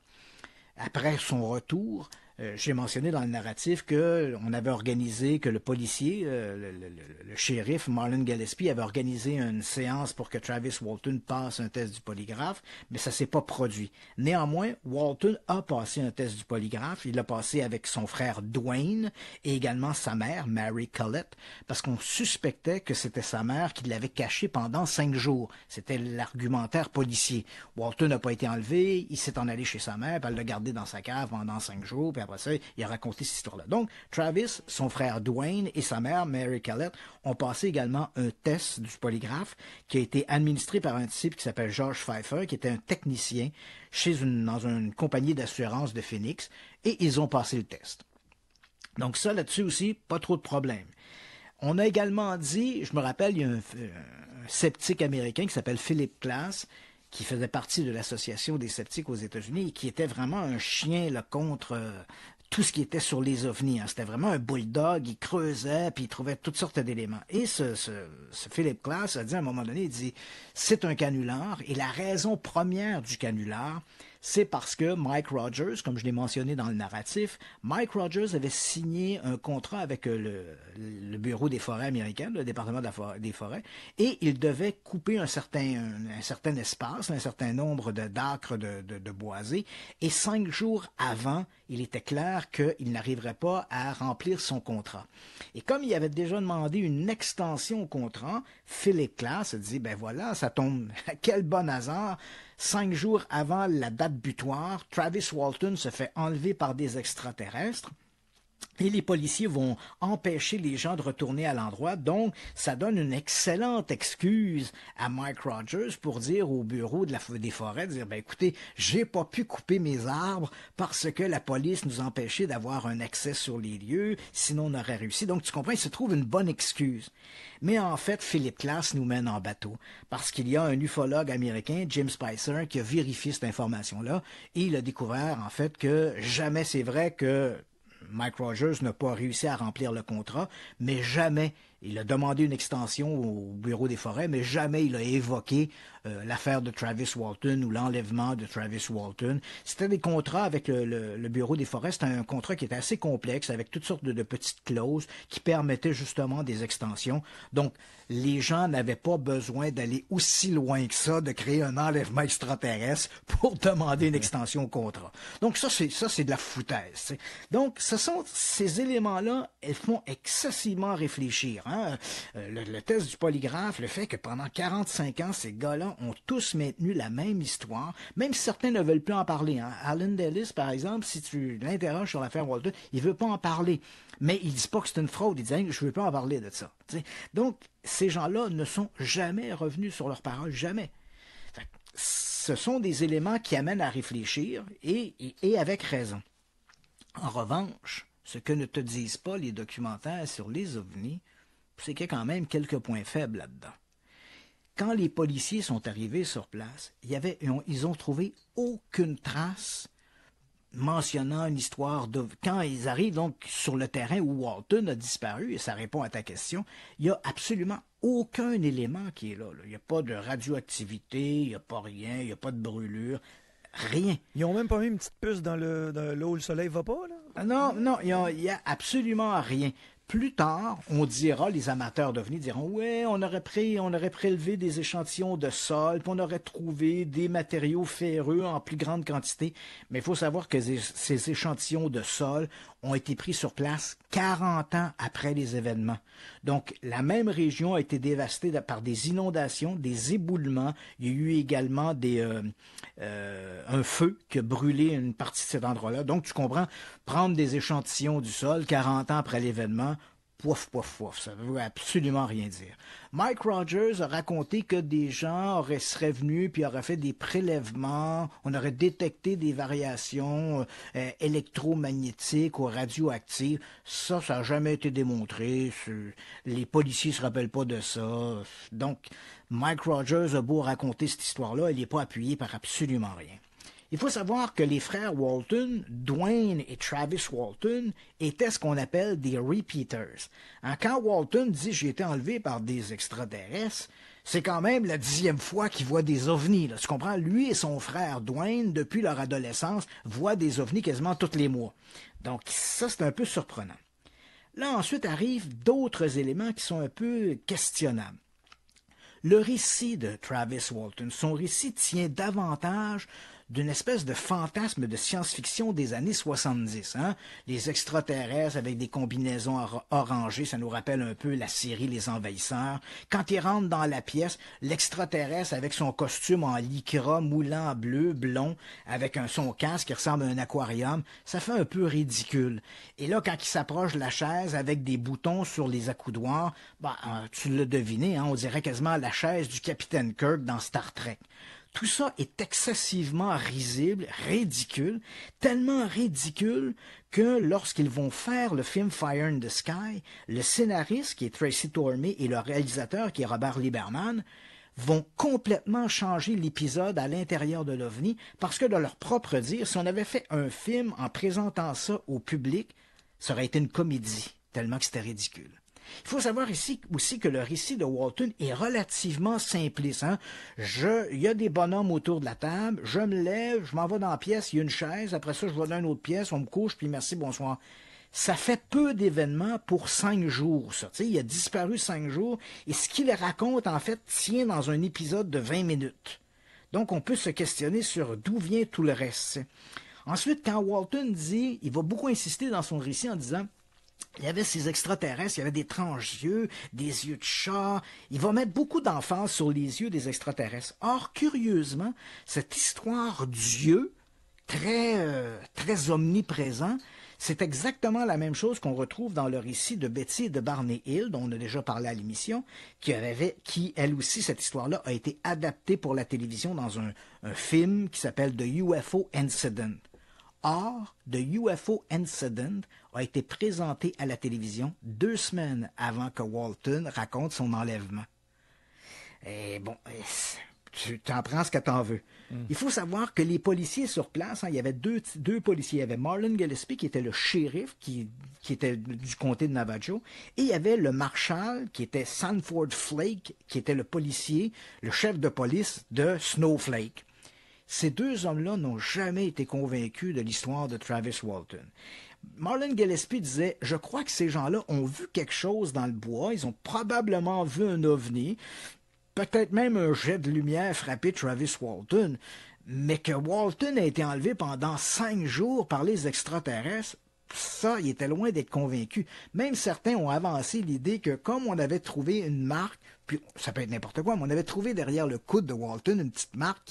après son retour, j'ai mentionné dans le narratif qu'on avait organisé, que le policier, le shérif Marlon Gillespie avait organisé une séance pour que Travis Walton passe un test du polygraphe, mais ça ne s'est pas produit. Néanmoins, Walton a passé un test du polygraphe. Il l'a passé avec son frère Dwayne et également sa mère, Mary Collette, parce qu'on suspectait que c'était sa mère qui l'avait caché pendant 5 jours. C'était l'argumentaire policier. Walton n'a pas été enlevé, il s'est en allé chez sa mère, puis elle l'a gardé dans sa cave pendant 5 jours, puis après ça, il a raconté cette histoire-là. Donc, Travis, son frère Dwayne et sa mère, Mary Collette, ont passé également un test du polygraphe qui a été administré par un type qui s'appelle George Pfeiffer, qui était un technicien dans une compagnie d'assurance de Phoenix, et ils ont passé le test. Donc ça, là-dessus aussi, pas trop de problème. On a également dit, je me rappelle, il y a un sceptique américain qui s'appelle Philip Klass, qui faisait partie de l'association des sceptiques aux États-Unis et qui était vraiment un chien là, contre tout ce qui était sur les ovnis. Hein. C'était vraiment un bulldog, il creusait, puis il trouvait toutes sortes d'éléments. Et ce Philip Klass a dit à un moment donné, il dit, c'est un canular, et la raison première du canular, c'est parce que Mike Rogers, comme je l'ai mentionné dans le narratif, Mike Rogers avait signé un contrat avec le Bureau des forêts américain, le département des forêts, et il devait couper un certain espace, un certain nombre d'acres de boisés, et 5 jours avant, il était clair qu'il n'arriverait pas à remplir son contrat. Et comme il avait déjà demandé une extension au contrat, Philip Klass a dit, ben voilà, ça tombe, quel bon hasard, 5 jours avant la date butoir, Travis Walton se fait enlever par des extraterrestres. Et les policiers vont empêcher les gens de retourner à l'endroit. Donc, ça donne une excellente excuse à Mike Rogers pour dire au bureau des forêts, dire, ben écoutez, j'ai pas pu couper mes arbres parce que la police nous empêchait d'avoir un accès sur les lieux, sinon on aurait réussi. Donc, tu comprends, il se trouve une bonne excuse. Mais en fait, Philip Klass nous mène en bateau parce qu'il y a un ufologue américain, Jim Spicer, qui a vérifié cette information-là et il a découvert, en fait, que jamais c'est vrai que Mike Rogers n'a pas réussi à remplir le contrat, mais jamais Il a demandé une extension au Bureau des forêts, mais jamais il a évoqué l'affaire de Travis Walton ou l'enlèvement de Travis Walton. C'était des contrats avec le Bureau des forêts. C'était un contrat qui était assez complexe, avec toutes sortes de petites clauses qui permettaient justement des extensions. Donc, les gens n'avaient pas besoin d'aller aussi loin que ça, de créer un enlèvement extraterrestre pour demander une extension au contrat. Donc, ça, c'est de la foutaise. T'sais. Donc, ces éléments-là, elles font excessivement réfléchir. Hein? Le test du polygraphe, le fait que pendant 45 ans, ces gars-là ont tous maintenu la même histoire, même si certains ne veulent plus en parler. Hein? Alan Dulles, par exemple, si tu l'interroges sur l'affaire Walton, il veut pas en parler. Mais ils disent pas que c'est une fraude, ils disent « je veux pas en parler de ça ». T'sais. Donc, ces gens-là ne sont jamais revenus sur leurs paroles, jamais. Ce sont des éléments qui amènent à réfléchir, et avec raison. En revanche, ce que ne te disent pas les documentaires sur les ovnis, c'est qu'il y a quand même quelques points faibles là-dedans. Quand les policiers sont arrivés sur place, ils ont trouvé aucune trace mentionnant une histoire de... Quand ils arrivent donc sur le terrain où Walton a disparu, et ça répond à ta question, il n'y a absolument aucun élément qui est là. Il n'y a pas de radioactivité, il n'y a pas rien, il n'y a pas de brûlure, rien. Ils n'ont même pas mis une petite puce dans l'eau où le soleil va pas, là? Non, il n'y a absolument rien. Plus tard, on dira, les amateurs d'ovnis diront « ouais, on aurait prélevé des échantillons de sol, puis on aurait trouvé des matériaux ferreux en plus grande quantité. » Mais il faut savoir que ces échantillons de sol ont été pris sur place 40 ans après les événements. Donc, la même région a été dévastée par des inondations, des éboulements. Il y a eu également un feu qui a brûlé une partie de cet endroit-là. Donc, tu comprends, prendre des échantillons du sol 40 ans après l'événement, pouf, pouf, pouf, ça ne veut absolument rien dire. Mike Rogers a raconté que des gens seraient venus puis auraient fait des prélèvements, on aurait détecté des variations électromagnétiques ou radioactives. Ça n'a jamais été démontré. Les policiers ne se rappellent pas de ça. Donc, Mike Rogers a beau raconter cette histoire-là, elle n'est pas appuyée par absolument rien. Il faut savoir que les frères Walton, Dwayne et Travis Walton, étaient ce qu'on appelle des repeaters. Quand Walton dit « j'ai été enlevé par des extraterrestres », c'est quand même la 10e fois qu'il voit des ovnis. Là. Tu comprends? Lui et son frère Dwayne, depuis leur adolescence, voient des ovnis quasiment tous les mois. Donc ça, c'est un peu surprenant. Là, ensuite, arrivent d'autres éléments qui sont un peu questionnables. Le récit de Travis Walton, son récit tient davantage d'une espèce de fantasme de science-fiction des années 70. Hein? Les extraterrestres avec des combinaisons orangées, ça nous rappelle un peu la série Les Envahisseurs. Quand ils rentrent dans la pièce, l'extraterrestre avec son costume en lycra moulant bleu, blond, avec son casque qui ressemble à un aquarium, ça fait un peu ridicule. Et là, quand il s'approche de la chaise avec des boutons sur les accoudoirs, tu l'as deviné, hein, on dirait quasiment la chaise du capitaine Kirk dans Star Trek. Tout ça est excessivement risible, ridicule, tellement ridicule que lorsqu'ils vont faire le film Fire in the Sky, le scénariste, qui est Tracy Tormé, et le réalisateur, qui est Robert Lieberman, vont complètement changer l'épisode à l'intérieur de l'OVNI, parce que de leur propre dire, si on avait fait un film en présentant ça au public, ça aurait été une comédie, tellement que c'était ridicule. Il faut savoir ici aussi que le récit de Walton est relativement simpliste. Hein? Il y a des bonhommes autour de la table, je me lève, je m'en vais dans la pièce, il y a une chaise, après ça je vais dans une autre pièce, on me couche, puis merci, bonsoir. Ça fait peu d'événements pour 5 jours, ça. Tu sais, il a disparu 5 jours, et ce qu'il raconte, en fait, tient dans un épisode de 20 minutes. Donc on peut se questionner sur d'où vient tout le reste. Ensuite, quand Walton dit, il va beaucoup insister dans son récit en disant... Il y avait ces extraterrestres, il y avait d'étranges yeux, des yeux de chat. Il va mettre beaucoup d'emphase sur les yeux des extraterrestres. Or, curieusement, cette histoire d'yeux, très omniprésent, c'est exactement la même chose qu'on retrouve dans le récit de Betty et de Barney Hill, dont on a déjà parlé à l'émission, qui, elle aussi, cette histoire-là, a été adaptée pour la télévision dans un film qui s'appelle The UFO Incident. Or, The UFO Incident a été présenté à la télévision 2 semaines avant que Walton raconte son enlèvement. Et bon, tu t'en prends ce que t'en veux. Il faut savoir que les policiers sur place, il y avait deux policiers. Il y avait Marlon Gillespie, qui était le shérif, qui était du comté de Navajo, et il y avait le marshal, qui était Sanford Flake, qui était le policier, le chef de police de Snowflake. Ces deux hommes-là n'ont jamais été convaincus de l'histoire de Travis Walton. Marlon Gillespie disait « Je crois que ces gens-là ont vu quelque chose dans le bois, ils ont probablement vu un ovni, peut-être même un jet de lumière frapper Travis Walton, mais que Walton a été enlevé pendant 5 jours par les extraterrestres, ça, il était loin d'être convaincu. Même certains ont avancé l'idée que comme on avait trouvé une marque, puis ça peut être n'importe quoi, mais on avait trouvé derrière le coude de Walton une petite marque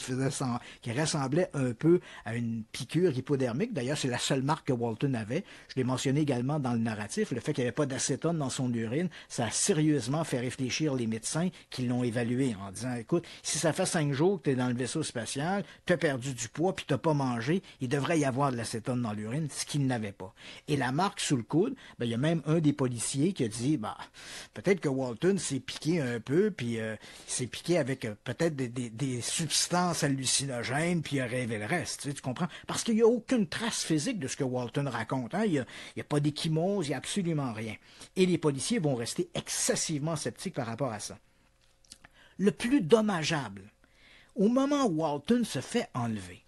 qui ressemblait un peu à une piqûre hypodermique. D'ailleurs, c'est la seule marque que Walton avait. Je l'ai mentionné également dans le narratif. Le fait qu'il n'y avait pas d'acétone dans son urine, ça a sérieusement fait réfléchir les médecins qui l'ont évalué en disant, écoute, si ça fait 5 jours que tu es dans le vaisseau spatial, tu as perdu du poids puis tu n'as pas mangé, il devrait y avoir de l'acétone dans l'urine, ce qu'il n'avait pas. Et la marque sous le coude, il y a même un des policiers qui a dit, peut-être que Walton s'est piqué un peu, puis il s'est piqué avec peut-être des substances hallucinogènes, puis il a rêvé le reste, tu comprends? Parce qu'il n'y a aucune trace physique de ce que Walton raconte. Il n'y a pas d'échymose, il n'y a absolument rien. Et les policiers vont rester excessivement sceptiques par rapport à ça. Le plus dommageable, au moment où Walton se fait enlever,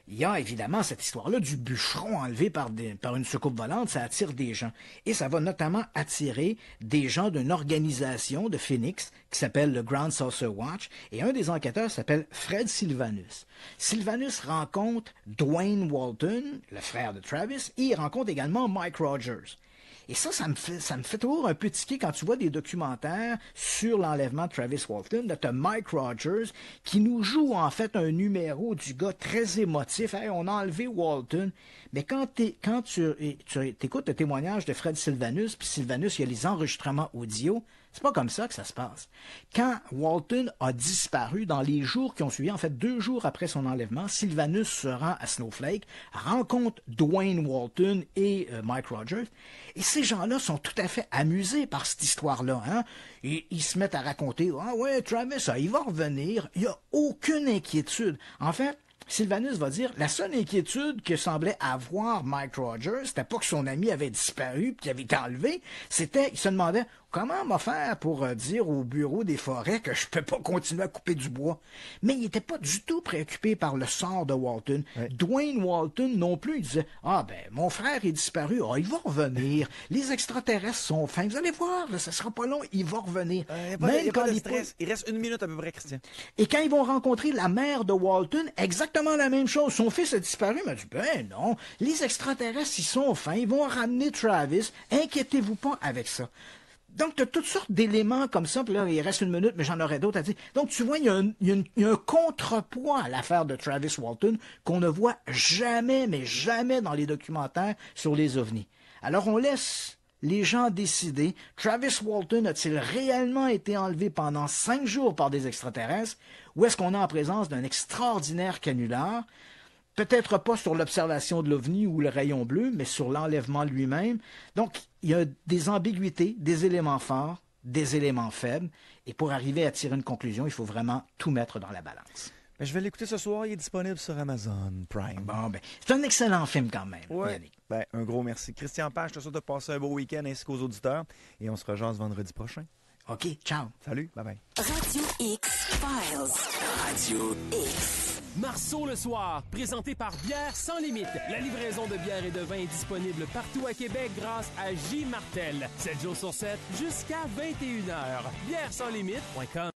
il y a évidemment cette histoire-là du bûcheron enlevé par une soucoupe volante, ça attire des gens. Et ça va notamment attirer des gens d'une organisation de Phoenix qui s'appelle le Ground Saucer Watch, et un des enquêteurs s'appelle Fred Sylvanus. Sylvanus rencontre Dwayne Walton, le frère de Travis, et il rencontre également Mike Rogers. Et ça me fait toujours un peu tiquer quand tu vois des documentaires sur l'enlèvement de Travis Walton. Là, t'as Mike Rogers qui nous joue en fait un numéro du gars très émotif. Hey, on a enlevé Walton. Mais quand tu écoutes le témoignage de Fred Sylvanus, puis Sylvanus, il y a les enregistrements audio, c'est pas comme ça que ça se passe. Quand Walton a disparu dans les jours qui ont suivi, en fait 2 jours après son enlèvement, Sylvanus se rend à Snowflake, rencontre Dwayne Walton et Mike Rogers, et ces gens-là sont tout à fait amusés par cette histoire-là. Et ils se mettent à raconter « Ah ouais, Travis, il va revenir. » Il n'y a aucune inquiétude. En fait, Sylvanus va dire, la seule inquiétude que semblait avoir Mike Rogers, c'était pas que son ami avait disparu puis qu'il avait été enlevé, c'était, il se demandait, comment on va faire pour dire au bureau des forêts que je peux pas continuer à couper du bois? Mais il était pas du tout préoccupé par le sort de Walton. Ouais. Dwayne Walton non plus, il disait, mon frère est disparu, il va revenir. Les extraterrestres sont fins, vous allez voir, là, ça sera pas long, il va revenir. Il y a pas de stress. Il reste 1 minute à peu près, Christian. Et quand ils vont rencontrer la mère de Walton, exactement la même chose. Son fils a disparu, mais dit, non, les extraterrestres, ils sont fins, ils vont ramener Travis, inquiétez-vous pas avec ça. Donc, tu as toutes sortes d'éléments comme ça, puis là, il reste 1 minute, mais j'en aurais d'autres à dire. Donc, tu vois, il y a un contrepoids à l'affaire de Travis Walton qu'on ne voit jamais, mais jamais dans les documentaires sur les ovnis. Alors, on laisse les gens décider, Travis Walton a-t-il réellement été enlevé pendant 5 jours par des extraterrestres, ou est-ce qu'on est en présence d'un extraordinaire canular? Peut-être pas sur l'observation de l'OVNI ou le rayon bleu, mais sur l'enlèvement lui-même. Donc, il y a des ambiguïtés, des éléments forts, des éléments faibles. Et pour arriver à tirer une conclusion, il faut vraiment tout mettre dans la balance. Je vais l'écouter ce soir. Il est disponible sur Amazon Prime. C'est un excellent film quand même. Ouais. Un gros merci. Christian Page, je te souhaite de passer un beau week-end ainsi qu'aux auditeurs. Et on se rejoint vendredi prochain. OK, ciao. Salut, bye-bye. Radio X Files. Radio X. Marceau le soir, présenté par Bière sans limite. La livraison de bière et de vin est disponible partout à Québec grâce à J. Martel. 7 jours sur 7 jusqu'à 21h. Bière sans limite.com.